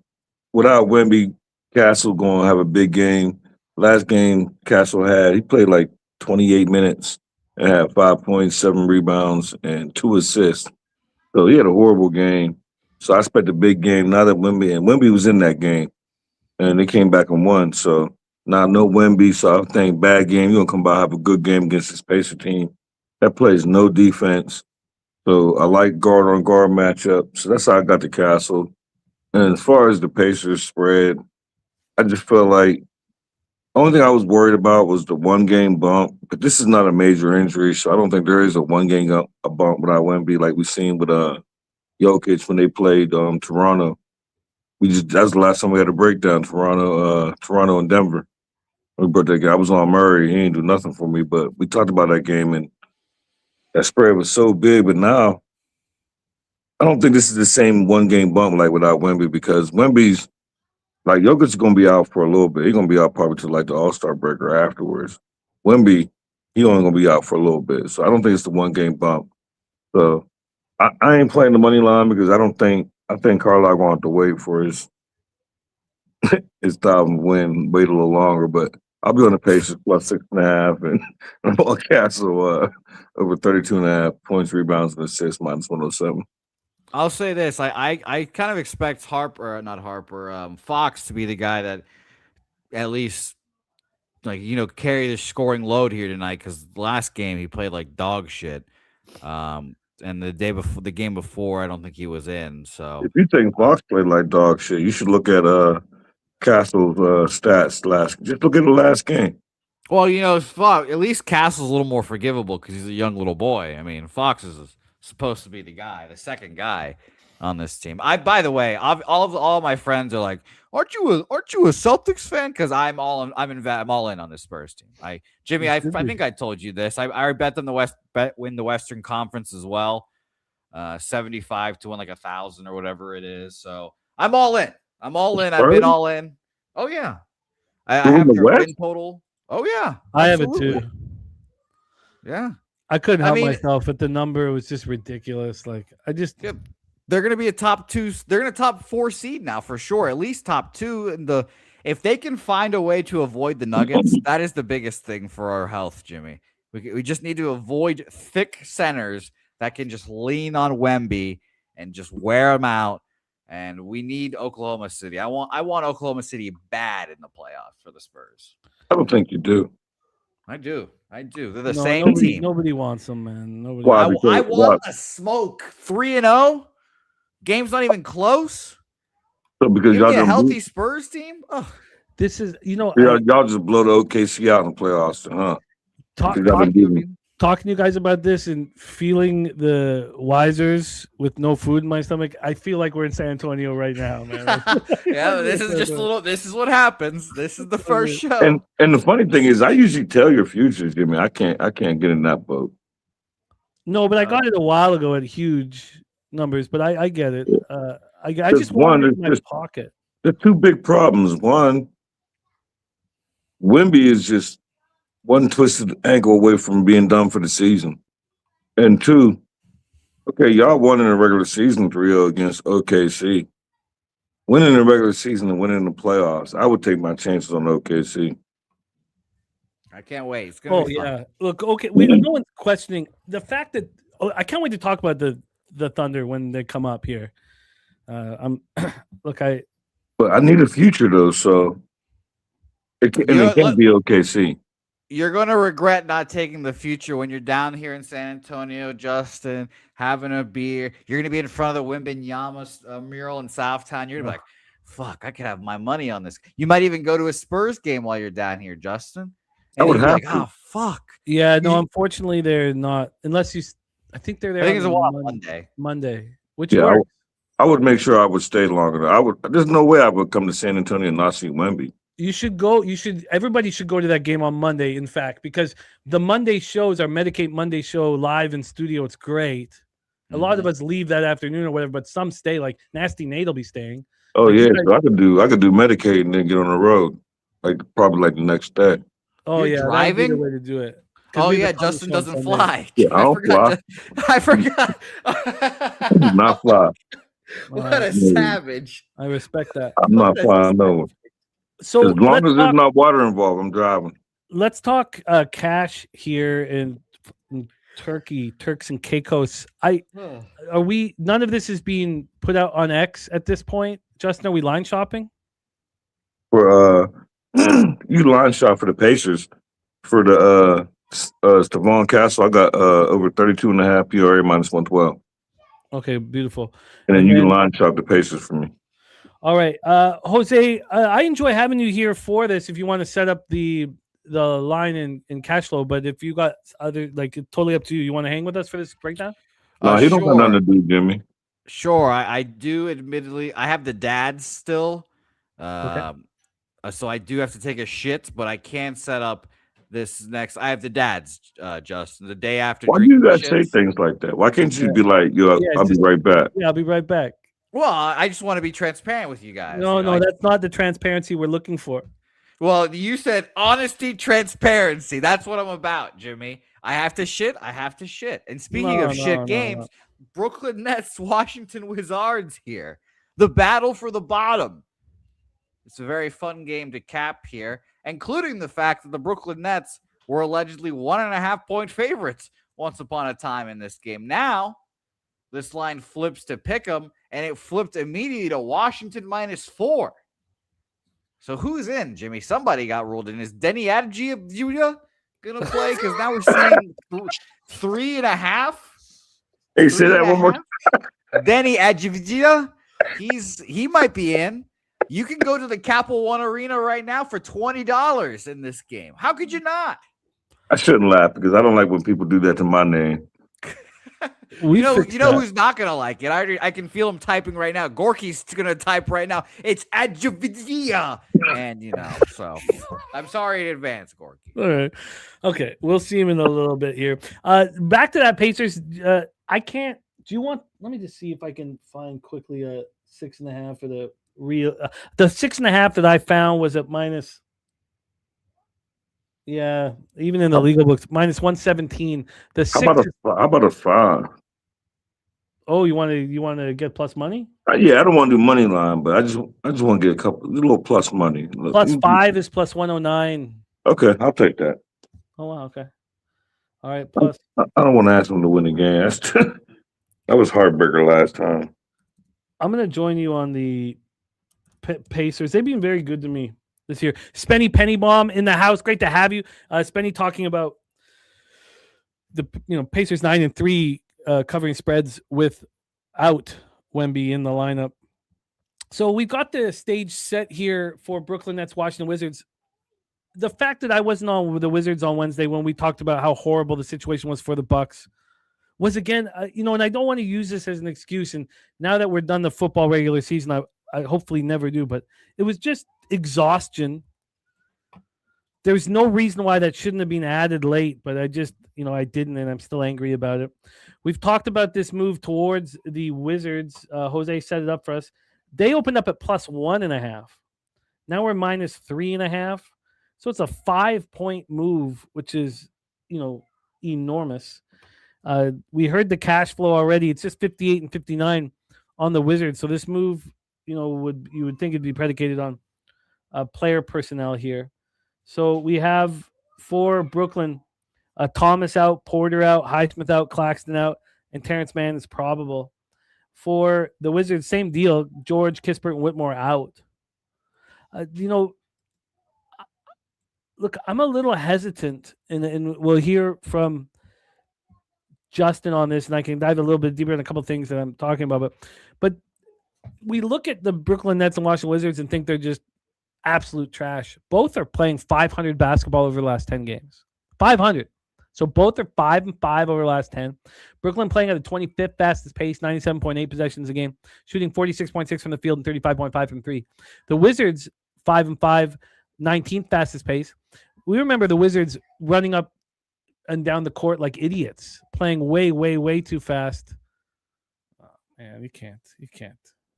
without Wemby, Castle going to have a big game. Last game Castle he played like 28 minutes and had 5 points, 7 rebounds, and 2 assists. So he had a horrible game. So I expect a big game now that Wemby was in that game, and they came back and won. So now no Wemby, so I think bad game. You're going to come by and have a good game against this Pacer team that plays no defense. So I like guard-on-guard matchup. So that's how I got the Castle. And as far as the Pacers spread, I just feel like the only thing I was worried about was the 1-game bump. But this is not a major injury, so I don't think there is a 1-game bump without Wemby like we've seen with Jokic when they played Toronto. That's the last time we had a breakdown, Toronto and Denver. We brought that guy. I was on Murray. He didn't do nothing for me, but we talked about that game, and that spread was so big. But now, I don't think this is the same 1-game bump like without Wemby because Wemby's like Jokic is going to be out for a little bit. He's going to be out probably to like the All-Star break or afterwards. Wemby, he only going to be out for a little bit. So I don't think it's the 1-game bump. So I ain't playing the money line because I think Carlisle going to have to wait for his 1,000th win, wait a little longer. But I'll be on the Pacers plus 6.5 and I'm on Castle over 32.5 points, rebounds, and assists minus 107. I'll say this. I kind of expect Fox to be the guy that at least carry the scoring load here tonight because last game he played like dog shit. And the game before, I don't think he was in. So if you think Fox played like dog shit, you should look at Castle's stats just look at the last game. Well, Fox, at least Castle's a little more forgivable because he's a young little boy. I mean, Fox is supposed to be the second guy on this team. By the way, all of my friends are like, "Aren't you a Celtics fan?" Because I'm all in on this Spurs team. Jimmy, I think I told you this. I bet them win the Western Conference as well, 75 to win like 1,000 or whatever it is. So I'm all in. I've been all in. Oh yeah, I have their win total. Oh yeah, I have it too. Yeah. I couldn't help myself, but the number was just ridiculous. Like, the they're going to be a top 2. They're going to top 4 seed now for sure. At least top 2. And if they can find a way to avoid the Nuggets, that is the biggest thing for our health, Jimmy. We just need to avoid thick centers that can just lean on Wemby and just wear them out. And we need Oklahoma City. I want Oklahoma City bad in the playoffs for the Spurs. I don't think you do. I do. They're the same team. Nobody wants them, man. Nobody. Why? I want a smoke. 3-0. Game's not even close. So because y'all a healthy Spurs team. Oh. This is, y'all just blow the OKC out in the playoffs, huh? Talking to you guys about this and feeling the Wisers with no food in my stomach. I feel like we're in San Antonio right now, man. Yeah, this is just a little. This is what happens. This is the first show. And the funny thing is, I usually tell your futures, Jimmy. I can't get in that boat. No, but I got it a while ago at huge numbers. But I get it. I just want it in my pocket. There's 2 big problems. One, Wemby is just one twisted ankle away from being done for the season. And 2, okay, y'all won in the regular season 3-0 against OKC. Winning the regular season and winning the playoffs, I would take my chances on OKC. I can't wait. It's gonna be fun. Yeah. Look, okay, no one's questioning the fact that I can't wait to talk about the Thunder when they come up here. But I need a future though, so it can't be OKC. You're going to regret not taking the future when you're down here in San Antonio, Justin, having a beer. You're going to be in front of the Wembanyama mural in Southtown. You're going to be like, fuck, I could have my money on this. You might even go to a Spurs game while you're down here, Justin. And I would have to. Oh, fuck. Yeah, no, unfortunately, they're not. Unless I think they're there. I think it's a Monday. Which works. I would make sure I would stay longer. There's no way I would come to San Antonio and not see Wemby. You should go. Everybody should go to that game on Monday, in fact, because the Monday shows, our Medicate Monday show live in studio. It's great. A lot of us leave that afternoon or whatever, but some stay. Like Nasty Nate will be staying. Oh, yeah. So I could do Medicaid and then get on the road, probably the next day. Oh, You're driving? That'd be the way to do it. Oh, yeah. Justin doesn't fly. Yeah, I don't fly. I forgot. I do not fly. What a savage. I respect that. I'm not flying no. So as long as there's not water involved, I'm driving. Let's talk cash here in Turks and Caicos. None of this is being put out on X at this point. Justin, are we line shopping? For you line shop for the Pacers for the Stavon Castle. I got over 32.5 PRA minus 112. Okay, beautiful. And then you line shop the Pacers for me. All right, Jose, I enjoy having you here for this. If you want to set up the line in cash flow, but if you got other, it's totally up to you. You want to hang with us for this breakdown? No, he don't have nothing to do, Jimmy. Sure, I do. Admittedly, I have the dads still, so I do have to take a shit, but I can set up this next. I have the dads, Justin, the day after. Why do you guys say things like that? Why can't you be like, yo, I'll be right back? Yeah, I'll be right back. Well, I just want to be transparent with you guys. No, that's not the transparency we're looking for. Well, you said honesty, transparency. That's what I'm about, Jimmy. I have to shit. And speaking of games, Brooklyn Nets, Washington Wizards here. The battle for the bottom. It's a very fun game to cap here, including the fact that the Brooklyn Nets were allegedly 1.5-point favorites once upon a time in this game. Now, this line flips to pick'em, and it flipped immediately to Washington -4. So who's in, Jimmy? Somebody got ruled in. Is Denny Adjia going to play? Because now we're seeing 3.5. Hey, say that one more time. Denny Adjia, he might be in. You can go to the Capital One Arena right now for $20 in this game. How could you not? I shouldn't laugh because I don't like when people do that to my name. You know who's not gonna like it? I can feel him typing right now. Gorky's gonna type right now. It's Adjia, and so I'm sorry in advance, Gorky. All right, okay, we'll see him in a little bit here. Back to that Pacers. I can't. Do you want? Let me just see if I can find quickly a 6.5 for the real. The 6.5 that I found was at minus. Yeah, even in the legal books, minus 117. The 6. How about a 5? Oh, you want to get plus money? Yeah, I don't want to do money line, but I just want to get a little plus money. Plus 5 is plus 109. Okay, I'll take that. Oh wow, okay. All right, plus. I don't want to ask them to win the game. That was heartbreaker last time. I'm going to join you on the Pacers. They've been very good to me this year. Spenny Pennybomb in the house. Great to have you. Spenny talking about the Pacers 9-3 covering spreads without Wemby in the lineup. So we've got the stage set here for Brooklyn Nets, Washington Wizards. The fact that I wasn't on with the Wizards on Wednesday when we talked about how horrible the situation was for the Bucks was again, and I don't want to use this as an excuse. And now that we're done the football regular season, I hopefully never do, but it was just exhaustion. There's no reason why that shouldn't have been added late, but I just, I didn't, and I'm still angry about it. We've talked about this move towards the Wizards. Jose set it up for us. They opened up at plus 1.5. Now we're minus 3.5. So it's a 5-point move, which is, enormous. We heard the cash flow already. It's just 58 and 59 on the Wizards. So this move, you would think it'd be predicated on player personnel here. So we have for Brooklyn, Thomas out, Porter out, Highsmith out, Claxton out, and Terrence Mann is probable. For the Wizards, same deal. George, Kispert, and Whitmore out. Look, I'm a little hesitant, and we'll hear from Justin on this, and I can dive a little bit deeper in a couple of things that I'm talking about. But we look at the Brooklyn Nets and Washington Wizards and think they're just absolute trash. Both are playing 500 basketball over the last 10 games. 500. So both are 5-5 over the last 10. Brooklyn playing at the 25th fastest pace, 97.8 possessions a game, shooting 46.6 from the field and 35.5 from three. The Wizards, 5-5, 19th fastest pace. We remember the Wizards running up and down the court like idiots, playing way, way, way too fast. Oh, man, you can't.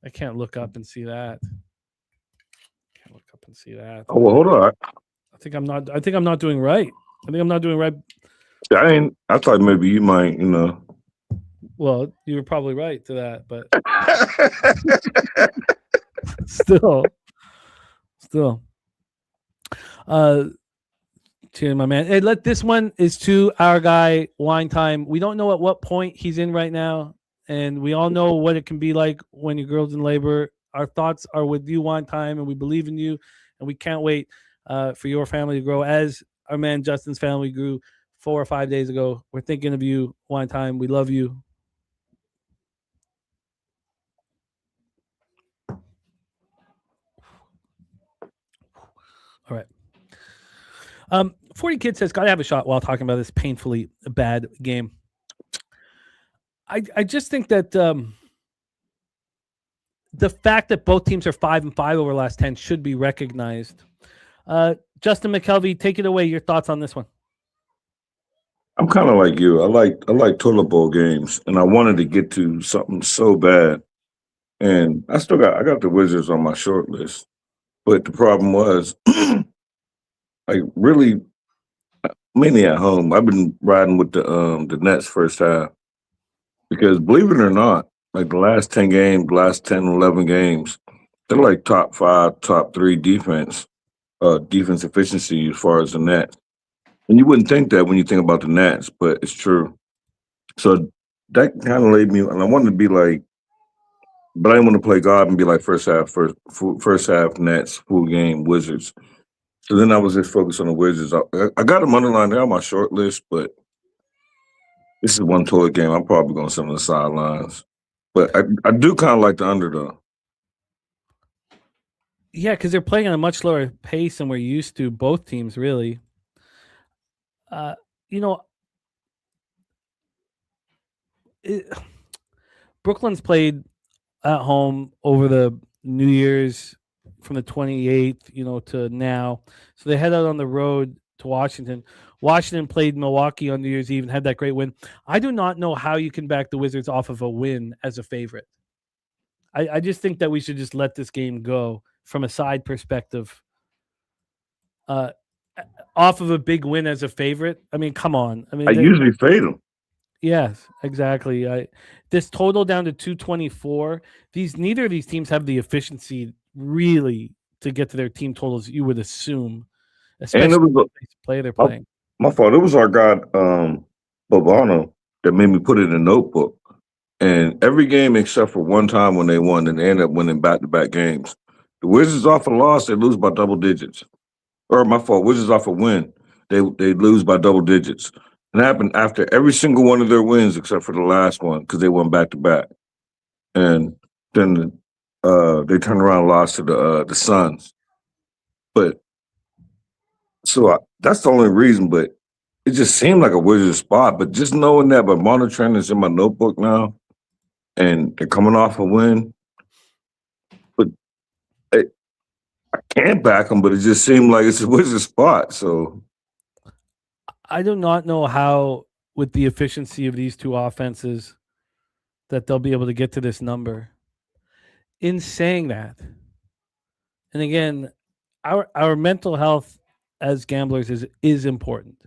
I can't look up and see that. Oh, well, hold on. I think I'm not doing right. I thought maybe you might, Well, you were probably right to that, but still. To my man. Hey, this one is to our guy, Wine Time. We don't know at what point he's in right now, and we all know what it can be like when your girl's in labor. Our thoughts are with you, Wine Time, and we believe in you, and we can't wait for your family to grow as our man Justin's family grew 4 or 5 days ago. We're thinking of you, Wine Time. We love you. All right. 40 Kid says, gotta have a shot while talking about this painfully bad game. I just think that the fact that both teams are 5-5 over the last 10 should be recognized. Justin McKelvey, take it away. Your thoughts on this one? I'm kind of like you. I like toilet bowl games, and I wanted to get to something so bad. And I got the Wizards on my short list. But the problem was, really, mainly at home, I've been riding with the Nets first half. Because believe it or not, like the last 10 games, last 10, 11 games, they're like top 5, top 3 defense efficiency as far as the Nets. And you wouldn't think that when you think about the Nets, but it's true. So that kind of laid me, and I wanted to be like, but I didn't want to play God and be like first half Nets, full game Wizards. So then I was just focused on the Wizards. I got them underlined. They're on my short list, but this is one toilet game. I'm probably going to sit on the sidelines. But I do kind of like the underdog. Yeah, because they're playing at a much slower pace than we're used to, both teams, really. Brooklyn's played at home over the New Year's from the 28th, to now. So they head out on the road to Washington. Washington played Milwaukee on New Year's Eve and had that great win. I do not know how you can back the Wizards off of a win as a favorite. I just think that we should just let this game go from a side perspective. Off of a big win as a favorite. I mean, come on. I usually fade them. Yes, exactly. This total down to 224. Neither of these teams have the efficiency really to get to their team totals. You would assume, And especially the play they're my, playing. my fault. It was our guy, Bobano, that made me put it in a notebook. And every game except for one time when they won, and they ended up winning back-to-back games. The Wizards off a loss, they lose by double digits. Or my fault, Wizards off a win, they lose by double digits. And it happened after every single one of their wins except for the last one because they won back-to-back. And then they turned around and lost to the Suns. But that's the only reason, but it just seemed like a Wizards spot. But just knowing that, but monitoring is in my notebook now, and they're coming off a win. But I can't back them, but it just seemed like it's a Wizards spot. So I do not know how, with the efficiency of these two offenses, that they'll be able to get to this number. In saying that, and again, our mental health as gamblers is important.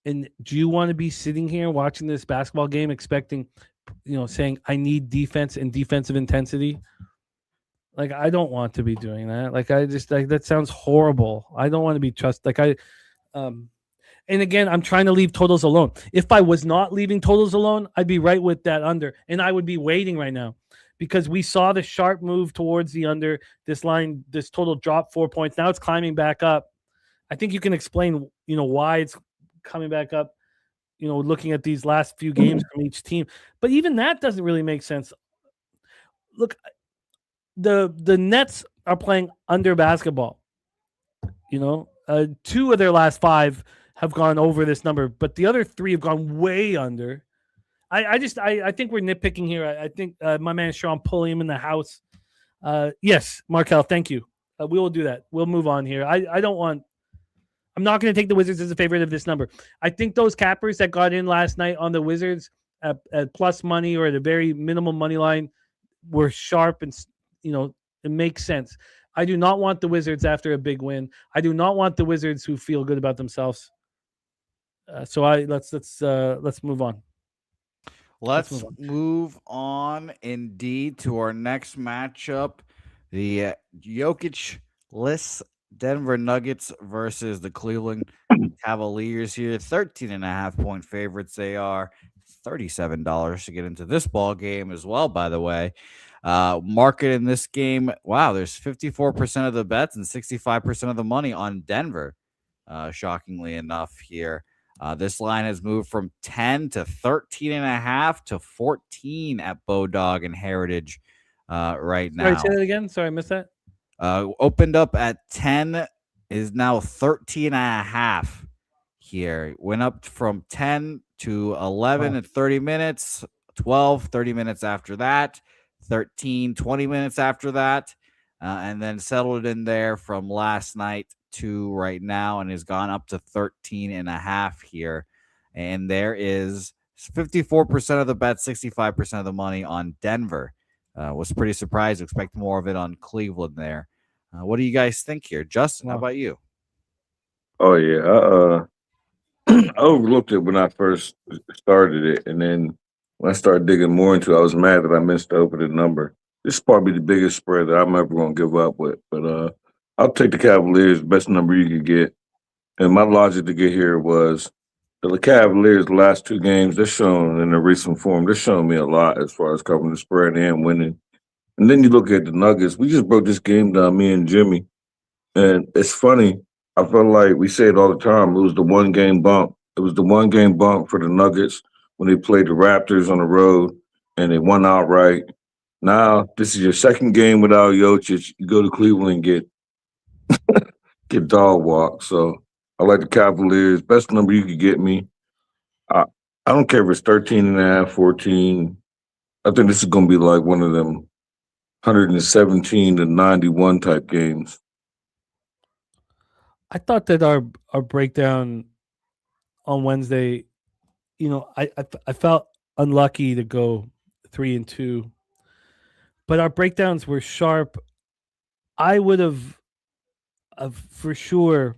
And do you want to be sitting here watching this basketball game expecting, saying I need defense and defensive intensity? Like, I don't want to be doing that. Like, that sounds horrible. I don't want to be and again, I'm trying to leave totals alone. If I was not leaving totals alone, I'd be right with that under, and I would be waiting right now because we saw the sharp move towards the under. This total dropped 4 points. Now it's climbing back up. I think you can explain, why it's coming back up, looking at these last few games from each team. But even that doesn't really make sense. Look, the Nets are playing under basketball. 2 of their last 5 have gone over this number, but the other 3 have gone way under. I think we're nitpicking here. I think my man Sean Pulliam in the house. Yes, Markel, thank you. We will do that. We'll move on here. I'm not going to take the Wizards as a favorite of this number. I think those cappers that got in last night on the Wizards at plus money or at a very minimum money line were sharp and, it makes sense. I do not want the Wizards after a big win. I do not want the Wizards who feel good about themselves. So let's move on. Let's move on indeed to our next matchup. The Jokic-less Denver Nuggets versus the Cleveland Cavaliers here. 13.5-point favorites. They are $37 to get into this ball game as well, by the way. Market in this game, wow, there's 54% of the bets and 65% of the money on Denver, shockingly enough here. This line has moved from 10 to 13.5 to 14 at Bodog and Heritage right now. Sorry, say that again. Sorry, I missed that. Opened up at 10, is now 13.5 here. Went up from 10 to 11 at 30 minutes, 12, 30 minutes after that, 13, 20 minutes after that, and then settled in there from last night to right now and has gone up to 13.5 here. And there is 54% of the bet, 65% of the money on Denver. Was pretty surprised. Expect more of it on Cleveland there. What do you guys think here? Justin, how about you? Oh, yeah. I overlooked it when I first started it. And then when I started digging more into it, I was mad that I missed the opening number. This is probably the biggest spread that I'm ever going to give up with. But I'll take the Cavaliers, best number you can get. And my logic to get here was the Cavaliers, the last 2 games, they're showing in their recent form, they're showing me a lot as far as covering the spread and winning. And then you look at the Nuggets. We just broke this game down, me and Jimmy. And it's funny. I feel like we say it all the time. It was the 1-game bump. It was the 1-game bump for the Nuggets when they played the Raptors on the road and they won outright. Now, this is your 2nd game without Jokic. You go to Cleveland and get dog walk. So I like the Cavaliers. Best number you could get me. I don't care if it's 13.5, 14. I think this is going to be like one of them 117 to 91 type games. I thought that our breakdown on Wednesday, I felt unlucky to go 3-2, but our breakdowns were sharp. I would have for sure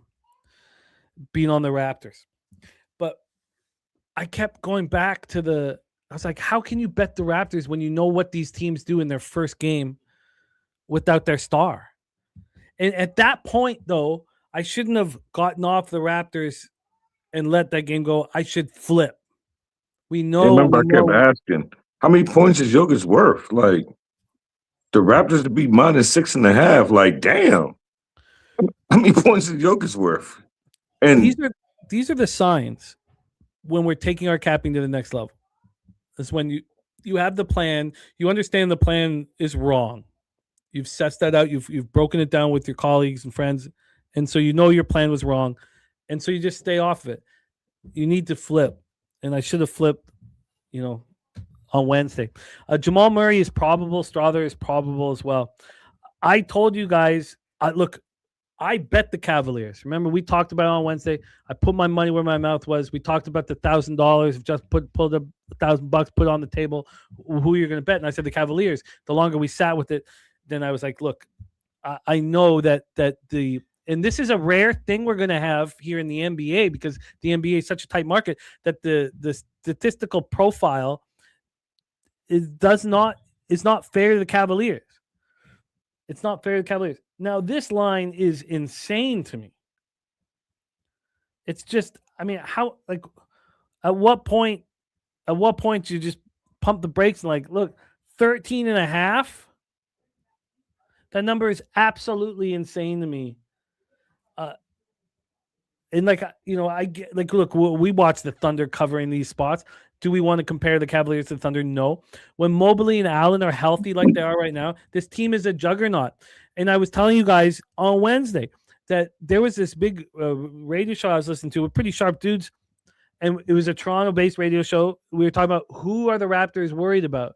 been on the Raptors, but I kept going back to I was like, how can you bet the Raptors when you know what these teams do in their first game without their star? And at that point, though, I shouldn't have gotten off the Raptors and let that game go. I should flip. We know. Remember, I kept asking, how many points is Jokic worth? Like, the Raptors to be -6.5. Like, damn. How many points is Jokic worth? And these are the signs when we're taking our capping to the next level. It's when you have the plan, you understand the plan is wrong. You've sussed that out. You've broken it down with your colleagues and friends, and so you know your plan was wrong, and so you just stay off of it. You need to flip, and I should have flipped, on Wednesday. Jamal Murray is probable. Strother is probable as well. I told you guys, look, I bet the Cavaliers. Remember, we talked about it on Wednesday. I put my money where my mouth was. We talked about the $1,000. Just pulled up $1,000, put on the table who you're going to bet, and I said the Cavaliers. The longer we sat with it, then I was like, look, I know that and this is a rare thing we're going to have here in the NBA because the NBA is such a tight market that the statistical profile is not fair to the Cavaliers. It's not fair to the Cavaliers. Now, this line is insane to me. It's just, how, like, at what point you just pump the brakes and like, look, 13.5? That number is absolutely insane to me. And I get, like, look, we watch the Thunder covering these spots. Do we want to compare the Cavaliers to the Thunder? No. When Mobley and Allen are healthy like they are right now, this team is a juggernaut. And I was telling you guys on Wednesday that there was this big radio show I was listening to with pretty sharp dudes, and it was a Toronto-based radio show. We were talking about who are the Raptors worried about.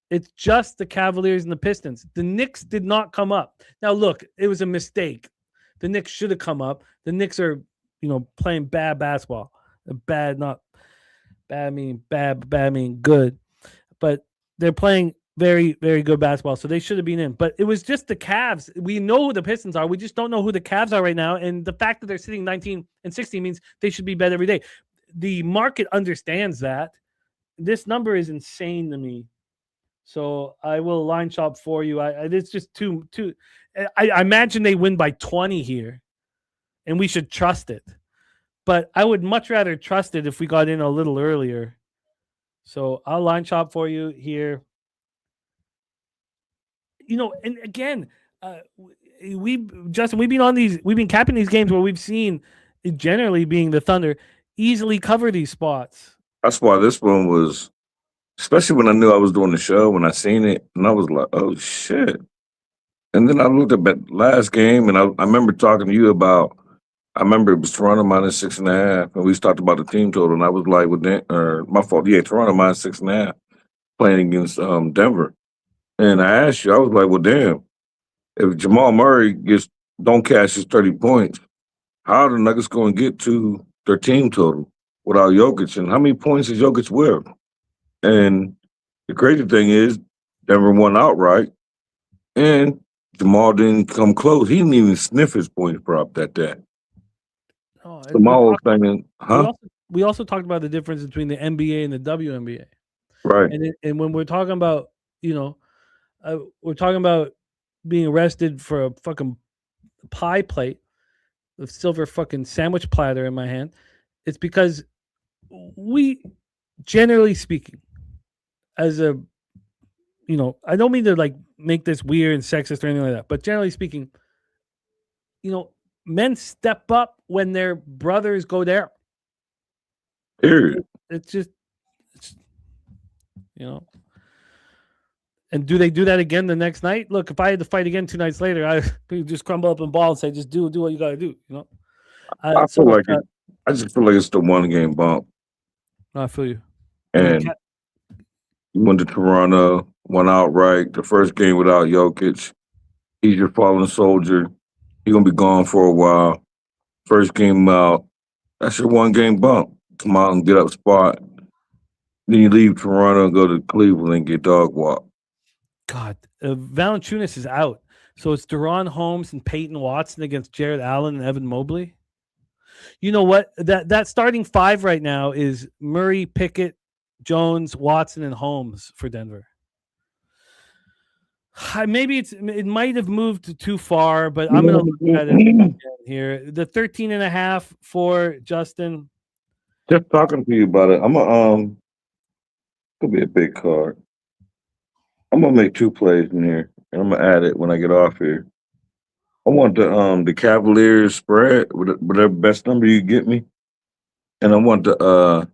It's just the Cavaliers and the Pistons. The Knicks did not come up. Now, look, it was a mistake. The Knicks should have come up. The Knicks are, playing bad basketball. Bad, not bad meaning bad, bad meaning good. But they're playing very, very good basketball, so they should have been in. But it was just the Cavs. We know who the Pistons are. We just don't know who the Cavs are right now. And the fact that they're sitting 19 and 16 means they should be bet every day. The market understands that. This number is insane to me. So I will line shop for you. It's just too. I imagine they win by 20 here, and we should trust it. But I would much rather trust it if we got in a little earlier. So I'll line shop for you here. And again, we've been capping these games where we've seen, generally being the Thunder, easily cover these spots. That's why this one was, especially when I knew I was doing the show, when I seen it, and I was like, oh, shit. And then I looked at that last game, and I remember talking to you about, I remember it was Toronto -6.5, and we talked about the team total, and I was like, my fault, Toronto -6.5, playing against Denver. And I asked you, I was like, well, damn, if Jamal Murray don't cash his 30 points, how are the Nuggets going to get to their team total without Jokic? And how many points is Jokic worth? And the crazy thing is, Denver won outright, and Jamal didn't come close. He didn't even sniff his points prop that day. Oh, Jamal was thinking, huh? We also talked about the difference between the NBA and the WNBA. Right. And when we're talking about, we're talking about being arrested for a fucking pie plate, a silver fucking sandwich platter in my hand, it's because we, generally speaking, as a, I don't mean to like make this weird and sexist or anything like that, but generally speaking, men step up when their brothers go there. Period. It's And do they do that again the next night? Look, if I had to fight again 2 nights later, I would just crumble up and ball and say, just do what you got to do. I just feel like it's the 1 game bump. I feel you. And you went to Toronto, won outright. The first game without Jokic. He's your fallen soldier. He's going to be gone for a while. First game out. That's your 1 game bump. Come out and get up spot. Then you leave Toronto and go to Cleveland and get dog walk. God, Valanciunas is out. So it's Deron Holmes and Peyton Watson against Jared Allen and Evan Mobley. You know what? That starting five right now is Murray, Pickett, Jones, Watson, and Holmes for Denver. Maybe it might have moved too far, but I'm going to look at it again here. The 13.5 for Justin. Just talking to you about it. I'm could be a big card. I'm gonna make 2 plays in here, and I'm gonna add it when I get off here. I want the Cavaliers spread with the best number you get me, and I want the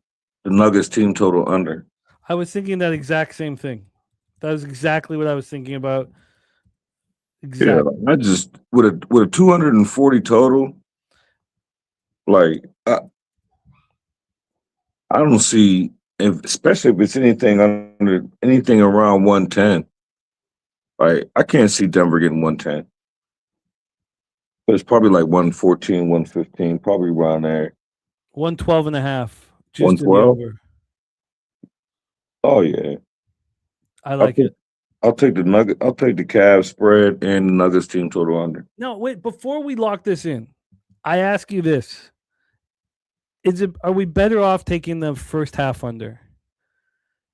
Nuggets team total under. I was thinking that exact same thing. That was exactly what I was thinking about. Exactly. Yeah, I just with a 240 total, like I don't see, especially if it's anything around 110. Like I can't see Denver getting 110. But it's probably like 114, 115, probably around there. 112.5. 112. Oh yeah. I like it. I'll take the Nugget. I'll take the Cavs spread and the Nuggets team total under. No, wait. Before we lock this in, I ask you this: are we better off taking the first half under?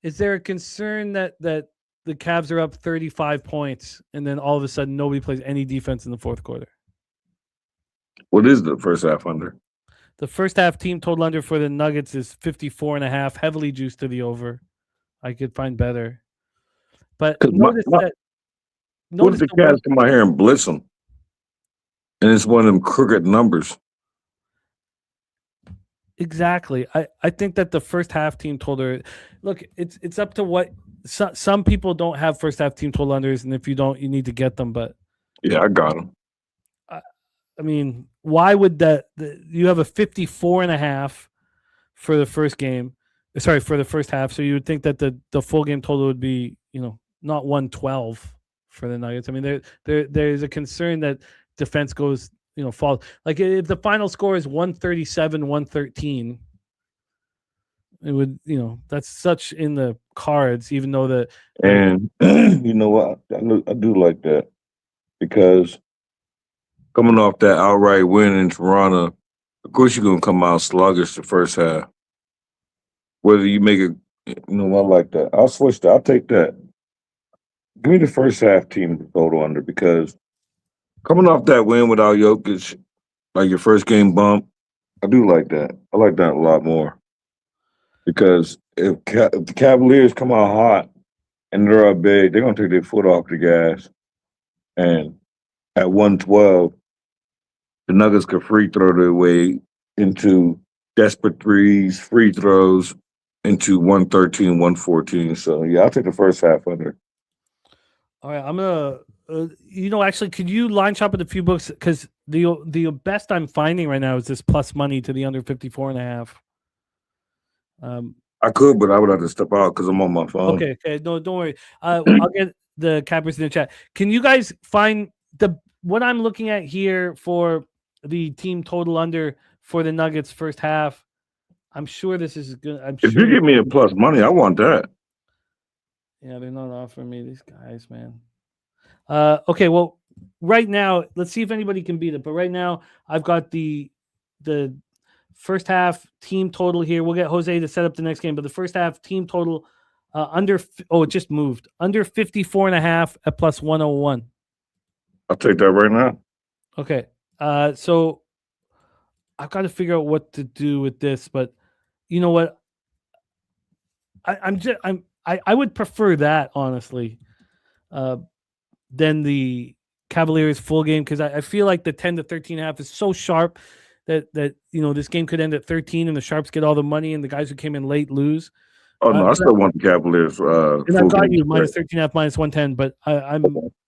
Is there a concern that the Cavs are up 35 points and then all of a sudden nobody plays any defense in the fourth quarter? What is the first half under? The first half team total under for the Nuggets is 54.5, heavily juiced to the over. I could find better. But notice that. What if the Cavs come out here and blitz them? And it's one of them crooked numbers. Exactly. I think that the first half team total. Look, it's up to what some people don't have first half team total unders, and if you don't, you need to get them. But yeah, I got them. I mean, why would you have a 54.5 for the first game? Sorry, for the first half. So you would think that the full game total would be, not 112 for the Nuggets. I mean, there's a concern that defense goes, fall. Like if the final score is 137-113, it would, that's such in the cards, even though and you know what? I do like that because coming off that outright win in Toronto, of course you're gonna come out sluggish the first half. Whether you make it, I like that. I'll switch that. I'll take that. Give me the first half team total under because coming off that win without Jokic, like your first game bump, I do like that. I like that a lot more because if the Cavaliers come out hot and they're up big, they're gonna take their foot off the gas. And at 112, the Nuggets could free throw their way into desperate threes, free throws into 113, 114. So yeah, I'll take the first half under. All right, I'm gonna. Actually, could you line shop at a few books because the best I'm finding right now is this plus money to the under 54.5. I could, but I would have to step out because I'm on my phone. Okay. No, don't worry. I'll get the cappers in the chat. Can you guys find what I'm looking at here for the team total under for the Nuggets first half? I'm sure this is good. If you give me a plus money, I want that. Yeah, they're not offering me these guys, man. Okay, well, right now, let's see if anybody can beat it. But right now, I've got the first half team total here. We'll get Jose to set up the next game. But the first half team total it just moved. Under 54.5 at plus 101. I'll take that right now. Okay. So I've got to figure out what to do with this. But you know what? I would prefer that, honestly, than the Cavaliers full game because I feel like the 10 to 13.5 is so sharp that this game could end at 13 and the Sharps get all the money and the guys who came in late lose. Oh no, I still want the Cavaliers. And I've got you minus 13.5, minus 110, but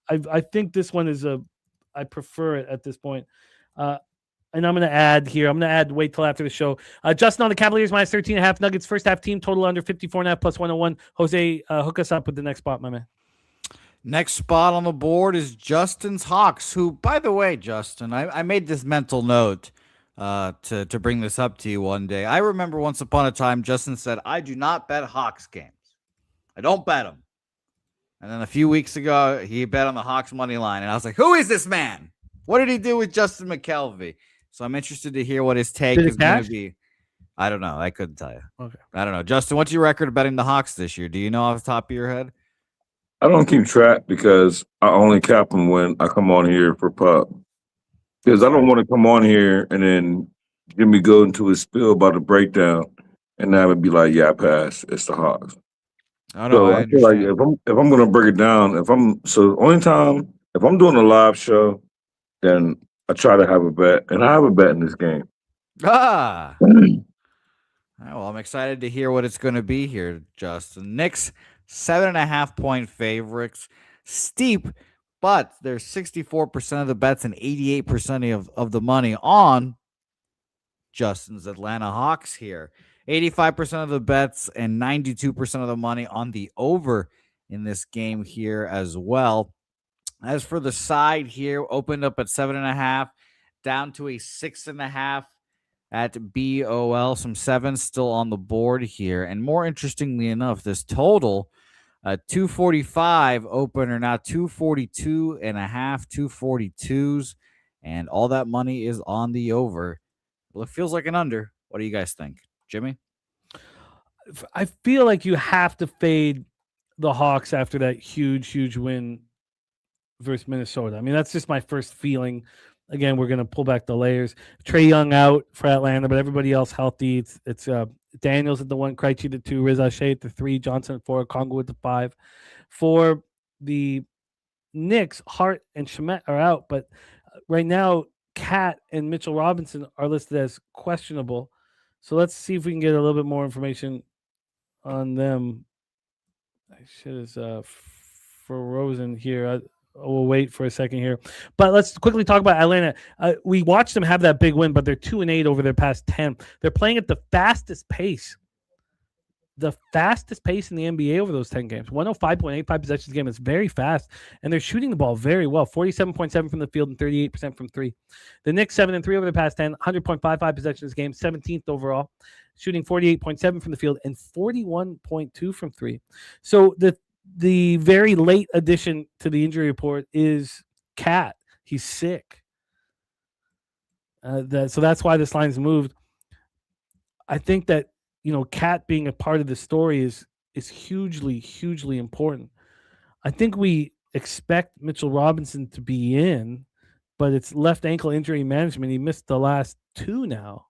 I think this one is I prefer it at this point. And I'm going to add here. I'm going to add. Wait till after the show. Justin on the Cavaliers minus 13.5. Nuggets first half team total under 54.5 plus 101. Jose, hook us up with the next spot, my man. Next spot on the board is Justin's Hawks. Who, by the way, Justin, I made this mental note to bring this up to you one day. I remember once upon a time, Justin said, "I do not bet Hawks games. I don't bet them." And then a few weeks ago, he bet on the Hawks money line, and I was like, "Who is this man? What did he do with Justin McKelvey?" So I'm interested to hear what his take Did it is going cash? to be. I don't know. I couldn't tell you. Okay. I don't know. Justin, what's your record of betting the Hawks this year? Do you know off the top of your head? I don't keep track because I only cap them when I come on here for pub. Because I don't want to come on here and then Jimmy go into his spiel about the breakdown, and that would be like, yeah, I pass. It's the Hawks. Oh, no, So I I feel like understand. if I'm gonna break it down, only time if I'm doing a live show, then I try to have a bet, and I have a bet in this game. Ah. All right, well, I'm excited to hear what it's going to be here, Justin. Knicks 7.5-point favorites, steep, but there's 64% of the bets and 88% of the money on Justin's Atlanta Hawks here. 85% of the bets and 92% of the money on the over in this game here as well. As for the side here, opened up at 7.5, down to a 6.5 at BOL. Some sevens still on the board here. And more interestingly enough, this total, 245 opener, now 242.5, 242s. And all that money is on the over. Well, it feels like an under. What do you guys think? Jimmy? I feel like you have to fade the Hawks after that huge win versus Minnesota. I mean, that's just my first feeling. Again, we're going to pull back the layers. Trae Young out for Atlanta, but everybody else healthy. It's Daniels at the 1, Krejci at the 2, Riz Shea at the 3, Johnson at 4, Congo at the 5. For the Knicks, Hart and Shamet are out, but right now, Cat and Mitchell Robinson are listed as questionable. So let's see if we can get a little bit more information on them. I should have frozen here. We'll wait for a second here. But let's quickly talk about Atlanta. We watched them have that big win, but they're 2-8 over their past 10. They're playing at the fastest pace. The fastest pace in the NBA over those 10 games. 105.85 possessions a game. It's very fast. And they're shooting the ball very well. 47.7 from the field and 38% from 3. The Knicks 7-3 over the past 10. 100.55 possessions a game. 17th overall. Shooting 48.7 from the field and 41.2 from 3. So the very late addition to the injury report is Cat. He's sick. So that's why this line's moved. I think that, Cat being a part of the story is hugely important. I think we expect Mitchell Robinson to be in, but it's left ankle injury management. He missed the last 2 now.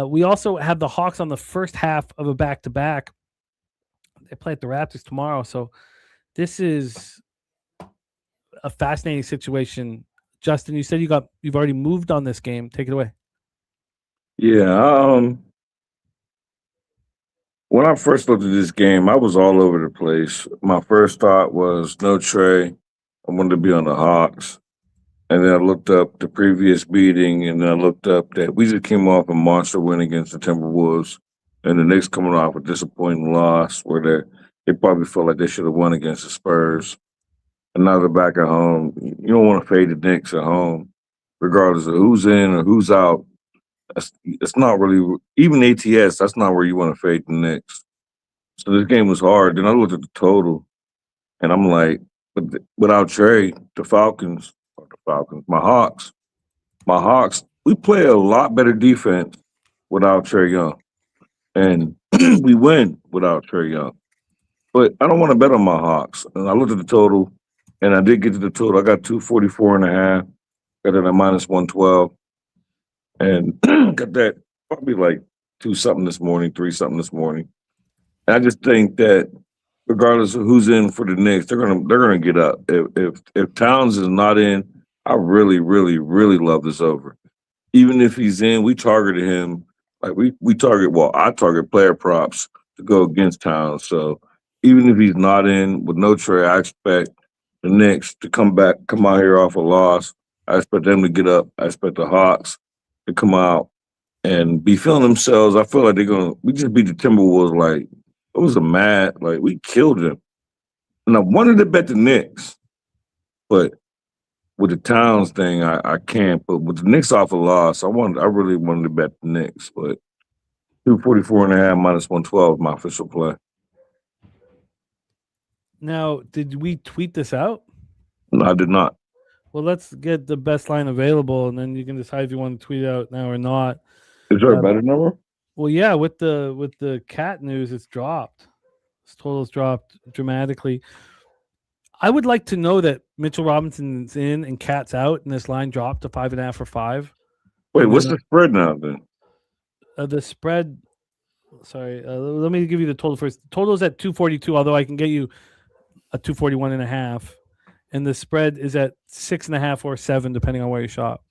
We also have the Hawks on the first half of a back-to-back. They play at the Raptors tomorrow, so this is a fascinating situation. Justin, you said you've already moved on this game. Take it away. Yeah, when I first looked at this game, I was all over the place. My first thought was no Trae. I wanted to be on the Hawks. And then I looked up the previous meeting, and then I looked up that we just came off a monster win against the Timberwolves, and the Knicks coming off a disappointing loss where they probably felt like they should have won against the Spurs. And now they're back at home. You don't want to fade the Knicks at home, regardless of who's in or who's out. It's not really, even ATS, that's not where you want to fade the Knicks. So this game was hard. Then I looked at the total, and I'm like, without Trae, my Hawks, we play a lot better defense without Trae Young. And we win without Trae Young. But I don't want to bet on my Hawks. And I looked at the total, and I did get to the total. I got 244.5, got that at minus 112. And got that probably like 2-something this morning, 3-something this morning. And I just think that regardless of who's in for the Knicks, they're gonna get up. If Towns is not in, I really love this over. Even if he's in, we targeted him. Like I target player props to go against Towns. So even if he's not in with no Trae, I expect the Knicks to come out here off a loss. I expect them to get up. I expect the Hawks to come out and be feeling themselves. I feel like we just beat the Timberwolves like it was we killed them. And I wanted to bet the Knicks, but with the Towns thing, I can't. But with the Knicks off a loss, I really wanted to bet the Knicks, but 244.5 minus 112 my official play. Now, did we tweet this out? No, I did not. Well, let's get the best line available, and then you can decide if you want to tweet it out now or not. Is there a better number? Well, yeah, with the cat news, it's dropped. This total's dropped dramatically. I would like to know that Mitchell Robinson's in and Cat's out, and this line dropped to 5.5 or 5. Wait, what's the spread now then? The spread. Sorry, let me give you the total first. The total is at 242, although I can get you a 241.5, and the spread is at 6.5 or 7, depending on where you shop.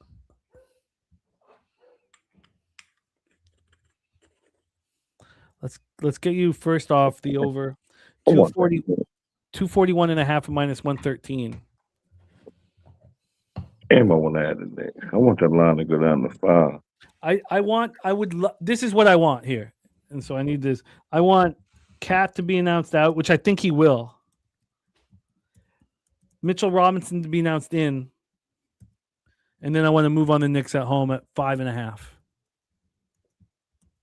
Let's get you first off the over 240, 241.5 minus 113. Damn, I want to add it there. I want that line to go down to 5. This is what I want here. And so I need this. I want Cat to be announced out, which I think he will. Mitchell Robinson to be announced in. And then I want to move on the Knicks at home at 5.5.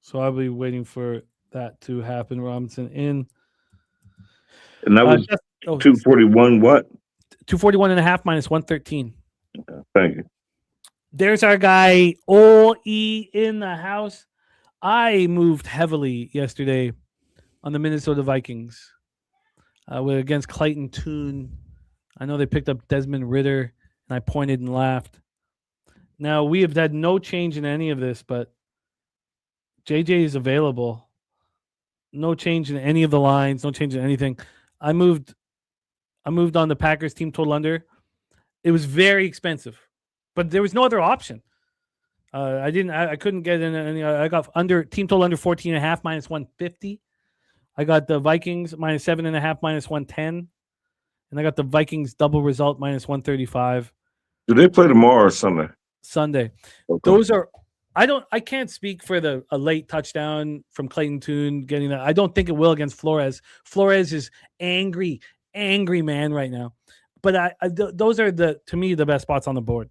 So I'll be waiting for that to happen. Robinson in. And that was 241 what? 241.5 minus 113. Thank you. There's our guy, OE in the house. I moved heavily yesterday on the Minnesota Vikings against Clayton Tune. I know they picked up Desmond Ridder, and I pointed and laughed. Now, we have had no change in any of this, but JJ is available. No change in any of the lines, no change in anything. I moved on the Packers team total under. It was very expensive, but there was no other option. I couldn't get in any. I got under team total under 14.5 minus 150. I got the Vikings minus 7.5 minus 110, and I got the Vikings double result minus 135. Do they play tomorrow or Sunday? Sunday. Okay. Those are. I can't speak for a late touchdown from Clayton Tune getting that. I don't think it will against Flores. Flores is angry man right now. But those are to me the best spots on the board.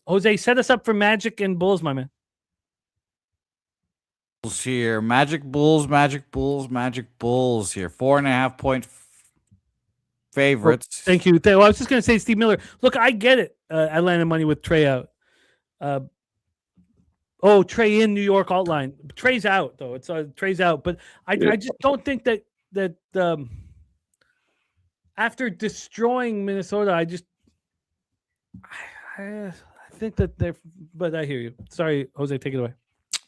Jose, set us up for Magic and Bulls, my man. Bulls here, Magic Bulls here. 4.5 point favorites. Oh, thank you. Well, I was just going to say Steve Miller. Look, I get it. Atlanta money with Trey out. Trey in New York outline. Trey's out though. It's Trey's out, but I just don't think that after destroying Minnesota, I think that they're. But I hear you. Sorry, Jose, take it away.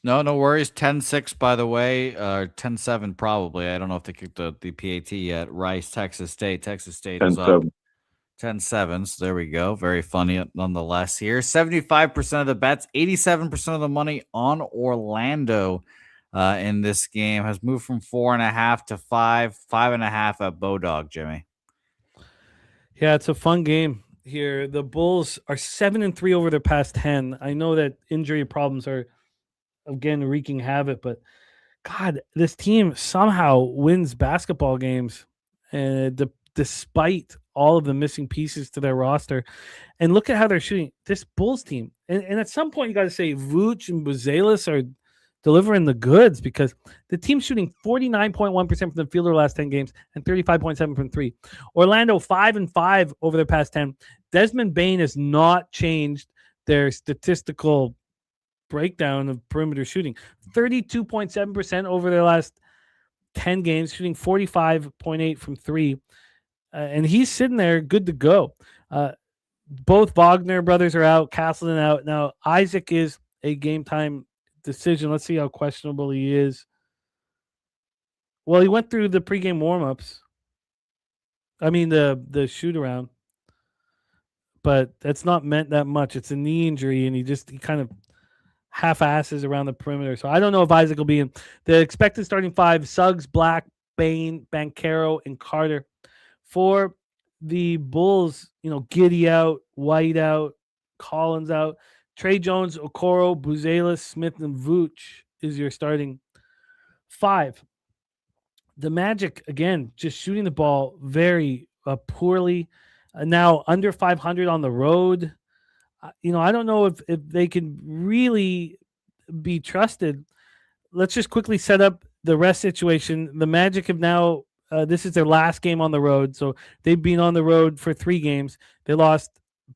No worries. 10-6, by the way. 10-7 probably. I don't know if they kicked the PAT yet. Rice, Texas State. Texas State is up 10-7. So there we go. Very funny nonetheless here. 75% of the bets, 87% of the money on Orlando in this game has moved from 4.5 to 5, 5.5 at Bodog, Jimmy. Yeah, it's a fun game here. The Bulls are 7-3 over their past 10. I know that injury problems are again wreaking havoc, but God, this team somehow wins basketball games, and despite all of the missing pieces to their roster. And look at how they're shooting. This Bulls team, and at some point you got to say Vooch and Buzelis are delivering the goods, because the team's shooting 49.1% from the field over the last 10 games and 35.7 from 3. Orlando 5-5 over their past 10. Desmond Bane has not changed their statistical breakdown of perimeter shooting. 32.7% over their last 10 games, shooting 45.8 from 3. And he's sitting there good to go. Both Wagner brothers are out, Castleton out. Now, Isaac is a game time decision. Let's see how questionable he is. Well, he went through the pregame warmups. I mean, the shoot around. But that's not meant that much. It's a knee injury, and he kind of half-asses around the perimeter. So I don't know if Isaac will be in. The expected starting 5, Suggs, Black, Bane, Banchero, and Carter. For the Bulls, Giddey out, White out, Collins out, Trey Jones, Okoro, Buzelis, Smith, and Vooch is your starting 5. The Magic, again, just shooting the ball very poorly. Now under 500 on the road. I don't know if they can really be trusted. Let's just quickly set up the rest situation. The Magic have now This is their last game on the road. So they've been on the road for 3 games. They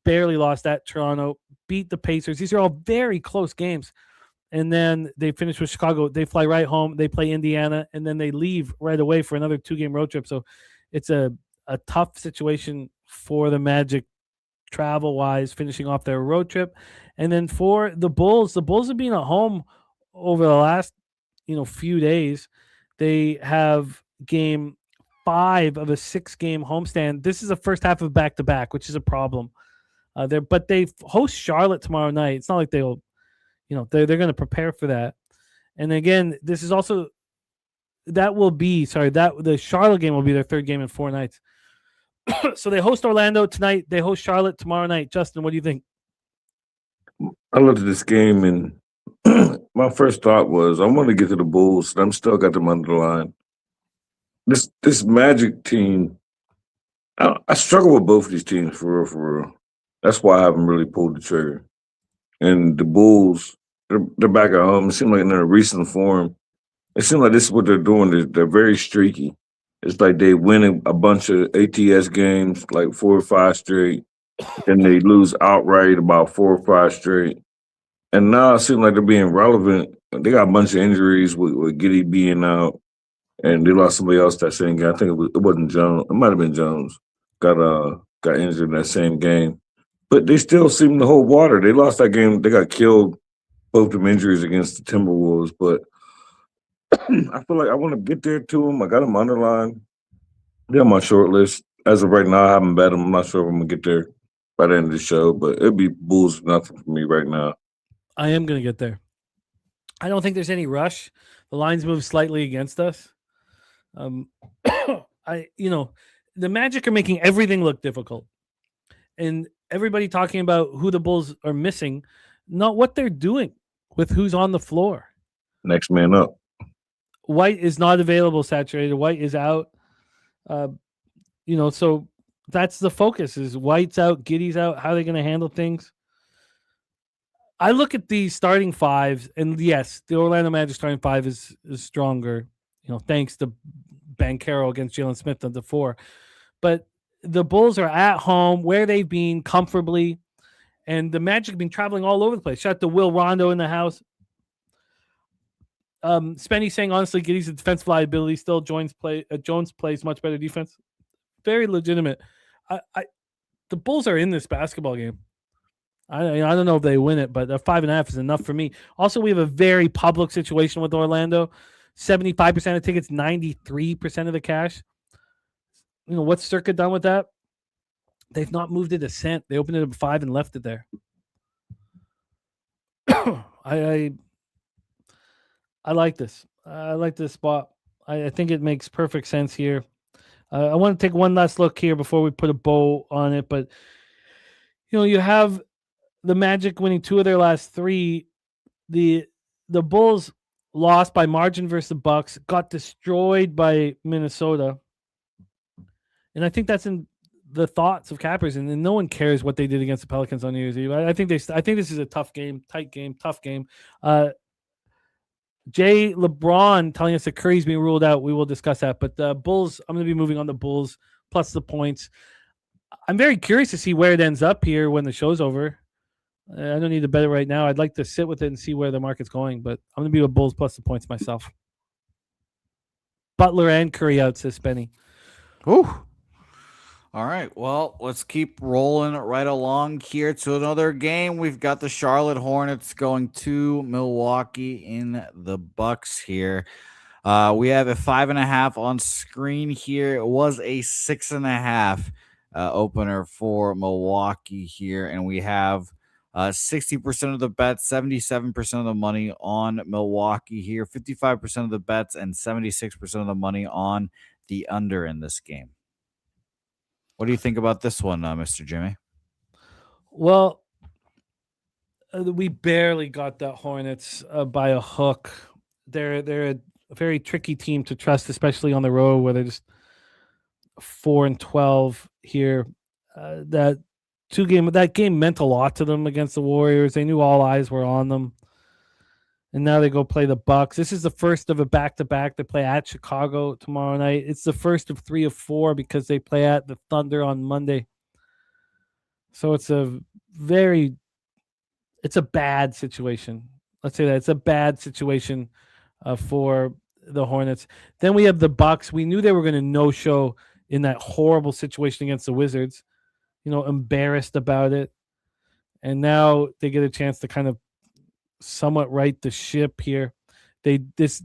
barely lost at Toronto, beat the Pacers. These are all very close games. And then they finish with Chicago. They fly right home. They play Indiana, and then they leave right away for another 2-game road trip. So it's a tough situation for the Magic travel-wise, finishing off their road trip. And then for the Bulls have been at home over the last few days. They have game 5 of a 6-game homestand. This is the first half of back-to-back, which is a problem. But they host Charlotte tomorrow night. It's not like they'll they're going to prepare for that. And again, this is also the Charlotte game will be their 3rd game in 4 nights. So they host Orlando tonight. They host Charlotte tomorrow night. Justin, what do you think? I looked at this game and my first thought was I want to get to the Bulls. And I'm still got them under the line. This Magic team, I struggle with both of these teams for real. That's why I haven't really pulled the trigger. And the Bulls, they're back at home. It seems like in their recent form, it seems like this is what they're doing. They're very streaky. It's like they win a bunch of ATS games, like 4 or 5 straight. Then they lose outright about 4 or 5 straight. And now it seems like they're being relevant. They got a bunch of injuries with Giddy being out. And they lost somebody else that same game. I think it wasn't Jones. It might have been Jones. Got injured in that same game. But they still seem to hold water. They lost that game. They got killed, both of them injuries against the Timberwolves. But I feel like I want to get there to them. I got them underlined. They're on my short list. As of right now, I haven't bet them. I'm not sure if I'm going to get there by the end of the show. But it'll be Bulls nothing for me right now. I am going to get there. I don't think there's any rush. The lines move slightly against us. The Magic are making everything look difficult. And everybody talking about who the Bulls are missing, not what they're doing with who's on the floor. Next man up. White is not available, saturated. White is out. So that's the focus is White's out, Giddy's out. How are they going to handle things? I look at these starting 5s, and yes, the Orlando Magic starting 5 is stronger, thanks to Banchero against Jalen Smith on the 4. But the Bulls are at home where they've been comfortably, and the Magic have been traveling all over the place. Shout out to Will Rondo in the house. Spenny saying, honestly, Giddy's a defensive liability. Still, Jones plays much better defense. Very legitimate. The Bulls are in this basketball game. I don't know if they win it, but 5.5 is enough for me. Also, we have a very public situation with Orlando. 75% of tickets, 93% of the cash. What's Circa done with that? They've not moved it a cent. They opened it at 5 and left it there. I like this. I like this spot. I think it makes perfect sense here. I want to take one last look here before we put a bow on it. But, you have the Magic winning 2 of their last 3. The Bulls lost by margin versus the Bucks, got destroyed by Minnesota. And I think that's in the thoughts of cappers, and no one cares what they did against the Pelicans on New Year's Eve. I think this is a tough game, tight game, tough game. Jay LeBron telling us that Curry's being ruled out. We will discuss that. But the Bulls, I'm going to be moving on the Bulls plus the points. I'm very curious to see where it ends up here when the show's over. I don't need to bet it right now. I'd like to sit with it and see where the market's going, but I'm going to be with Bulls plus the points myself. Butler and Curry out, says Spenny. Ooh. All right. Well, let's keep rolling right along here to another game. We've got the Charlotte Hornets going to Milwaukee in the Bucks here. We have a 5.5 on screen here. It was a 6.5 opener for Milwaukee here, and we have 60% of the bets, 77% of the money on Milwaukee here, 55% of the bets, and 76% of the money on the under in this game. What do you think about this one, Mr. Jimmy? Well, we barely got that Hornets by a hook. They're a very tricky team to trust, especially on the road where they're just 4-12 here. That game meant a lot to them against the Warriors. They knew all eyes were on them. and now they go play the Bucks. This is the first of a back-to-back. They play at Chicago tomorrow night. It's the first of 3 of 4 because they play at the Thunder on Monday. So it's a bad situation. Let's say that it's a bad situation for the Hornets. Then we have the Bucks. We knew they were going to no-show in that horrible situation against the Wizards. Embarrassed about it. And now they get a chance to kind of somewhat right the ship here. They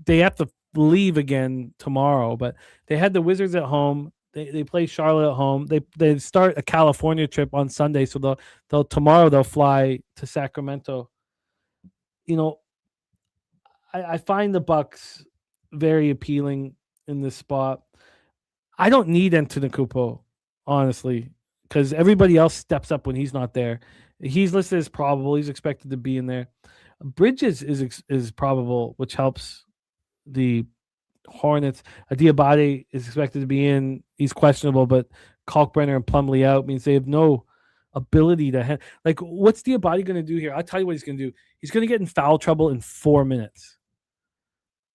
have to leave again tomorrow, but they had the Wizards at home. They play Charlotte at home. They start a California trip on Sunday, so tomorrow they'll fly to Sacramento. I find the Bucks very appealing in this spot. I don't need Antetokounmpo, honestly, because everybody else steps up when he's not there. He's listed as probable. He's expected to be in there. Bridges is probable, which helps the Hornets. Diabate is expected to be in. He's questionable, but Kalkbrenner and Plumlee out means they have no ability to what's Diabate going to do here? I'll tell you what he's going to do. He's going to get in foul trouble in 4 minutes.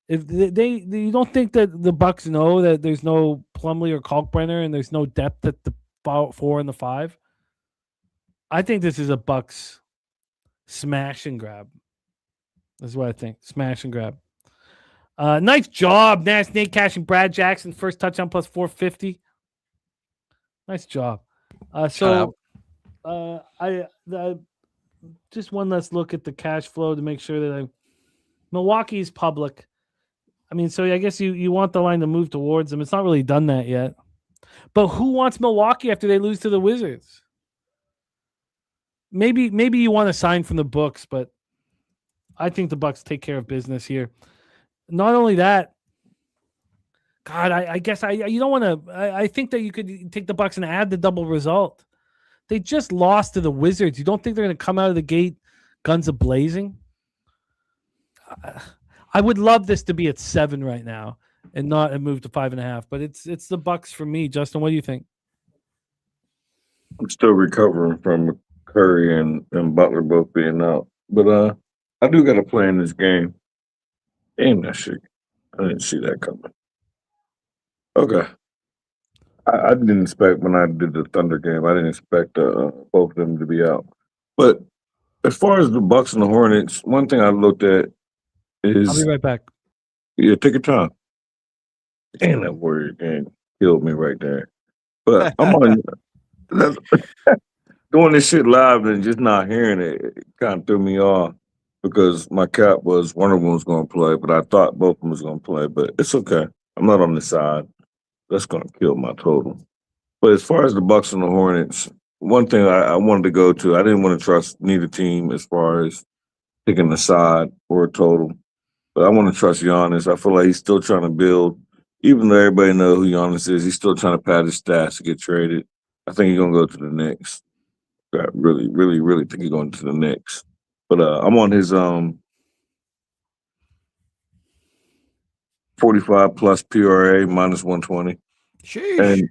If you don't think that the Bucks know that there's no Plumlee or Kalkbrenner and there's no depth at the 4 and the 5, I think this is a Bucks smash and grab. That's what I think. Smash and grab. Nice job, Nate Cash and Brad Jackson. First touchdown plus 450. Nice job. I just one last look at the cash flow to make sure that Milwaukee's public. So I guess you want the line to move towards them. It's not really done that yet. But who wants Milwaukee after they lose to the Wizards? Maybe you want to sign from the books, but I think the Bucks take care of business here. Not only that, God, I guess you don't want to. I think that you could take the Bucks and add the double result. They just lost to the Wizards. You don't think they're going to come out of the gate guns a-blazing? I would love this to be at 7 right now and not a move to 5.5. But it's the Bucks for me. Justin, what do you think? I'm still recovering from Curry and Butler both being out. But I do got to play in this game. Damn that shit. I didn't see that coming. Okay. I didn't expect when I did the Thunder game, I didn't expect both of them to be out. But as far as the Bucks and the Hornets, one thing I looked at is... I'll be right back. Yeah, take your time. Damn, that Warrior game killed me right there. But I'm on... doing this shit live and just not hearing it kind of threw me off because my cap was one of them was going to play, but I thought both of them was going to play. But it's okay. I'm not on the side. That's going to kill my total. But as far as the Bucks and the Hornets, one thing I wanted to go to, I didn't want to trust neither team as far as picking the side or a total. But I want to trust Giannis. I feel like he's still trying to build. Even though everybody knows who Giannis is, he's still trying to pad his stats to get traded. I think he's going to go to the Knicks. I really, really, really think he's going to the Knicks. But I'm on his 45 plus PRA minus 120. Sheesh.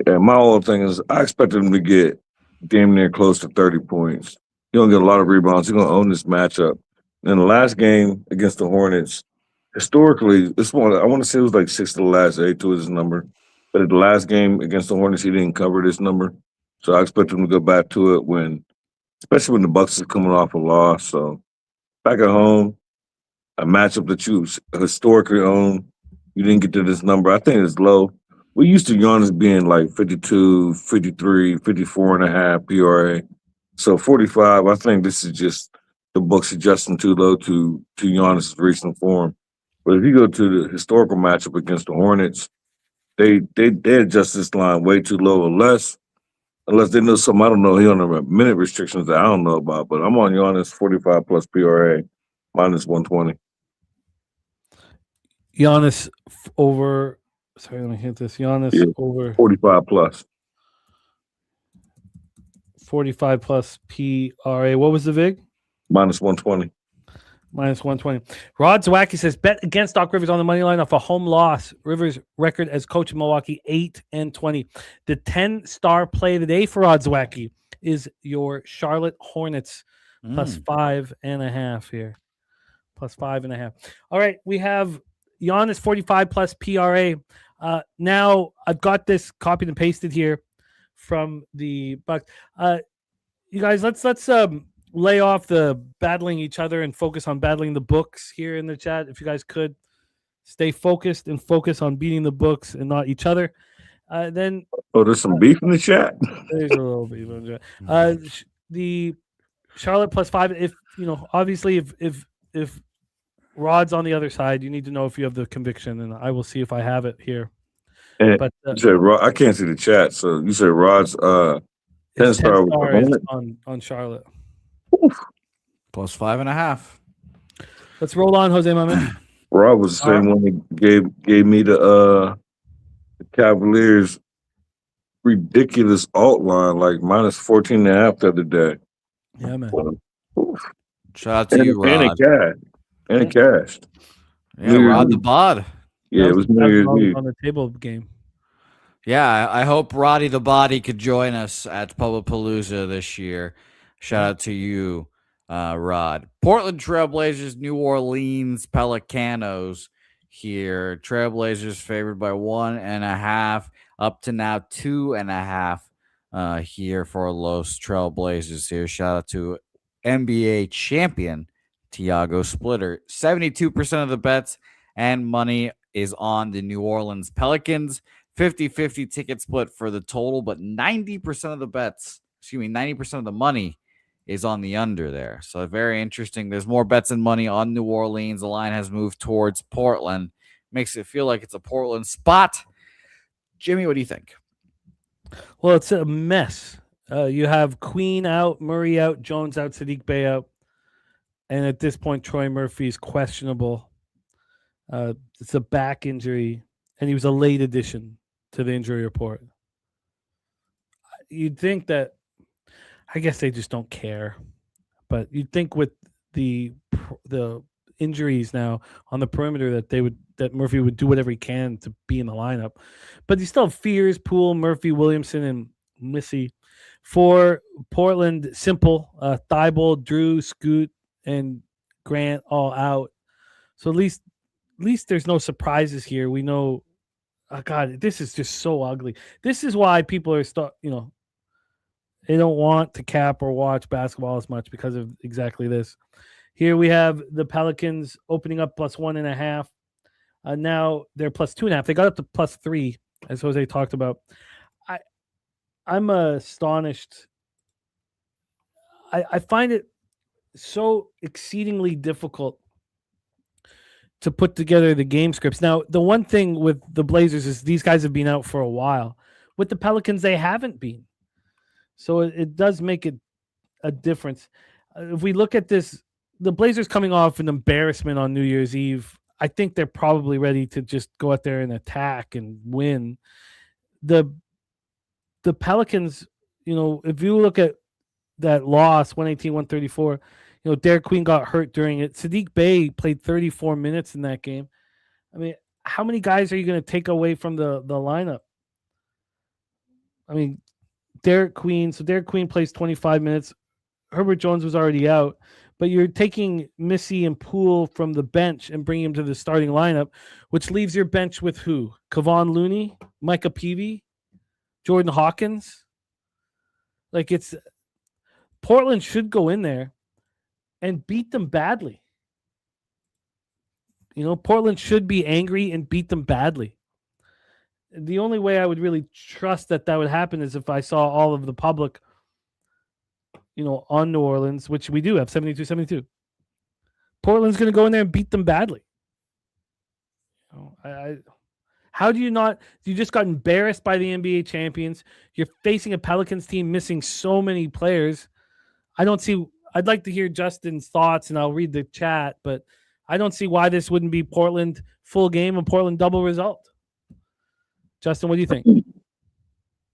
And my whole thing is I expect him to get damn near close to 30 points. He's going to get a lot of rebounds. He's going to own this matchup. In the last game against the Hornets, historically, this one, I want to say it was like 6 to the last 8 to his number. But at the last game against the Hornets, he didn't cover this number. So I expect him to go back to it especially when the Bucks is coming off a loss. So back at home, a matchup that you historically own, you didn't get to this number. I think it's low. We used to Giannis being like 52, 53, 54.5 PRA. So 45, I think this is just the Bucks adjusting too low to Giannis' recent form. But if you go to the historical matchup against the Hornets, they adjust this line way too low unless they know something I don't know. He on the minute restrictions that I don't know about. But I'm on Giannis 45 plus PRA minus 120. Giannis over. Sorry, let me hit this. Giannis over 45 plus. 45 plus PRA. What was the VIG? Minus 120. Minus 120. Rod Zwacky says, bet against Doc Rivers on the money line off a home loss. Rivers' record as coach in Milwaukee, 8-20. The 10-star play of the day for Rod Zwacky is your Charlotte Hornets plus 5.5 here. plus 5.5. All right, we have Giannis 45 plus PRA. Now I've got this copied and pasted here from the Bucks. You guys, let's lay off the battling each other and focus on battling the books here in the chat. If you guys could stay focused and focus on beating the books and not each other. Then there's some beef in the chat. there's a little beef in the chat. The Charlotte plus 5. If obviously, if Rod's on the other side, you need to know if you have the conviction, and I will see if I have it here. And But you said Rod, I can't see the chat, so you said Rod's 10-star is on Charlotte. Oof. Plus 5.5. Let's roll on, Jose, my man. Rod was the same one that gave me the Cavaliers ridiculous alt line, like minus 14.5 the other day. Yeah, man. Oof. Shout out to you, Rod. And it cashed. Yeah, Rod the bod. Yeah, it was New Year's Eve. On the table game. Yeah, I hope Roddy the Body could join us at Publipalooza this year. Shout out to you, Rod. Portland Trailblazers, New Orleans Pelicanos here. Trailblazers favored by 1.5, up to now 2.5 here for Los Trailblazers here. Shout out to NBA champion Tiago Splitter. 72% of the bets and money is on the New Orleans Pelicans. 50-50 ticket split for the total, but 90% of the bets, 90% of the money is on the under there. So very interesting. There's more bets and money on New Orleans. The line has moved towards Portland. Makes it feel like it's a Portland spot. Jimmy, what do you think? Well, it's a mess. You have Queen out, Murray out, Jones out, Sadiq Bey out. And at this point, Troy Murphy is questionable. It's a back injury, and he was a late addition to the injury report. You'd think that, I guess they just don't care. But you'd think with the injuries now on the perimeter that Murphy would do whatever he can to be in the lineup. But you still have Fears, Poole, Murphy, Williamson, and Missy. For Portland, simple. Thibault, Drew, Scoot, and Grant all out. So at least there's no surprises here. We know, God, this is just so ugly. This is why people are they don't want to cap or watch basketball as much because of exactly this. Here we have the Pelicans opening up plus 1.5. Now they're plus 2.5. They got up to plus 3, as Jose talked about. I'm astonished. I find it so exceedingly difficult to put together the game scripts. Now, the one thing with the Blazers is these guys have been out for a while. With the Pelicans, they haven't been. So it does make it a difference. If we look at this, the Blazers coming off an embarrassment on New Year's Eve, I think they're probably ready to just go out there and attack and win. The Pelicans, if you look at that loss, 118-134, Derek Queen got hurt during it. Sadiq Bey played 34 minutes in that game. I mean, how many guys are you going to take away from the lineup? I mean, Derek Queen. So Derek Queen plays 25 minutes. Herbert Jones was already out. But you're taking Missy and Poole from the bench and bringing him to the starting lineup, which leaves your bench with who? Kevon Looney, Micah Peavy, Jordan Hawkins. Portland should go in there and beat them badly. Portland should be angry and beat them badly. The only way I would really trust that would happen is if I saw all of the public, on New Orleans, which we do have 72-72. Portland's going to go in there and beat them badly. How do you not? You just got embarrassed by the NBA champions. You're facing a Pelicans team missing so many players. I'd like to hear Justin's thoughts, and I'll read the chat, but I don't see why this wouldn't be Portland full game and Portland double result. Justin, what do you think?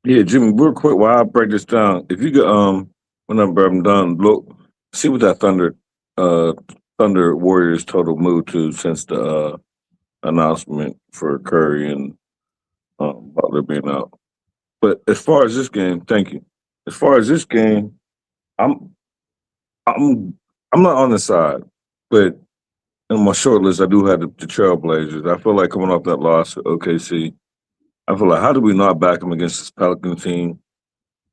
Yeah, Jimmy, real quick, while I break this down, if you could, whenever I'm done, look, see what that Thunder Warriors total moved to since the announcement for Curry and Butler being out. But as far as this game, thank you. As far as this game, I'm not on the side, but in my short list, I do have the Trailblazers. I feel like coming off that loss to OKC, I feel like how do we not back them against this Pelicans team?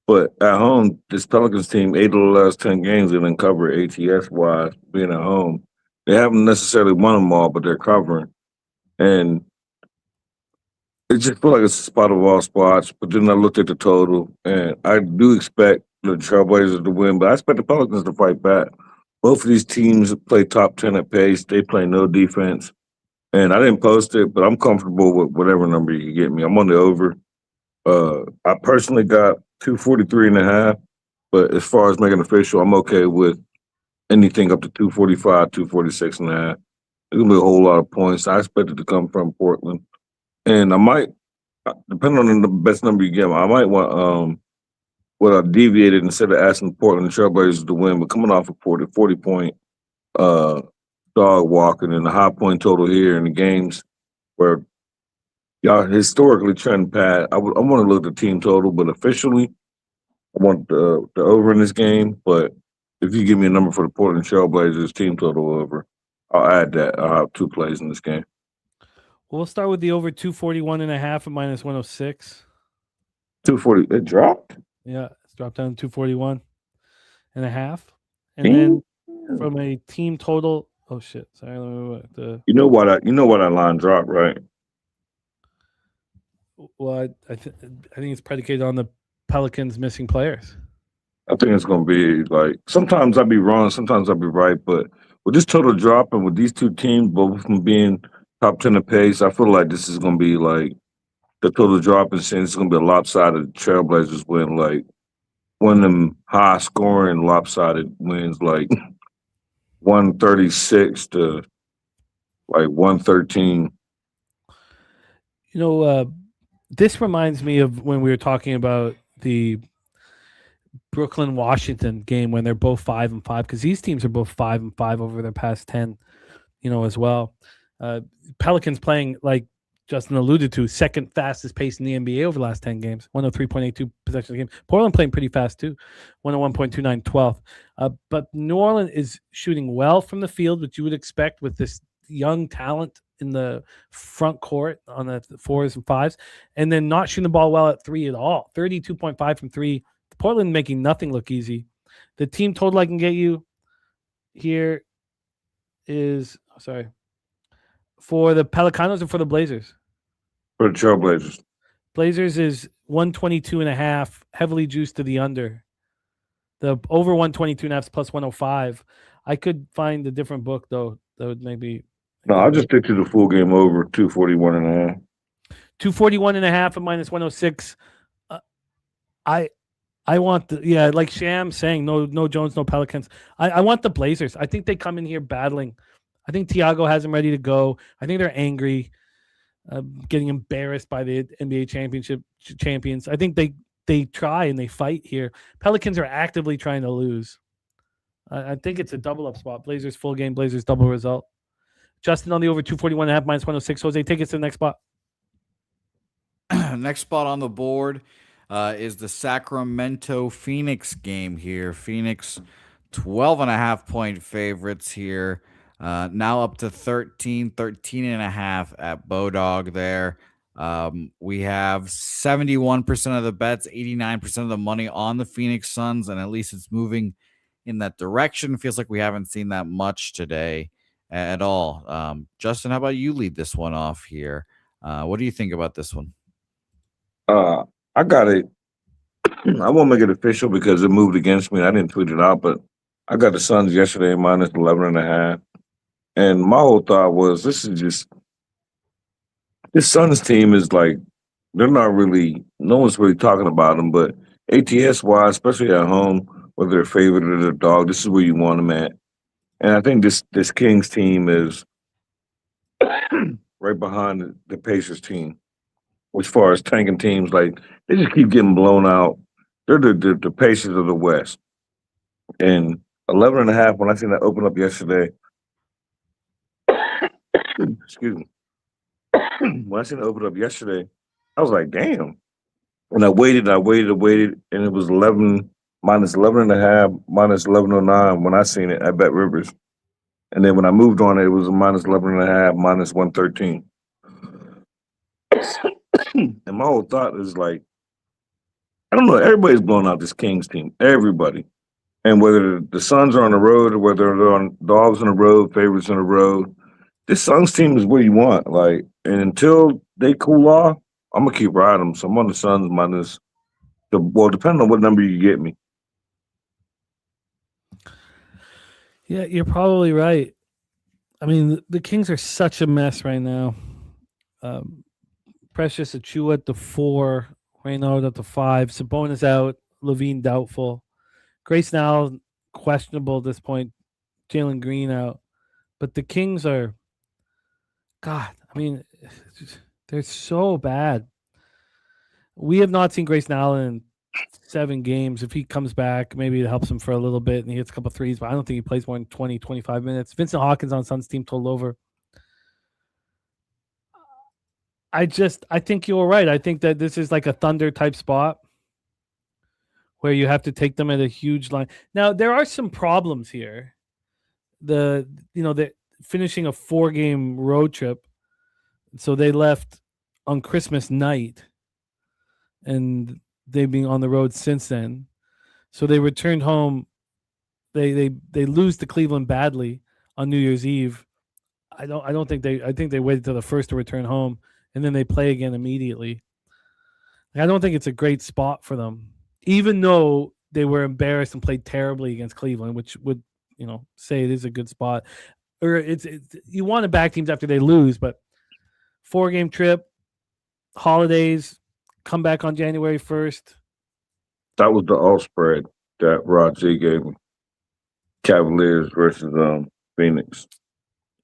But at home, this Pelicans team, 8 of the last 10 games, they didn't cover ATS-wise, being at home. They haven't necessarily won them all, but they're covering. And it just feels like it's a spot of all spots. But then I looked at the total, and I do expect the Trailblazers to win, but I expect the Pelicans to fight back. Both of these teams play top 10 at pace. They play no defense. And I didn't post it, but I'm comfortable with whatever number you can get me. I'm on the over. I personally got 243.5, but as far as making it official, I'm okay with anything up to 245, 246.5. There's going to be a whole lot of points. I expect it to come from Portland. And I might, depending on the best number you get, I might want I deviated instead of asking Portland Trailblazers to win, but coming off a 40-point dog walking and the high point total here in the games where y'all historically trend pat. I want to look at the team total, but officially, I want the over in this game. But if you give me a number for the Portland Trailblazers team total over, I'll add that. I'll have 2 plays in this game. Well, we'll start with the over 241.5 at minus 106. 240. It dropped. Yeah, it's dropped down to 241.5. And then from a team total. Oh shit! Sorry, you know why that line dropped, right? Well, I think it's predicated on the Pelicans missing players. I think it's going to be like sometimes I'll be wrong, sometimes I'll be right, but with this total drop and with these two teams, both of them being top 10 at pace, I feel like this is going to be like the total drop and saying it's going to be a lopsided Trailblazers win, like one of them high scoring lopsided wins, like 136 to like 113. You know, this reminds me of when we were talking about the Brooklyn-Washington game when they're both 5-5, because these teams are both 5-5 over their past 10, as well. Pelicans playing, like Justin alluded to, second fastest pace in the NBA over the last 10 games, 103.82 possessions a game. Portland playing pretty fast too, 101.29 12th. But New Orleans is shooting well from the field, which you would expect with this young talent in the front court on the 4s and 5s, and then not shooting the ball well at 3 at all. 32.5 from 3. Portland making nothing look easy. The team total I can get you here is, for the Pelicanos and for the Blazers? For the Trailblazers. Blazers is 122.5, heavily juiced to the under. The over 122.5 is plus 105. I could find a different book, though, that would maybe... No, I'll just stick to the full game over, 241.5. 241.5 at minus 106. I want like Sham saying, no Jones, no Pelicans. I want the Blazers. I think they come in here battling. I think Tiago has them ready to go. I think they're angry, getting embarrassed by the NBA championship champions. I think they try and they fight here. Pelicans are actively trying to lose. I think it's a double up spot. Blazers full game, Blazers double result. Justin on the over 241.5 minus 106. Jose, take us to the next spot. Next spot on the board is the Sacramento Phoenix game here. Phoenix 12.5 point favorites here. Now up to 13.5 at Bodog there. We have 71% of the bets, 89% of the money on the Phoenix Suns, and at least it's moving in that direction. Feels like we haven't seen that much today at all. Justin, how about you lead this one off here? What do you think about this one? I got it. I won't make it official because it moved against me. I didn't tweet it out, but I got the Suns yesterday minus 11.5. And my whole thought was, this Suns team is like, they're not really, no one's really talking about them, but ATS-wise, especially at home, whether they're favored or they're dog, this is where you want them at. And I think this Kings team is right behind the Pacers team. As far as tanking teams, like, they just keep getting blown out. They're the Pacers of the West. And 11.5, when I seen that open up yesterday, excuse me. When I seen it open up yesterday, I was like, damn. And I waited, and it was 11, minus 11.5, minus 11.09 when I seen it at Bet Rivers. And then when I moved on it was a minus 11.5, minus 113. And my whole thought is like, I don't know, everybody's blowing out this Kings team. Everybody. And whether the Suns are on the road or whether they're on Dogs on the road, favorites on the road, this Suns team is what you want. Like, and until they cool off, I'm gonna keep riding them. So I'm on the Suns minus depending on what number you get me. Yeah, you're probably right. I mean, the Kings are such a mess right now. Precious Achua at the 4, Reynaud at the 5, Sabonis out, Levine doubtful, Grace now questionable at this point, Jalen Green out. But the Kings are, God, I mean, they're so bad. We have not seen Grayson Allen in 7 games. If he comes back, maybe it helps him for a little bit and he hits a couple of threes, but I don't think he plays more than 20, 25 minutes. Vincent Hawkins on Suns team totaled over. I think you're right. I think that this is like a Thunder type spot where you have to take them at a huge line. Now, there are some problems here. They're finishing a 4-game road trip. So they left on Christmas night and they've been on the road since then. So they returned home. They lose to Cleveland badly on New Year's Eve. I think they waited till the first to return home and then they play again immediately. I don't think it's a great spot for them, even though they were embarrassed and played terribly against Cleveland, which would, say it is a good spot. Or it's you want to back teams after they lose, but 4-game trip, holidays, come back on January 1st. That was the all spread that Rod Z gave me. Cavaliers versus Phoenix.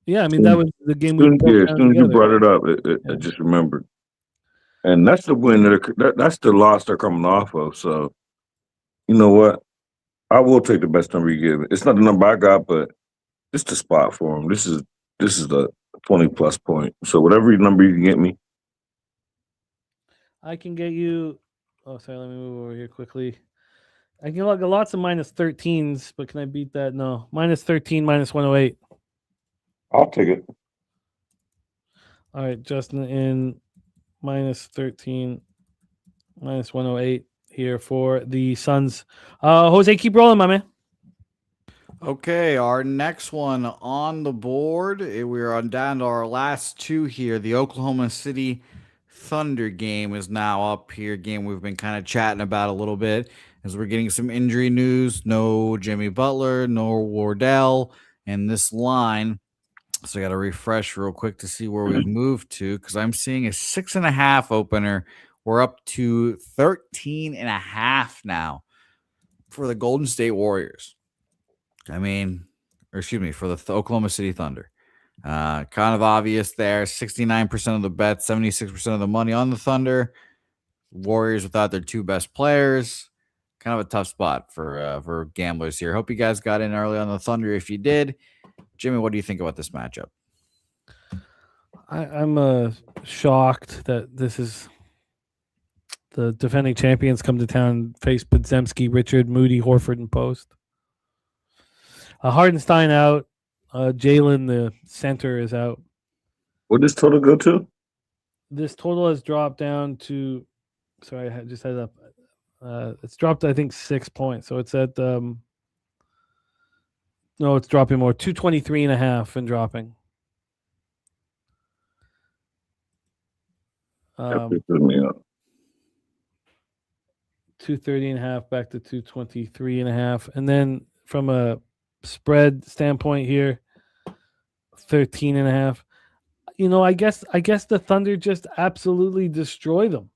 Yeah, I mean, that was the game we broke as down soon as you together. brought it up, I just remembered. And that's the win that's the loss they're coming off of. So, you know what? I will take the best number you give me. It's not the number I got, but it's the spot for them. This is the 20-plus point. So whatever number you can get me. I can get you. Oh, sorry. Let me move over here quickly. I can get lots of minus 13s, but can I beat that? No. Minus 13, minus 108. I'll take it. All right, Justin, in minus 13, minus 108 here for the Suns. Jose, keep rolling, my man. Okay, our next one on the board. We're on down to our last 2 here. The Oklahoma City Thunder game is now up here. Game we've been kind of chatting about a little bit as we're getting some injury news. No Jimmy Butler, no Wardell, and this line. So I got to refresh real quick to see where we've moved to because I'm seeing a 6.5 opener. We're up to 13.5 now for the Golden State Warriors. For the Oklahoma City Thunder. Kind of obvious there. 69% of the bets, 76% of the money on the Thunder. Warriors without their 2 best players. Kind of a tough spot for gamblers here. Hope you guys got in early on the Thunder. If you did, Jimmy, what do you think about this matchup? I'm shocked that this is the defending champions come to town and face Podziemski, Richard, Moody, Horford, and Post. Hardenstein out. Jalen, the center, is out. What does total go to? This total has dropped down to. Sorry, I just had it up. It's dropped, I think, 6 points. So it's at. No, it's dropping more. 223.5 and dropping. That pisses me up. 230.5 back to 223.5, and then from a spread standpoint here, 13.5. I guess the Thunder just absolutely destroy them.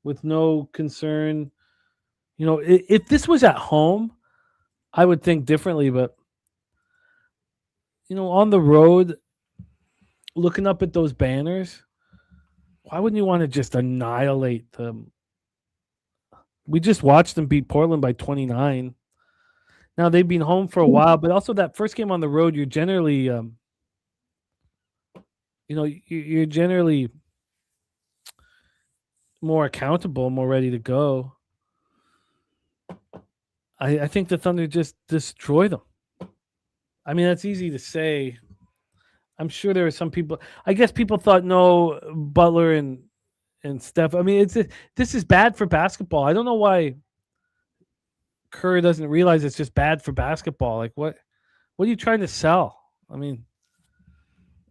With no concern. If this was at home, I would think differently, but on the road, looking up at those banners, why wouldn't you want to just annihilate them? We just watched them beat Portland by 29. Now they've been home for a while, but also that first game on the road, you're generally, you're generally more accountable, more ready to go. I think the Thunder just destroy them. I mean, that's easy to say. I'm sure there are some people. I guess people thought no Butler and Steph. I mean, this is bad for basketball. I don't know why Kerr doesn't realize it's just bad for basketball. Like what are you trying to sell? I mean,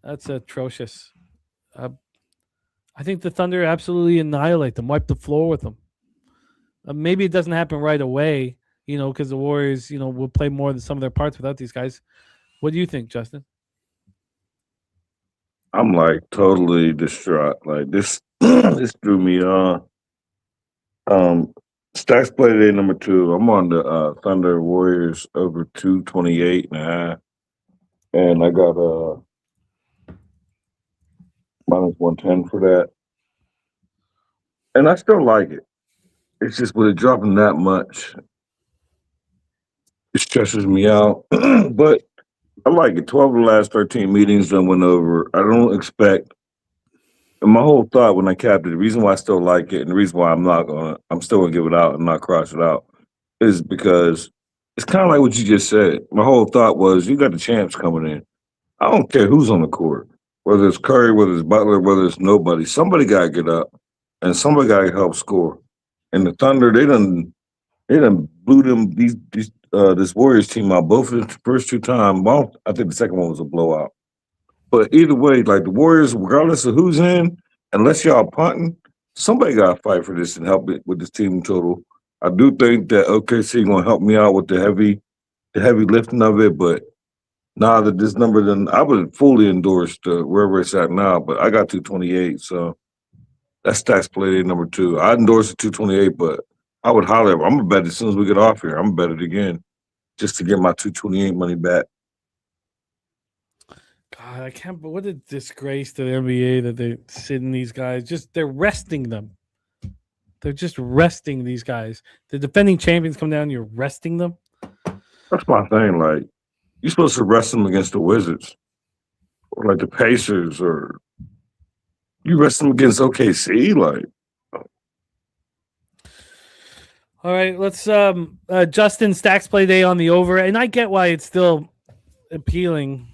that's atrocious. I think the Thunder absolutely annihilate them, wipe the floor with them. Maybe it doesn't happen right away, because the Warriors, will play more than some of their parts without these guys. What do you think, Justin? I'm like totally distraught. Like this, this threw me on. Stacks play day number 2. I'm on the Thunder Warriors over 228.5, and I got minus 110 for that. And I still like it. It's just with it dropping that much, it stresses me out. But I like it. 12 of the last 13 meetings done went over. I don't expect. And my whole thought when I capped it, the reason why I still like it, and the reason why I'm still gonna give it out and not cross it out, is because it's kind of like what you just said. My whole thought was, you got the champs coming in. I don't care who's on the court, whether it's Curry, whether it's Butler, whether it's nobody. Somebody got to get up, and somebody got to help score. And the Thunder, they done blew them this Warriors team out both of the first 2 times. Well, I think the second one was a blowout. But either way, like the Warriors, regardless of who's in, unless y'all punting, somebody got to fight for this and help it with this team total. I do think that OKC going to help me out with the heavy lifting of it, but now that this number, then I would fully endorse wherever it's at now. But I got 228, so that's Stacks play day number 2. I endorse the 228, but I would holler. I'm gonna bet as soon as we get off here. I'm gonna bet it again, just to get my 228 money back. God, I can't. But what a disgrace to the NBA that they're sitting these guys. They're resting them. They're just resting these guys. The defending champions come down. You're resting them. That's my thing. Like, you're supposed to rest them against the Wizards, or like the Pacers, or you rest them against OKC. Like, all right, let's Justin Stacks play day on the over, and I get why it's still appealing,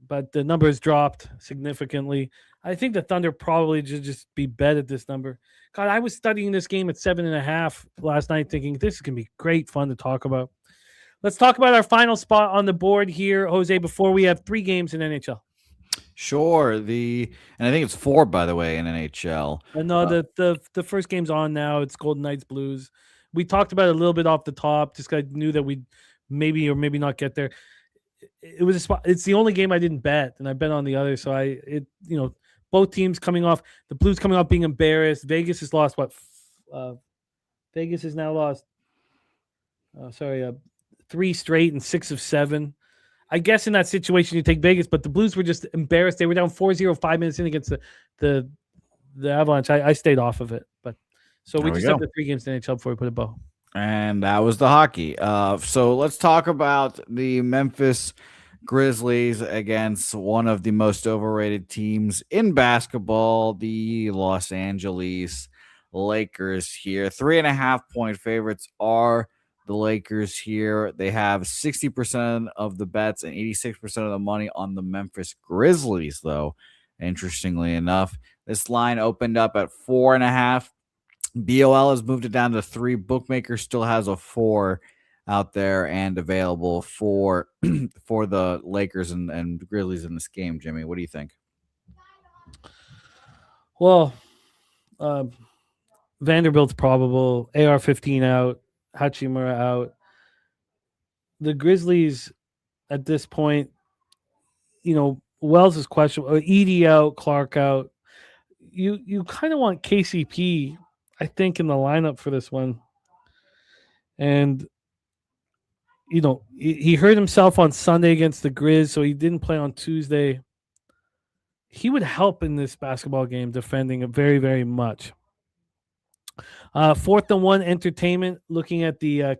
but the numbers dropped significantly. I think the Thunder probably should just be bet at this number. God, I was studying this game at 7.5 last night, thinking this is gonna be great fun to talk about. Let's talk about our final spot on the board here, Jose. Before we have 3 games in NHL. Sure. And I think it's 4, by the way, in NHL. No, the first game's on now. It's Golden Knights Blues. We talked about it a little bit off the top. Just I knew that we'd maybe or maybe not get there. It was a spot. It's the only game I didn't bet, and I bet on the other. So both teams coming off. The Blues coming off being embarrassed. Vegas has lost what? Vegas has now lost. 3 straight and 6 of 7. I guess in that situation you take Vegas, but the Blues were just embarrassed. They were down 4-0 5 minutes in against the Avalanche. I stayed off of it, but so we just have the 3 games in NHL before we put a bow. And that was the hockey. So let's talk about the Memphis Grizzlies against one of the most overrated teams in basketball, the Los Angeles Lakers here. 3.5-point favorites are the Lakers here. They have 60% of the bets and 86% of the money on the Memphis Grizzlies, though. Interestingly enough, this line opened up at 4.5. BOL has moved it down to 3. Bookmaker still has a 4 out there and available for the Lakers and Grizzlies in this game. Jimmy, what do you think? Well, Vanderbilt's probable. AR-15 out. Hachimura out. The Grizzlies at this point, Wells is questionable. Edie out, Clark out. You kind of want KCP, I think, in the lineup for this one. And he hurt himself on Sunday against the Grizz, so he didn't play on Tuesday. He would help in this basketball game defending it very, very much. 4th and 1 Entertainment, looking at the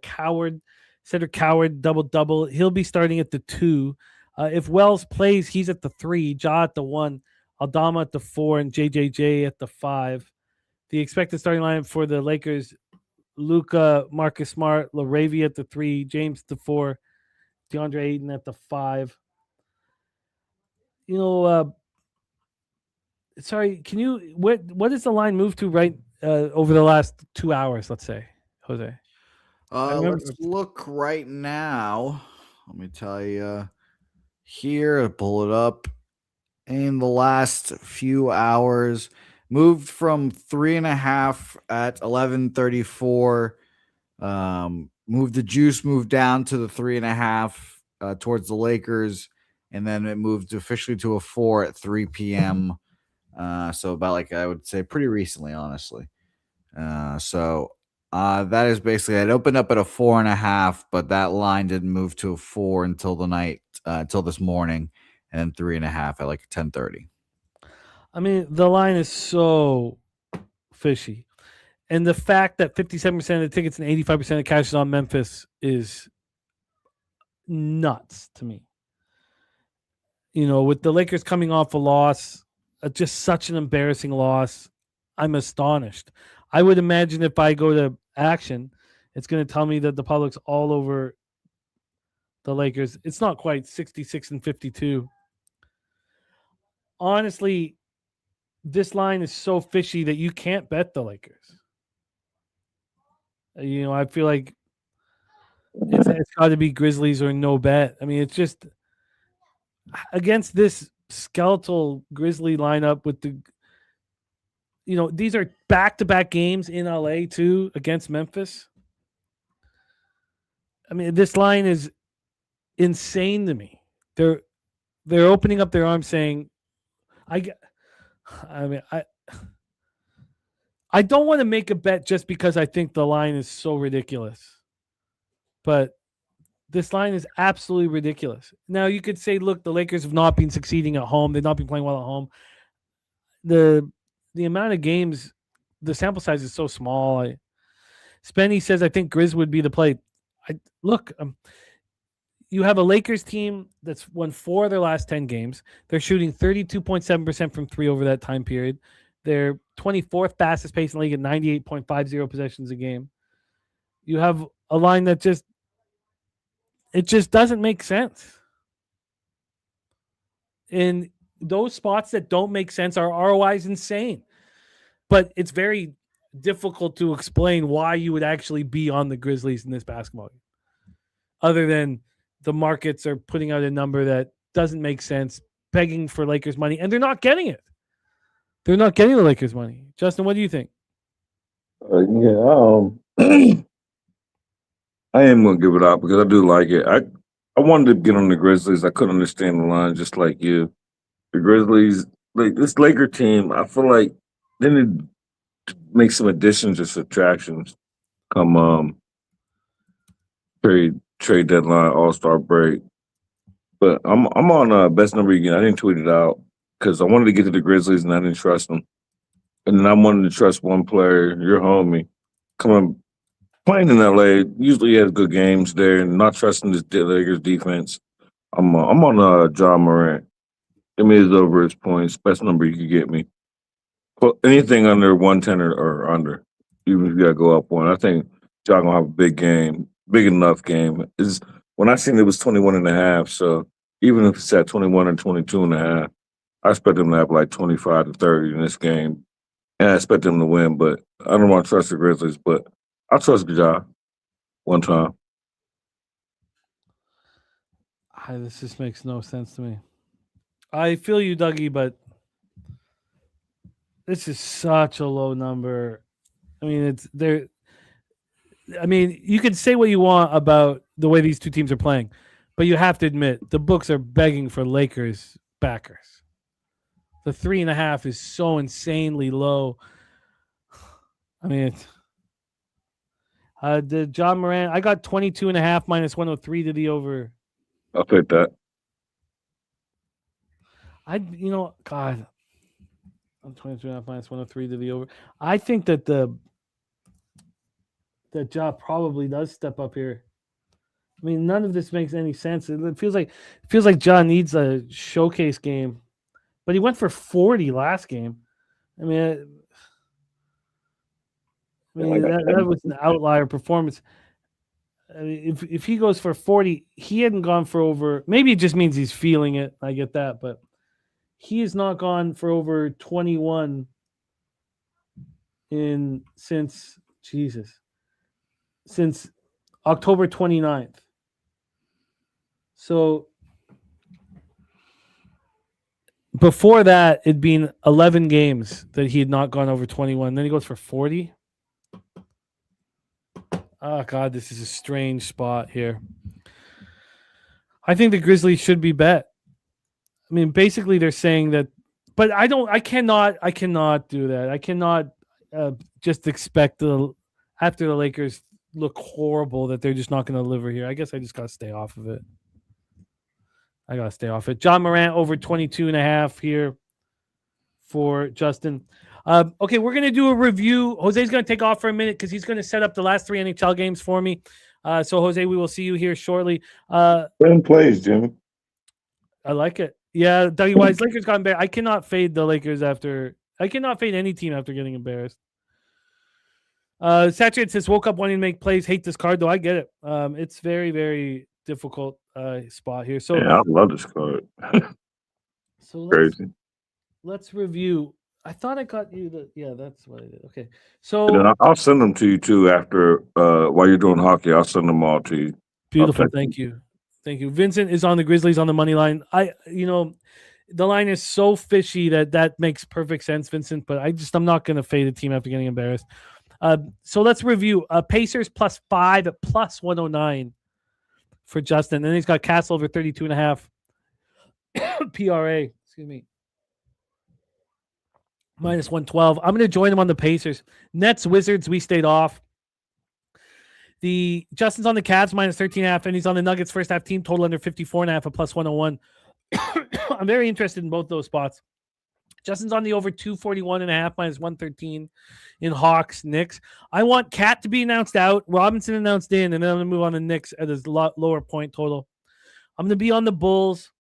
Cedric Coward double-double. He'll be starting at the 2. If Wells plays, he's at the 3, Ja at the 1, Aldama at the 4, and JJJ at the 5. The expected starting lineup for the Lakers, Luka, Marcus Smart, LaRavia at the 3, James at the 4, DeAndre Ayton at the 5. You know, sorry, can you what is the line move to right over the last 2 hours, let's say, Jose? Let's look right now. Let me tell you here, pull it up. In the last few hours, moved from 3.5 at 11:34. Moved the juice, moved down to the 3.5 towards the Lakers, and then it moved officially to a 4 at 3 p.m. So about like I would say pretty recently, honestly. That is basically it opened up at a 4.5, but that line didn't move to a 4 until the night, until this morning, and then 3.5 at like 10:30. I mean, the line is so fishy. And the fact that 57% of the tickets and 85% of cash is on Memphis is nuts to me. You know, with the Lakers coming off a loss, just such an embarrassing loss, I'm astonished. I would imagine if I go to Action, it's going to tell me that the public's all over the Lakers. It's not quite 66-52. Honestly, this line is so fishy that you can't bet the Lakers. You know, I feel like it's got to be Grizzlies or no bet. I mean, it's just against this skeletal Grizzly lineup with the, you know, these are back-to-back games in LA too against Memphis. I mean, this line is insane to me. They're opening up their arms saying, I don't want to make a bet just because I think the line is so ridiculous. But this line is absolutely ridiculous. Now, you could say, look, the Lakers have not been succeeding at home. They've not been playing well at home. The amount of games, the sample size is so small. Spenny says, I think Grizz would be the play. You have a Lakers team that's won 4 of their last 10 games. They're shooting 32.7% from 3 over that time period. They're 24th fastest pace in the league at 98.50 possessions a game. You have a line that just doesn't make sense. And those spots that don't make sense, our ROI is insane. But it's very difficult to explain why you would actually be on the Grizzlies in this basketball game. Other than the markets are putting out a number that doesn't make sense, begging for Lakers money, and they're not getting it. They're not getting the Lakers money. Justin, what do you think? I am going to give it up because I do like it. I wanted to get on the Grizzlies. I couldn't understand the line just like you. The Grizzlies, like this Laker team, I feel like they need to make some additions or subtractions come trade deadline, All-Star break. But I'm on best number again. I didn't tweet it out because I wanted to get to the Grizzlies and I didn't trust them. And then I wanted to trust one player, your homie, playing in LA. Usually he has good games there, and not trusting this Lakers defense. I'm on John Morant. Give me his over his points. Best number you can get me. Well, anything under 110 or under, even if you got to go up one. I think John gonna have a big game, big enough game. Is when I seen it was 21.5. So even if it's at 21 and 22.5, I expect them to have like 25 to 30 in this game. And I expect them to win, but I don't want to trust the Grizzlies, but I trust Ja one time. This just makes no sense to me. I feel you, Dougie, but this is such a low number. I mean, it's there. I mean, you can say what you want about the way these two teams are playing, but you have to admit the books are begging for Lakers backers. The 3.5 is so insanely low. I mean, the John Morant, I got 22.5 minus 103 to the over. I'll take that. God, I'm 22.5 minus 103 to the over. I think that that Ja probably does step up here. I mean, none of this makes any sense. It feels like Ja needs a showcase game, but he went for 40 last game. I mean, that was an outlier performance. I mean, if he goes for 40, he hadn't gone for over. Maybe it just means he's feeling it. I get that, but he has not gone for over 21 since October 29th. So before that, it'd been 11 games that he had not gone over 21. Then he goes for 40. Oh, God, this is a strange spot here. I think the Grizzlies should be bet. I mean, basically they're saying that, but I cannot do that. I cannot just expect after the Lakers look horrible that they're just not going to deliver here. I guess I just got to stay off of it. John Morant over 22.5 here for Justin. Okay, we're going to do a review. Jose's going to take off for a minute because he's going to set up the last 3 NHL games for me. So, Jose, we will see you here shortly. 10 plays, Jimmy. I like it. Yeah, W Wise, Lakers got embarrassed. I cannot fade the Lakers I cannot fade any team after getting embarrassed. Saturated says, woke up wanting to make plays. Hate this card, though. I get it. It's very, very difficult spot here. So yeah, I love this card. So crazy. Let's review. I thought I got you yeah, that's what I did. Okay. So and then I'll send them to you too after while you're doing hockey. I'll send them all to you. Beautiful. Thank you. Vincent is on the Grizzlies on the money line. The line is so fishy that makes perfect sense, Vincent, but I'm not going to fade a team after getting embarrassed. So let's review. Pacers +5 at +109 for Justin. And then he's got Castle over 32.5 PRA. Excuse me. -112. I'm going to join him on the Pacers. Nets, Wizards, we stayed off. Justin's on the Cavs -13.5, and he's on the Nuggets first half team total under 54.5 at +101. I'm very interested in both those spots. Justin's on the over 241.5 -113 in Hawks, Knicks. I want Cat to be announced out, Robinson announced in, and then I'm going to move on to Knicks at a lot lower point total. I'm going to be on the Bulls.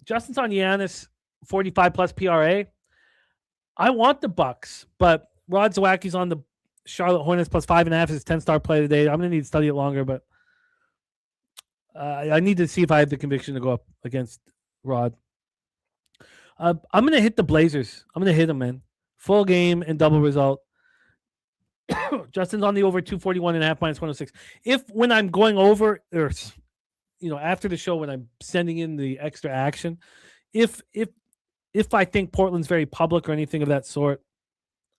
Justin's on Giannis 45+ PRA. I want the Bucks, but Rod Zawacki's on the Charlotte Hornets +5.5 is 10-star play today. I'm going to need to study it longer, but I need to see if I have the conviction to go up against Rod. I'm going to hit the Blazers. I'm going to hit them, man. Full game and double result. Justin's on the over 241.5 -106. If when I'm going over, or after the show when I'm sending in the extra action, if I think Portland's very public or anything of that sort,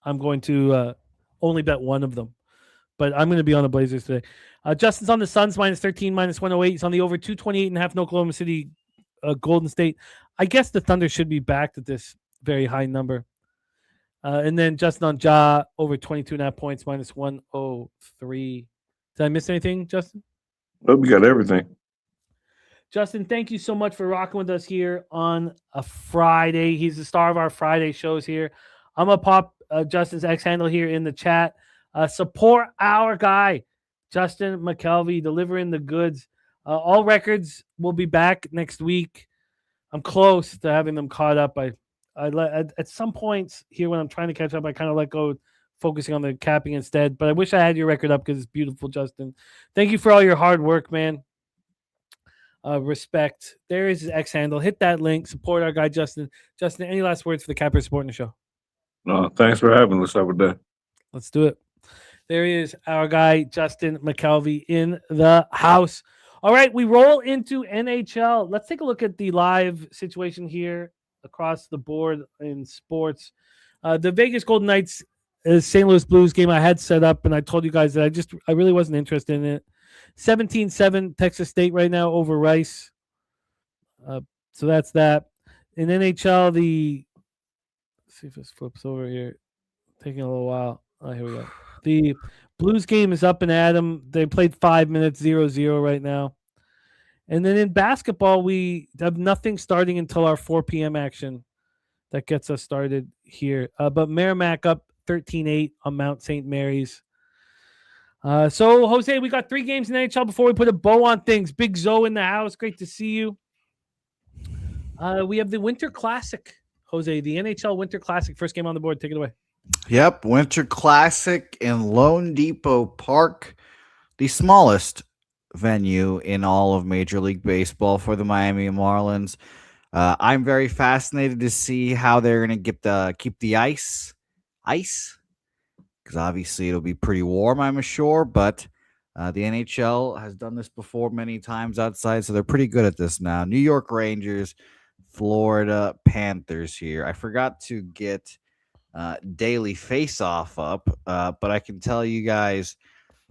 I'm going to only bet one of them. But I'm going to be on the Blazers today. Justin's on the Suns -13 -108. He's on the over 228.5 in Oklahoma City, Golden State. I guess the Thunder should be backed at this very high number. And then Justin on Ja over 22.5 points -103. Did I miss anything, Justin? Nope, we got everything. Justin, thank you so much for rocking with us here on a Friday. He's the star of our Friday shows here. I'm going to pop Justin's X handle here in the chat. Support our guy, Justin McKelvey, delivering the goods. All records will be back next week. I'm close to having them caught up. At some points here when I'm trying to catch up, I kind of let go, focusing on the capping instead. But I wish I had your record up because it's beautiful, Justin. Thank you for all your hard work, man. Respect. There is his X handle. Hit that link. Support our guy, Justin. Justin, any last words for the Capper supporting the show? No, thanks for having us. Have a day. Let's do it. There he is, our guy, Justin McKelvey, in the house. All right, we roll into NHL. Let's take a look at the live situation here across the board in sports. The Vegas Golden Knights St. Louis Blues game I had set up, and I told you guys that I really wasn't interested in it. 17-7 Texas State right now over Rice. So that's that. In NHL, let's see if this flips over here. Taking a little while. Oh, here we go. The Blues game is up and at 'em. They played 5 minutes, 0-0 right now. And then in basketball, we have nothing starting until our 4 p.m. action that gets us started here. But Merrimack up 13-8 on Mount St. Mary's. So, Jose, we got 3 games in NHL before we put a bow on things. Big Zoe in the house. Great to see you. We have the Winter Classic, Jose, the NHL Winter Classic. First game on the board. Take it away. Yep, Winter Classic in Lone Depot Park, the smallest venue in all of Major League Baseball for the Miami Marlins. I'm very fascinated to see how they're going to keep the ice, because obviously it'll be pretty warm, I'm sure. But the NHL has done this before many times outside, so they're pretty good at this now. New York Rangers, Florida Panthers here. I forgot to get daily face-off up, but I can tell you guys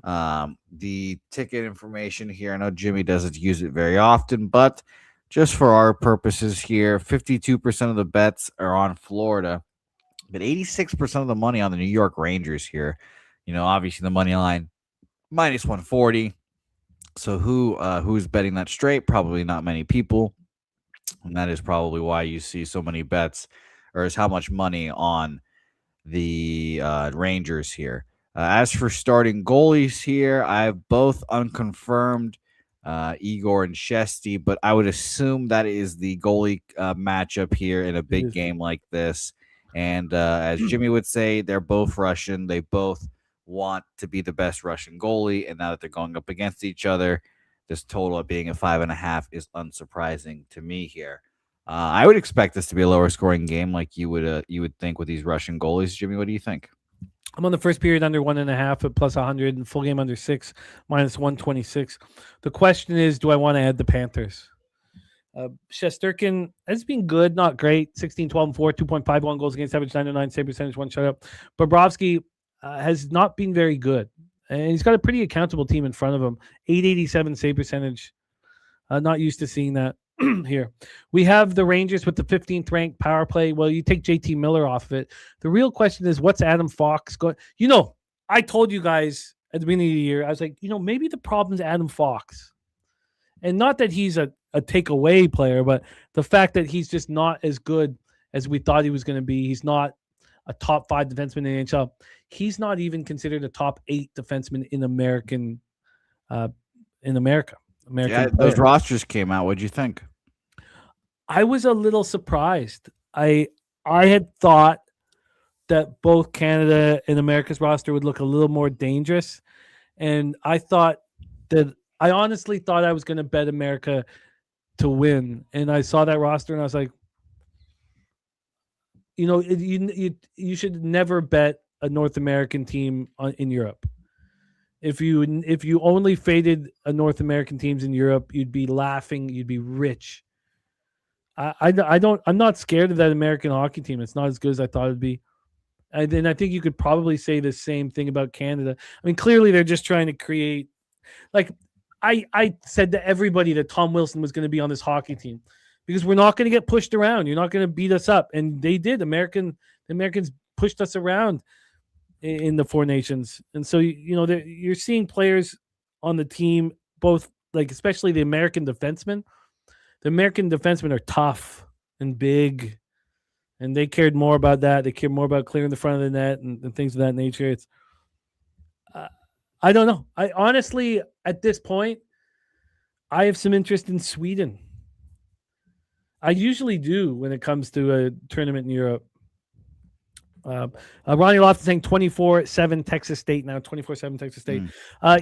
the ticket information here. I know Jimmy doesn't use it very often, but just for our purposes here, 52% of the bets are on Florida, but 86% of the money on the New York Rangers here. Obviously the money line minus 140. So who's betting that straight? Probably not many people, and that is probably why you see so many bets, or is how much money on the Rangers here. As for starting goalies here, I have both unconfirmed Igor and Shesty, but I would assume that is the goalie matchup here in a big game like this. And as Jimmy would say, they're both Russian. They both want to be the best Russian goalie. And now that they're going up against each other, this total of being a 5.5 is unsurprising to me here. I would expect this to be a lower scoring game, like you would think with these Russian goalies. Jimmy, what do you think? I'm on the first period under 1.5 at plus 100 and full game under 6 minus 126. The question is, do I want to add the Panthers? Shesterkin has been good, not great. 16, 12, and 4, 2.51 goals against average, 909 save percentage, 1 shutout. Bobrovsky has not been very good. And he's got a pretty accountable team in front of him. 887 save percentage. Not used to seeing that here. We have the Rangers with the 15th ranked power play. Well, you take JT Miller off of it. The real question is, what's Adam Fox going? I told you guys at the beginning of the year, I was like, maybe the problem is Adam Fox. And not that he's a takeaway player, but the fact that he's just not as good as we thought he was going to be. He's not a top 5 defenseman in the NHL. He's not even considered a top 8 defenseman in America. Yeah, those rosters came out. What'd you think? I was a little surprised. I had thought that both Canada and America's roster would look a little more dangerous, and I honestly thought I was going to bet America to win, and I saw that roster and I was like, you should never bet a North American team in Europe. If you only faded a North American teams in Europe, you'd be laughing. You'd be rich. I'm not scared of that American hockey team. It's not as good as I thought it'd be. And then I think you could probably say the same thing about Canada. I mean, clearly they're just trying to create. Like I said to everybody that Tom Wilson was going to be on this hockey team because we're not going to get pushed around. You're not going to beat us up, and they did. The Americans pushed us around in the Four Nations. And so, you're seeing players on the team, both especially the American defensemen. The American defensemen are tough and big, and they cared more about that. They cared more about clearing the front of the net and things of that nature. It's, I don't know. I honestly, at this point, I have some interest in Sweden. I usually do when it comes to a tournament in Europe. Ronnie Lofton saying 24-7 Texas State now, 24-7 Texas State.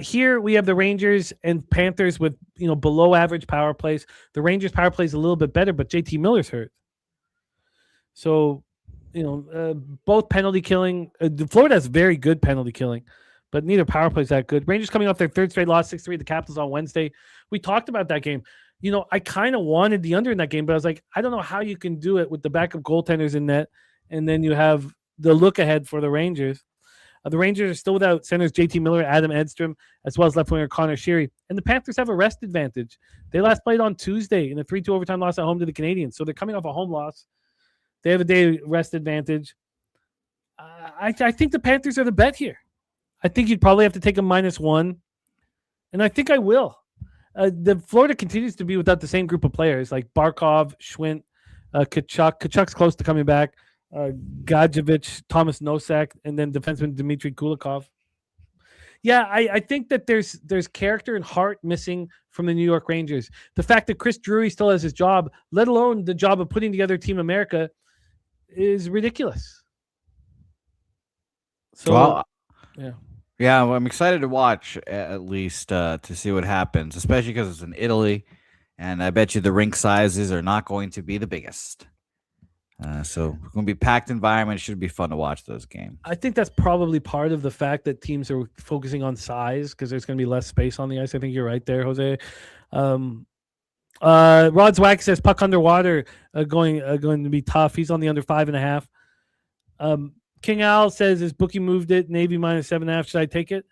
Here we have the Rangers and Panthers with below average power plays. The Rangers power play is a little bit better, but JT Miller's hurt. So, both penalty killing. Florida has very good penalty killing, but neither power play is that good. Rangers coming off their third straight loss, 6-3 the Capitals on Wednesday. We talked about that game. I kind of wanted the under in that game, but I was like, I don't know how you can do it with the backup goaltenders in net, and then you have the look ahead for the Rangers. The Rangers are still without centers JT Miller, Adam Edstrom, as well as left winger Connor Sheary. And the Panthers have a rest advantage. They last played on Tuesday in a 3-2 overtime loss at home to the Canadiens. So they're coming off a home loss. They have a day rest advantage. I think the Panthers are the bet here. I think you'd probably have to take a -1. And I think I will. The Florida continues to be without the same group of players like Barkov, Schwint, Kachuk. Kachuk's close to coming back. Gadjevich, Thomas Nosek, and then defenseman Dmitry Kulikov. Yeah, I think that there's character and heart missing from the New York Rangers. The fact that Chris Drury still has his job, let alone the job of putting together Team America, is ridiculous. So, Well, yeah. Yeah, well, I'm excited to watch at least to see what happens, especially because it's in Italy, and I bet you the rink sizes are not going to be the biggest. So it's going to be packed environment. It should be fun to watch those games. I think that's probably part of the fact that teams are focusing on size because there's going to be less space on the ice. I think you're right there, Jose. Rod Zwack says puck underwater going to be tough. He's on the under 5.5. King Al says his bookie moved it. Navy minus 7.5. Should I take it?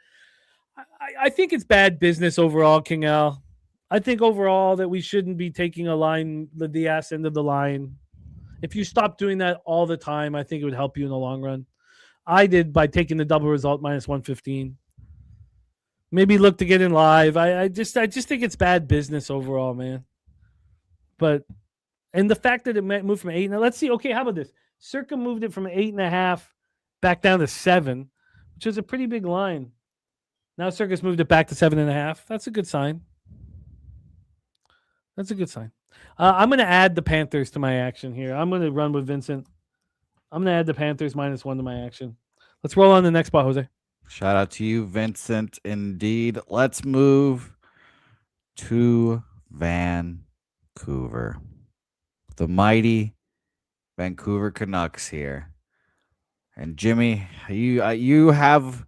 I think it's bad business overall, King Al. I think overall that we shouldn't be taking a line, the ass end of the line. If you stop doing that all the time, I think it would help you in the long run. I did by taking the double result minus 115. Maybe look to get in live. I just think it's bad business overall, man. And the fact that it moved from 8. Now let's see. Okay, how about this? Circa moved it from 8.5 back down to 7, which is a pretty big line. Now Circus moved it back to 7.5. That's a good sign. I'm going to add the Panthers to my action here. I'm going to run with Vincent. I'm going to add the Panthers minus 1 to my action. Let's roll on the next spot, Jose. Shout out to you, Vincent. Indeed. Let's move to Vancouver. The mighty Vancouver Canucks here. And Jimmy, you have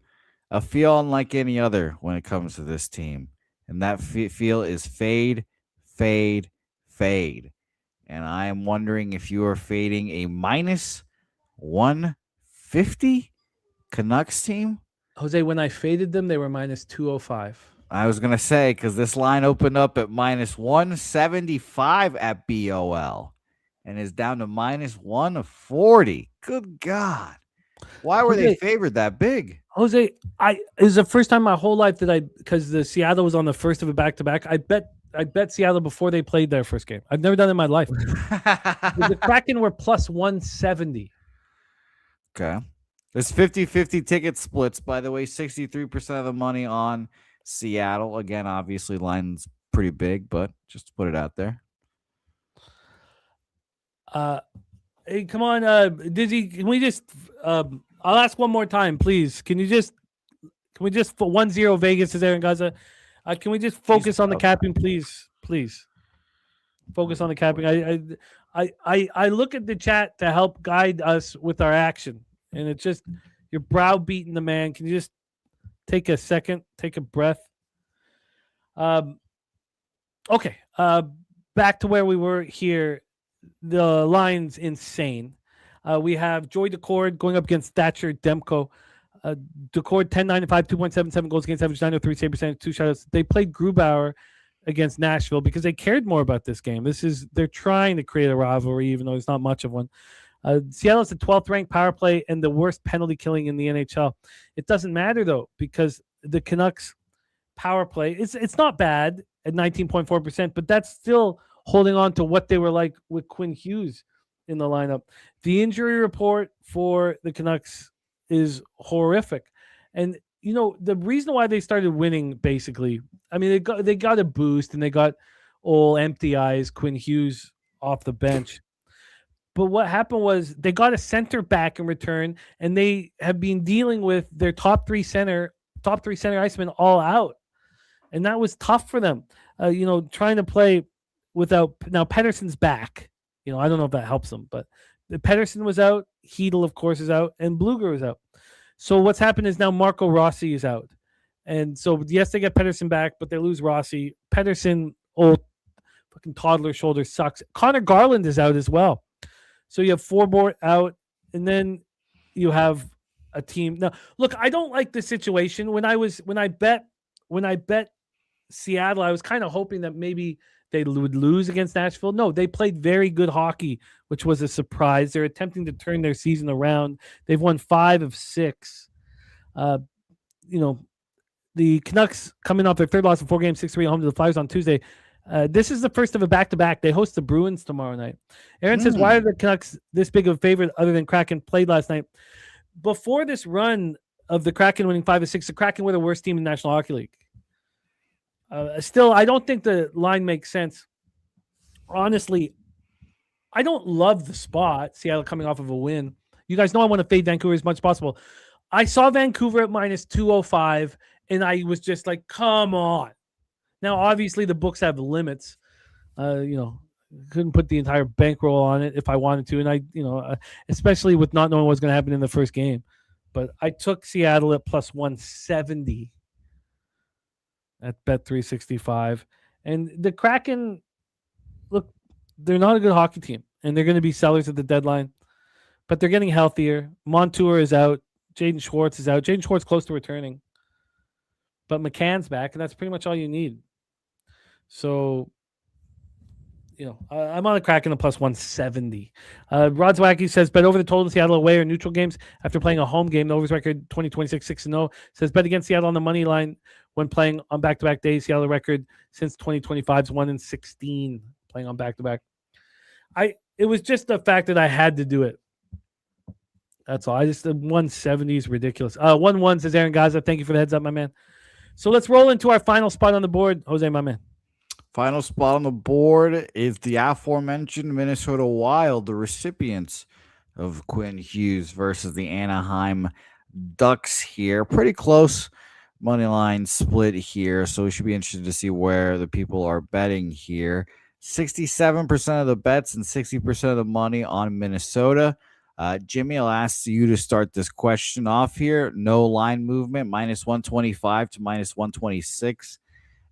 a feel unlike any other when it comes to this team. And that feel is fade, fade, fade. And I am wondering if you are fading a minus 150 Canucks team. Jose, when I faded them, they were minus 205. I was going to say, because this line opened up at minus 175 at BOL and is down to minus 140. Good God. Why were they favored that big? Jose, it was the first time in my whole life that because the Seattle was on the first of a back-to-back, I bet Seattle before they played their first game. I've never done it in my life. The Kraken were plus 170. Okay. There's 50-50 ticket splits, by the way. 63% of the money on Seattle. Again, obviously, line's pretty big, but just to put it out there. Hey, come on, Dizzy. Can we just? I'll ask one more time, please. Can we just 1-0 Vegas is there in Gaza? Can we just focus on the capping, please? Please focus on the capping. I look at the chat to help guide us with our action, and it's just you're browbeating the man. Can you just take a second, take a breath? Okay. Back to where we were here. The line's insane. We have Joy Decord going up against Thatcher Demko. Decord 10-9-5, 2.77 goals against average, 903 save percentage, 2 shutouts. They played Grubauer against Nashville because they cared more about this game. They're trying to create a rivalry, even though there's not much of one. Seattle's the 12th ranked power play and the worst penalty killing in the NHL. It doesn't matter though, because the Canucks power play it's not bad at 19.4%, but that's still holding on to what they were like with Quinn Hughes in the lineup. The injury report for the Canucks is horrific. And, you know, the reason why they started winning, basically, I mean, they got a boost and they got old empty eyes Quinn Hughes off the bench. But what happened was they got a center back in return, and they have been dealing with their top three center icemen all out. And that was tough for them, trying to play without. Now Pettersson's back. I don't know if that helps them, but Pettersson was out. Hedl, of course, is out, and Bluger is out. So what's happened is now Marco Rossi is out. And so, yes, they get Pettersson back, but they lose Rossi. Pettersson, old fucking toddler shoulder, sucks. Connor Garland is out as well. So you have 4 more out, and then you have a team. Now, look, I don't like the situation. When I bet Seattle, I was kind of hoping that maybe they would lose against Nashville. No, they played very good hockey, which was a surprise. They're attempting to turn their season around. They've won 5 of 6. The Canucks coming off their third loss in 4 games, 6-3 home to the Flyers on Tuesday. This is the first of a back-to-back. They host the Bruins tomorrow night. Aaron says, why are the Canucks this big of a favorite other than Kraken played last night? Before this run of the Kraken winning 5 of 6, the Kraken were the worst team in the National Hockey League. Still, I don't think the line makes sense. Honestly, I don't love the spot, Seattle coming off of a win. You guys know I want to fade Vancouver as much as possible. I saw Vancouver at minus 205, and I was just like, come on. Now, obviously, the books have limits. Couldn't put the entire bankroll on it if I wanted to. And especially with not knowing what's going to happen in the first game. But I took Seattle at plus 170 at Bet365. And the Kraken, look, they're not a good hockey team, and they're going to be sellers at the deadline. But they're getting healthier. Montour is out. Jaden Schwartz is out. Jaden Schwartz close to returning. But McCann's back, and that's pretty much all you need. So, I'm on the Kraken at plus 170. Rod Zwacky says, bet over the total in Seattle away or neutral games after playing a home game. The over record 2026 6-0. Says, bet against Seattle on the money line when playing on back-to-back days. Seattle record since 2025 is 1-16 playing on back-to-back. It was just the fact that I had to do it. That's all. The 170 is ridiculous. 1-1 says Aaron Gaza. Thank you for the heads up, my man. So let's roll into our final spot on the board. Jose, my man. Final spot on the board is the aforementioned Minnesota Wild, the recipients of Quinn Hughes versus the Anaheim Ducks here. Pretty close money line split here, so we should be interested to see where the people are betting here. 67% of the bets and 60% of the money on Minnesota. Jimmy, I'll ask you to start this question off here. No line movement, minus 125 to minus 126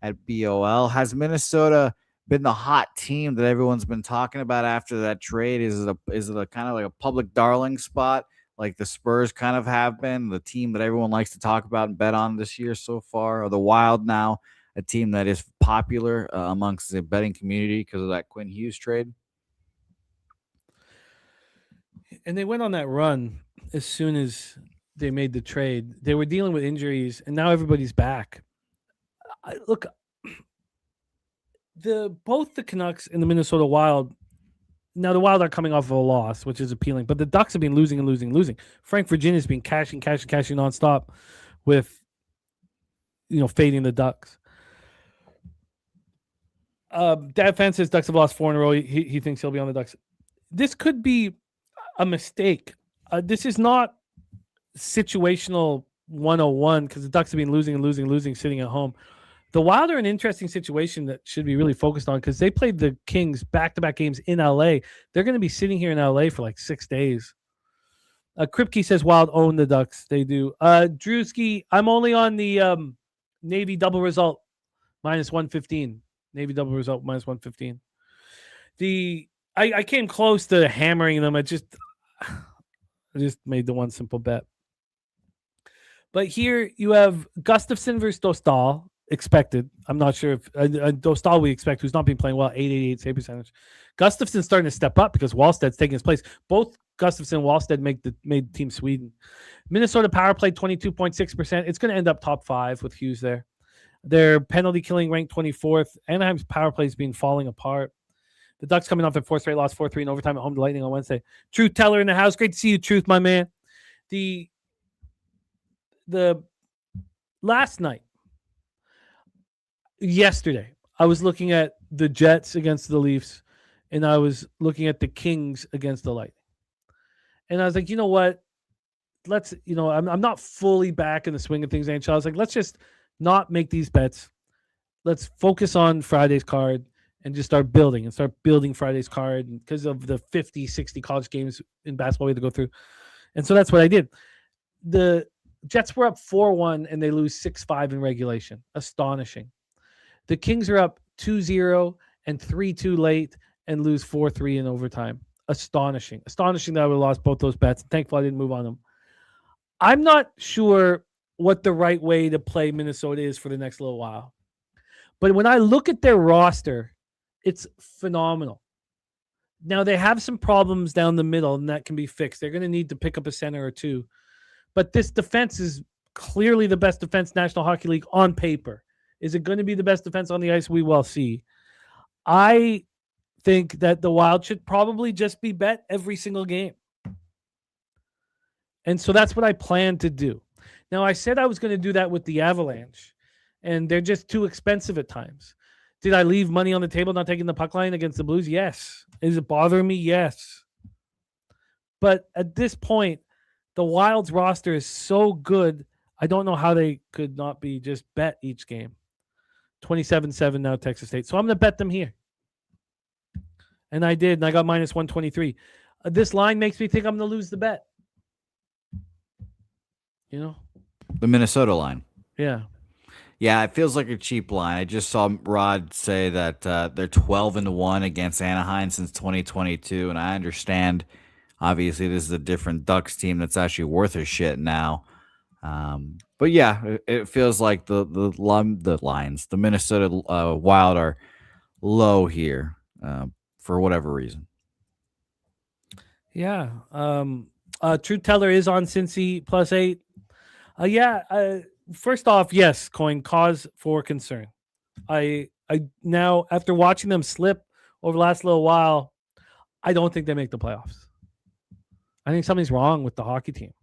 at BOL. Has Minnesota been the hot team that everyone's been talking about after that trade? Is it a kind of like a public darling spot like the Spurs kind of have been, the team that everyone likes to talk about and bet on this year so far? Or the Wild now, a team that is popular amongst the betting community because of that Quinn Hughes trade? And they went on that run as soon as they made the trade. They were dealing with injuries, and now everybody's back. Look, both the Canucks and the Minnesota Wild. Now the Wild are coming off of a loss, which is appealing, but the Ducks have been losing and losing. Frank Virginia's been cashing nonstop, with fading the Ducks. Dad Fan says Ducks have lost 4 in a row. He thinks he'll be on the Ducks. This could be a mistake. This is not situational 101 because the Ducks have been losing, sitting at home. The Wild are an interesting situation that should be really focused on because they played the Kings back-to-back games in LA. They're going to be sitting here in LA for like 6 days. Kripke says Wild own the Ducks. They do. Drewski, I'm only on the Navy double result minus 115. Navy double result minus 115. I came close to hammering them. I just made the one simple bet. But here you have Gustafsson versus Dostal. Expected. I'm not sure if Dostal we expect, who's not been playing well, 888 save percentage. Gustafsson's starting to step up because Wallsted's taking his place. Both Gustafsson and Wallsted made Team Sweden. Minnesota power play 22.6%. It's going to end up top 5 with Hughes there. Their penalty killing ranked 24th. Anaheim's power play has been falling apart. The Ducks coming off their 4th straight loss, 4-3 in overtime at home to Lightning on Wednesday. Truth Teller in the house. Great to see you, Truth, my man. The last night, yesterday, I was looking at the Jets against the Leafs, and I was looking at the Kings against the Lightning. And I was like, you know what? I'm not fully back in the swing of things, NHL. I was like, let's just not make these bets. Let's focus on Friday's card and just start building Friday's card because of the 50, 60 college games in basketball we had to go through. And so that's what I did. The Jets were up 4-1, and they lose 6-5 in regulation. Astonishing. The Kings are up 2-0 and 3-2 late and lose 4-3 in overtime. Astonishing. Astonishing that I would have lost both those bets. Thankfully, I didn't move on them. I'm not sure what the right way to play Minnesota is for the next little while. But when I look at their roster, it's phenomenal. Now, they have some problems down the middle, and that can be fixed. They're going to need to pick up a center or two. But this defense is clearly the best defense in National Hockey League on paper. Is it going to be the best defense on the ice? We will see. I think that the Wild should probably just be bet every single game. And so that's what I plan to do. Now, I said I was going to do that with the Avalanche, and they're just too expensive at times. Did I leave money on the table not taking the puck line against the Blues? Yes. Is it bothering me? Yes. But at this point, the Wild's roster is so good. I don't know how they could not be just bet each game. 27-7 now, Texas State. So I'm going to bet them here. And I did, and I got minus 123. This line makes me think I'm going to lose the bet. You know? The Minnesota line. Yeah. Yeah, it feels like a cheap line. I just saw Rod say that they're 12-1 against Anaheim since 2022, and I understand. Obviously, this is a different Ducks team that's actually worth a shit now. But yeah, it feels like the lines, the Minnesota Wild are low here for whatever reason. Yeah. True Teller is on Cincy +8. First off, yes, Coin, cause for concern. I now, after watching them slip over the last little while, I don't think they make the playoffs. I think something's wrong with the hockey team.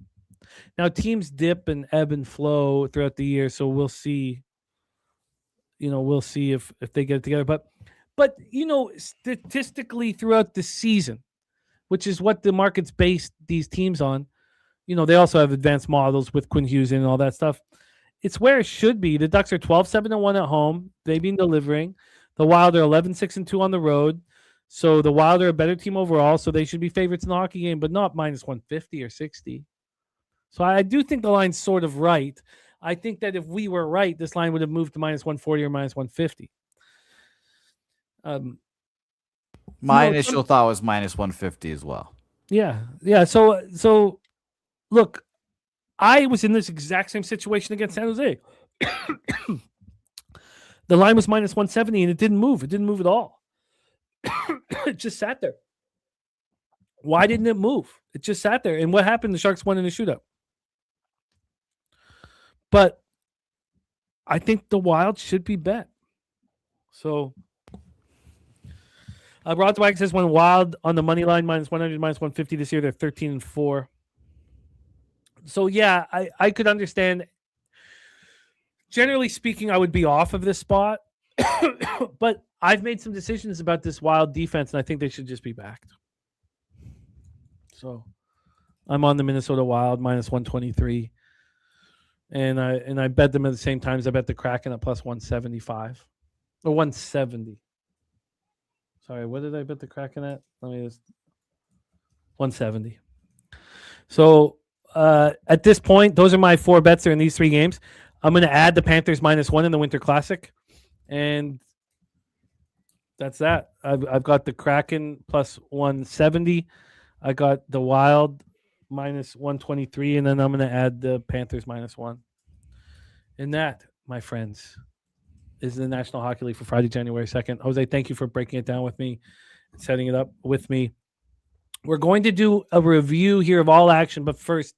Now, teams dip and ebb and flow throughout the year, so we'll see. We'll see if they get it together. But statistically throughout the season, which is what the market's based these teams on, they also have advanced models with Quinn Hughes and all that stuff. It's where it should be. The Ducks are 12-7-1 at home. They've been delivering. The Wild are 11-6-2 on the road. So the Wild are a better team overall, so they should be favorites in the hockey game, but not minus 150 or 60. So I do think the line's sort of right. I think that if we were right, this line would have moved to minus 140 or minus 150. My initial thought was minus 150 as well. Yeah. So look, I was in this exact same situation against San Jose. The line was minus 170 and it didn't move. It didn't move at all. It just sat there. Why didn't it move? It just sat there. And what happened? The Sharks won in a shootout. But I think the Wild should be bet. So Rod Dweck says when Wild on the money line minus 100, minus 150 this year, they're 13-4. So yeah, I could understand. Generally speaking, I would be off of this spot. But I've made some decisions about this Wild defense, and I think they should just be backed. So I'm on the Minnesota Wild minus 123. And I bet them at the same time as I bet the Kraken at plus 175. Or 170. Sorry, what did I bet the Kraken at? Let me just 170. So at this point, those are my 4 bets that are in these 3 games. I'm going to add the Panthers minus 1 in the Winter Classic. And that's that. I've got the Kraken plus 170. I got the Wild minus 123, and then I'm going to add the Panthers minus 1. And that, my friends, is the National Hockey League for Friday, January 2nd. Jose, thank you for breaking it down with me and setting it up with me. We're going to do a review here of all action, but first,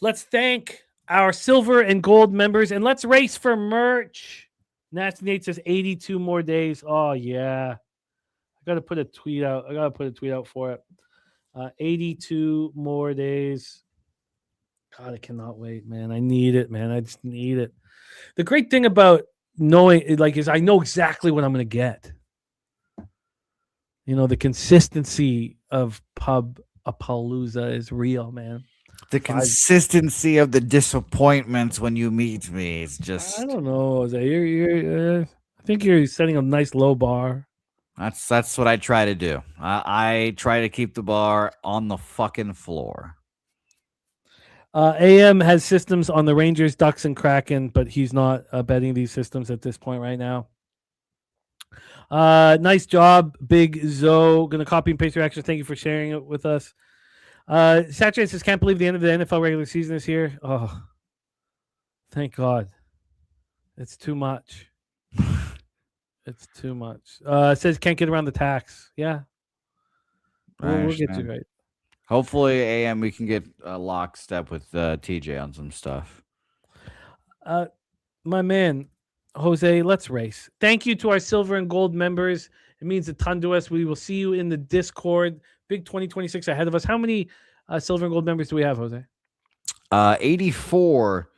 let's thank our silver and gold members, and let's race for merch. Nasty Nate says 82 more days. Oh, yeah. I got to put a tweet out for it. 82 more days. God, I cannot wait, man. I need it, man. I just need it. The great thing about knowing is I know exactly what I'm going to get. The consistency of Pub-a-Palooza is real, man. The consistency of the disappointments when you meet me is just... I don't know, Jose. I think you're setting a nice low bar. That's what I try to do. I try to keep the bar on the fucking floor. AM has systems on the Rangers, Ducks, and Kraken, but he's not betting these systems at this point right now. Nice job, Big Zoe. Going to copy and paste your actions. Thank you for sharing it with us. Saturday says, can't believe the end of the NFL regular season is here. Oh, thank God. It's too much. It's too much. Says can't get around the tax. Yeah. We'll get you right. Hopefully, AM, we can get lockstep with TJ on some stuff. My man, Jose, let's race. Thank you to our silver and gold members. It means a ton to us. We will see you in the Discord. Big 2026 ahead of us. How many silver and gold members do we have, Jose? 84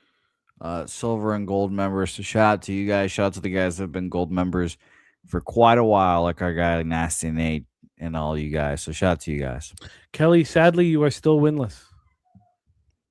silver and gold members. So shout out to you guys. Shout out to the guys that have been gold members for quite a while, like our guy Nasty Nate and all you guys. So shout out to you guys. Kelly, sadly, you are still winless.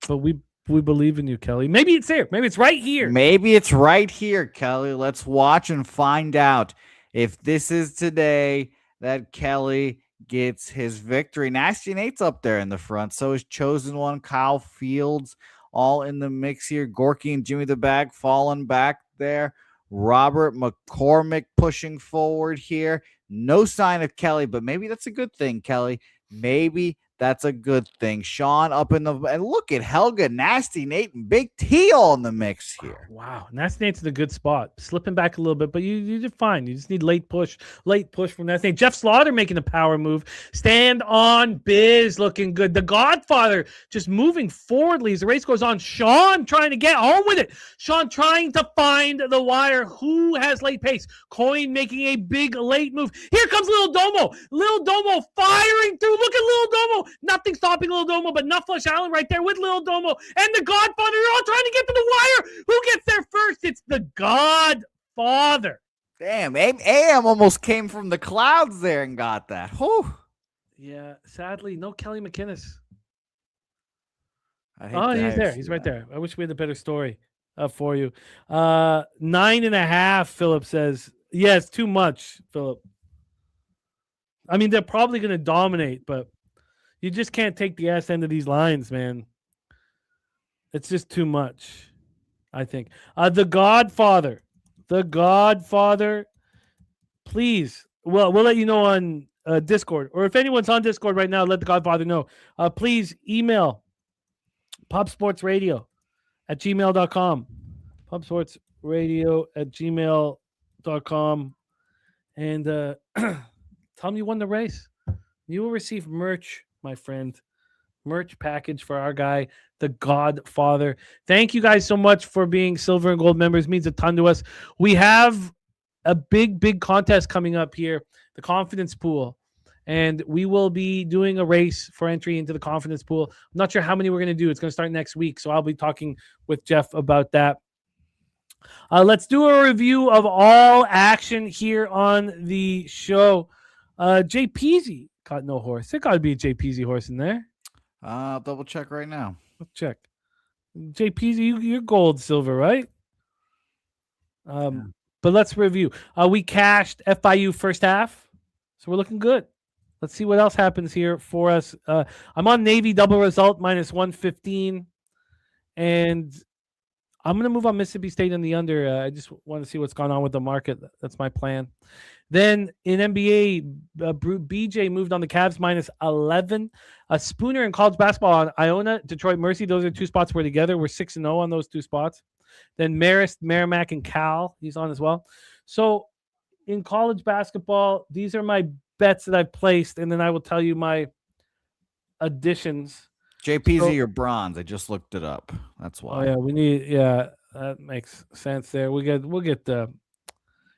but we believe in you, Kelly. Maybe it's here. Maybe it's right here. Maybe it's right here, Kelly. Let's watch and find out if this is today that Kelly gets his victory. Nasty Nate's up there in the front. So is Chosen One, Kyle Fields, all in the mix here. Gorky and Jimmy the Bag falling back there. Robert McCormick pushing forward here. No sign of Kelly, but maybe that's a good thing, Kelly. Maybe that's a good thing. Sean up in the, and look at Helga, Nasty Nate, and Big T all in the mix here. Wow. Nasty Nate's in a good spot. Slipping back a little bit, but you did fine. You just need late push from Nasty Nate. Jeff Slaughter making a power move. Stand on Biz looking good. The Godfather just moving forwardly as the race goes on. Sean trying to get home with it. Sean trying to find the wire. Who has late pace? Coin making a big late move. Here comes Lil Domo. Lil Domo firing through. Look at Lil Domo. Nothing stopping Lil Domo, but Nufflush Allen right there with Lil Domo and the Godfather. They're all trying to get to the wire. Who gets there first? It's the Godfather. Damn, AM almost came from the clouds there and got that. Whew. Yeah, sadly, no Kelly McInnes. Oh, He's there. He's right there. I wish we had a better story for you. 9.5, Philip says. Yeah, it's too much, Philip. I mean, they're probably going to dominate, but you just can't take the ass end of these lines, man. It's just too much, I think. The Godfather. Please. Well, we'll let you know on Discord. Or if anyone's on Discord right now, let the Godfather know. Please email pubsportsradio@gmail.com. pubsportsradio@gmail.com. And tell them you won the race. You will receive merch, my friend. Merch package for our guy, the Godfather. Thank you guys so much for being silver and gold members. It means a ton to us. We have a big contest coming up here, the confidence pool. And we will be doing a race for entry into the confidence pool. I'm not sure how many we're going to do. It's going to start next week. So I'll be talking with Jeff about that. Let's do a review of all action here on the show. Jay Peasy got no horse. There got to be a Jay Peasy horse in there. I'll double check right now. Let's check. Jay Peasy, you're gold, silver, right? But let's review. We cashed FIU first half, so we're looking good. Let's see what else happens here for us. I'm on Navy double result -115, and I'm going to move on Mississippi State in the under. I just want to see what's going on with the market. That's my plan. Then in NBA, BJ moved on the Cavs -11. Spooner in college basketball on Iona, Detroit Mercy. Those are two spots we're together. We're 6-0 on those two spots. Then Marist, Merrimack, and Cal. He's on as well. So in college basketball, these are my bets that I've placed, and then I will tell you my additions. JPZ or bronze. I just looked it up. That's why. Oh yeah, we need. Yeah, that makes sense. There, we'll get the.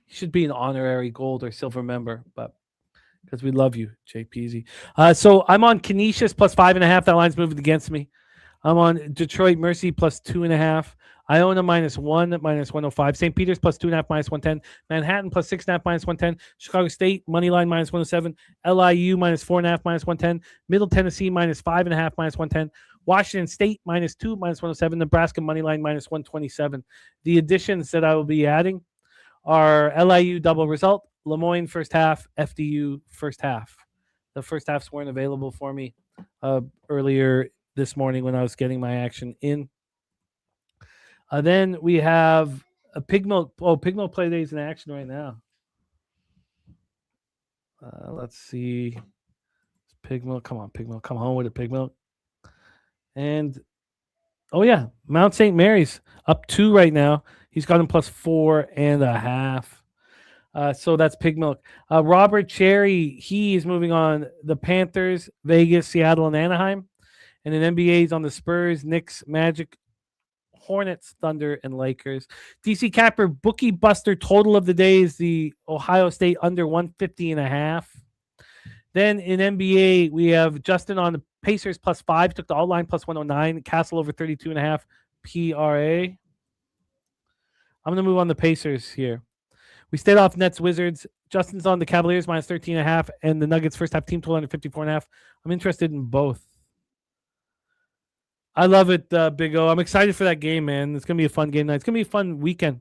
You should be an honorary gold or silver member, but because we love you, JPZ. So I'm on Canisius +5.5. That line's moving against me. I'm on Detroit Mercy +2.5. Iona -1 -105. St. Peter's +2.5 -110. Manhattan +6.5 -110. Chicago State moneyline -107. LIU -4.5 -110. Middle Tennessee -5.5 -110. Washington State -2 -107. Nebraska moneyline -127. The additions that I will be adding are LIU double result, Lemoyne first half, FDU first half. The first halves weren't available for me earlier this morning when I was getting my action in. Then we have a Pig Milk. Oh, Pig Milk play days in action right now. Let's see. Pig Milk. Come on, Pig Milk. Come home with it, Pig Milk. And, oh, yeah. Mount St. Mary's up 2 right now. He's got him +4.5. So that's Pig Milk. Robert Cherry, he is moving on the Panthers, Vegas, Seattle, and Anaheim. And then NBA's on the Spurs, Knicks, Magic, Hornets, Thunder, and Lakers. DC Capper, bookie buster total of the day is the Ohio State under 150.5. Then in NBA, we have Justin on the Pacers +5, took the all line +109, Castle over 32.5 PRA. I'm going to move on the Pacers here. We stayed off Nets Wizards. Justin's on the Cavaliers -13.5 and the Nuggets first half team total under 54.5. I'm interested in both. I love it, Big O. I'm excited for that game, man. It's going to be a fun game night. It's going to be a fun weekend.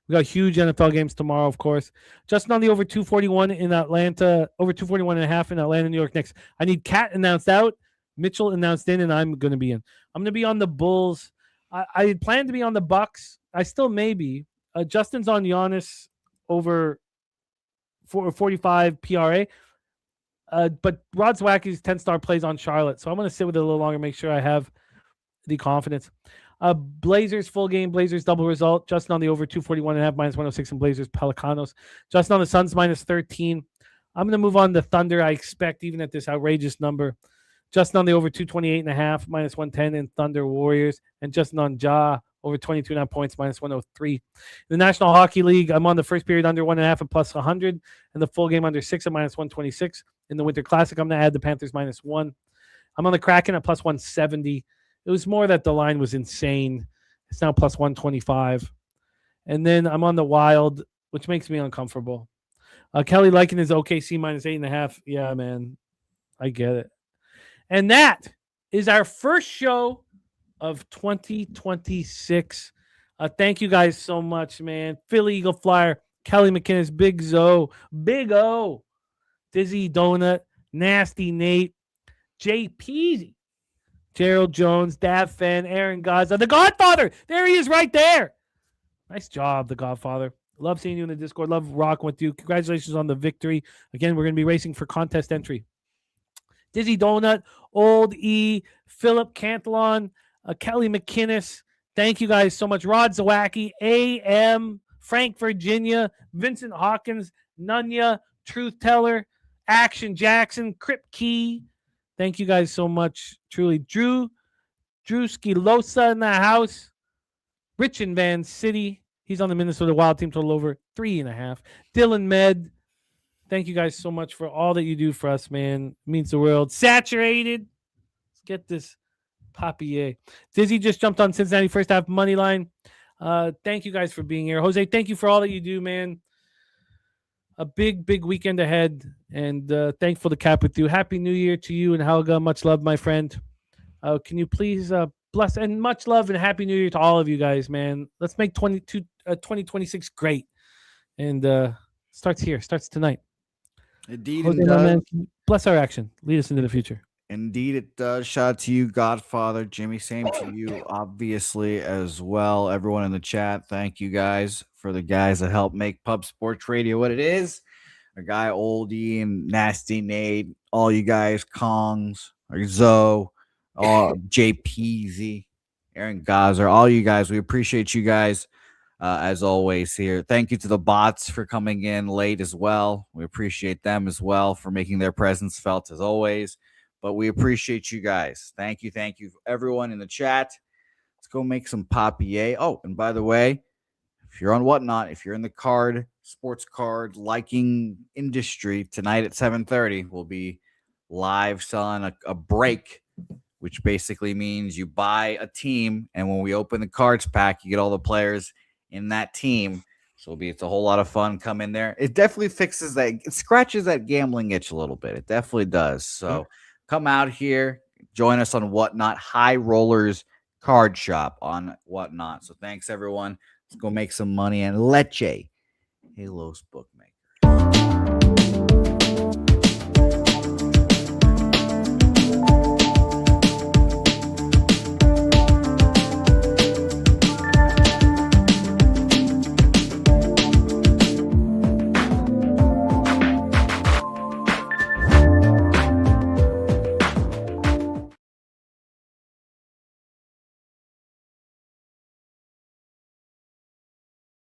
We got huge NFL games tomorrow, of course. Justin on the over 241 in Atlanta, over 241 and a half in Atlanta, New York next. I need Cat announced out, Mitchell announced in, and I'm going to be in. I'm going to be on the Bulls. I had planned to be on the Bucks. I still may be. Justin's on Giannis over 45 PRA. But Rod Zwacky's 10-star plays on Charlotte. So I'm going to sit with it a little longer, make sure I have the confidence. Blazers full game, Blazers double result. Justin on the over 241.5 minus 106 in Blazers Pelicanos. Justin on the Suns minus 13. I'm going to move on to Thunder. I expect even at this outrageous number. Justin on the over 228.5 minus 110 in Thunder Warriors. And Justin on Ja over 22.5 points minus 103. In the National Hockey League, I'm on the first period under 1.5 and plus 100 and the full game under 6 and minus 126. In the Winter Classic, I'm going to add the Panthers minus 1. I'm on the Kraken at plus 170. It was more that the line was insane. It's now plus 125. And then I'm on the Wild, which makes me uncomfortable. Kelly liking his OKC minus 8.5. Yeah, man. I get it. And that is our first show of 2026. Thank you guys so much, man. Philly Eagle Flyer, Kelly McInnes, Big O, Dizzy Donut, Nasty Nate, Jay Peasy, Gerald Jones, Dav Fenn, Aaron Gaza, the Godfather. There he is right there. Nice job, the Godfather. Love seeing you in the Discord. Love rocking with you. Congratulations on the victory. Again, we're going to be racing for contest entry. Dizzy Donut, Old E, Philip Cantillon, Kelly McInnes. Thank you guys so much. Rod Zawacki, AM, Frank Virginia, Vincent Hawkins, Nunya, Truth Teller, Action Jackson, Crip Key. Thank you guys so much. Truly. Drew Skilosa in the house. Rich in Van City. He's on the Minnesota Wild team total over 3.5. Dylan Med. Thank you guys so much for all that you do for us, man. It means the world. Saturated. Let's get this papier. Dizzy just jumped on Cincinnati first half money line. Thank you guys for being here. Jose, thank you for all that you do, man. A big weekend ahead, and thankful to cap with you. Happy New Year to you and Helga. Much love, my friend. Can you please bless and much love and Happy New Year to all of you guys, man. Let's make 2026 great. And starts here. Starts tonight. Indeed, Jose, it does. man, bless our action. Lead us into the future. Indeed, it does. Shout out to you, Godfather. Jimmy, same to you, obviously, as well. Everyone in the chat, thank you guys for the guys that help make Pub Sports Radio what it is. Our guy, Oldie and Nasty Nate, all you guys, Kongs, or Zoe, JPZ, Aaron Gazer, all you guys. We appreciate you guys, as always, here. Thank you to the bots for coming in late as well. We appreciate them as well for making their presence felt, as always. But we appreciate you guys. Thank you, everyone in the chat. Let's go make some papier. Oh, and by the way, if you're on Whatnot, if you're in the sports card liking industry, tonight at 7:30, we'll be live selling a break, which basically means you buy a team, and when we open the cards pack, you get all the players in that team. So it's a whole lot of fun. Come in there. It definitely fixes that. It scratches that gambling itch a little bit. It definitely does. So come out here, join us on Whatnot, High Rollers Card Shop on Whatnot. So thanks, everyone. Let's go make some money and leche. Halos book.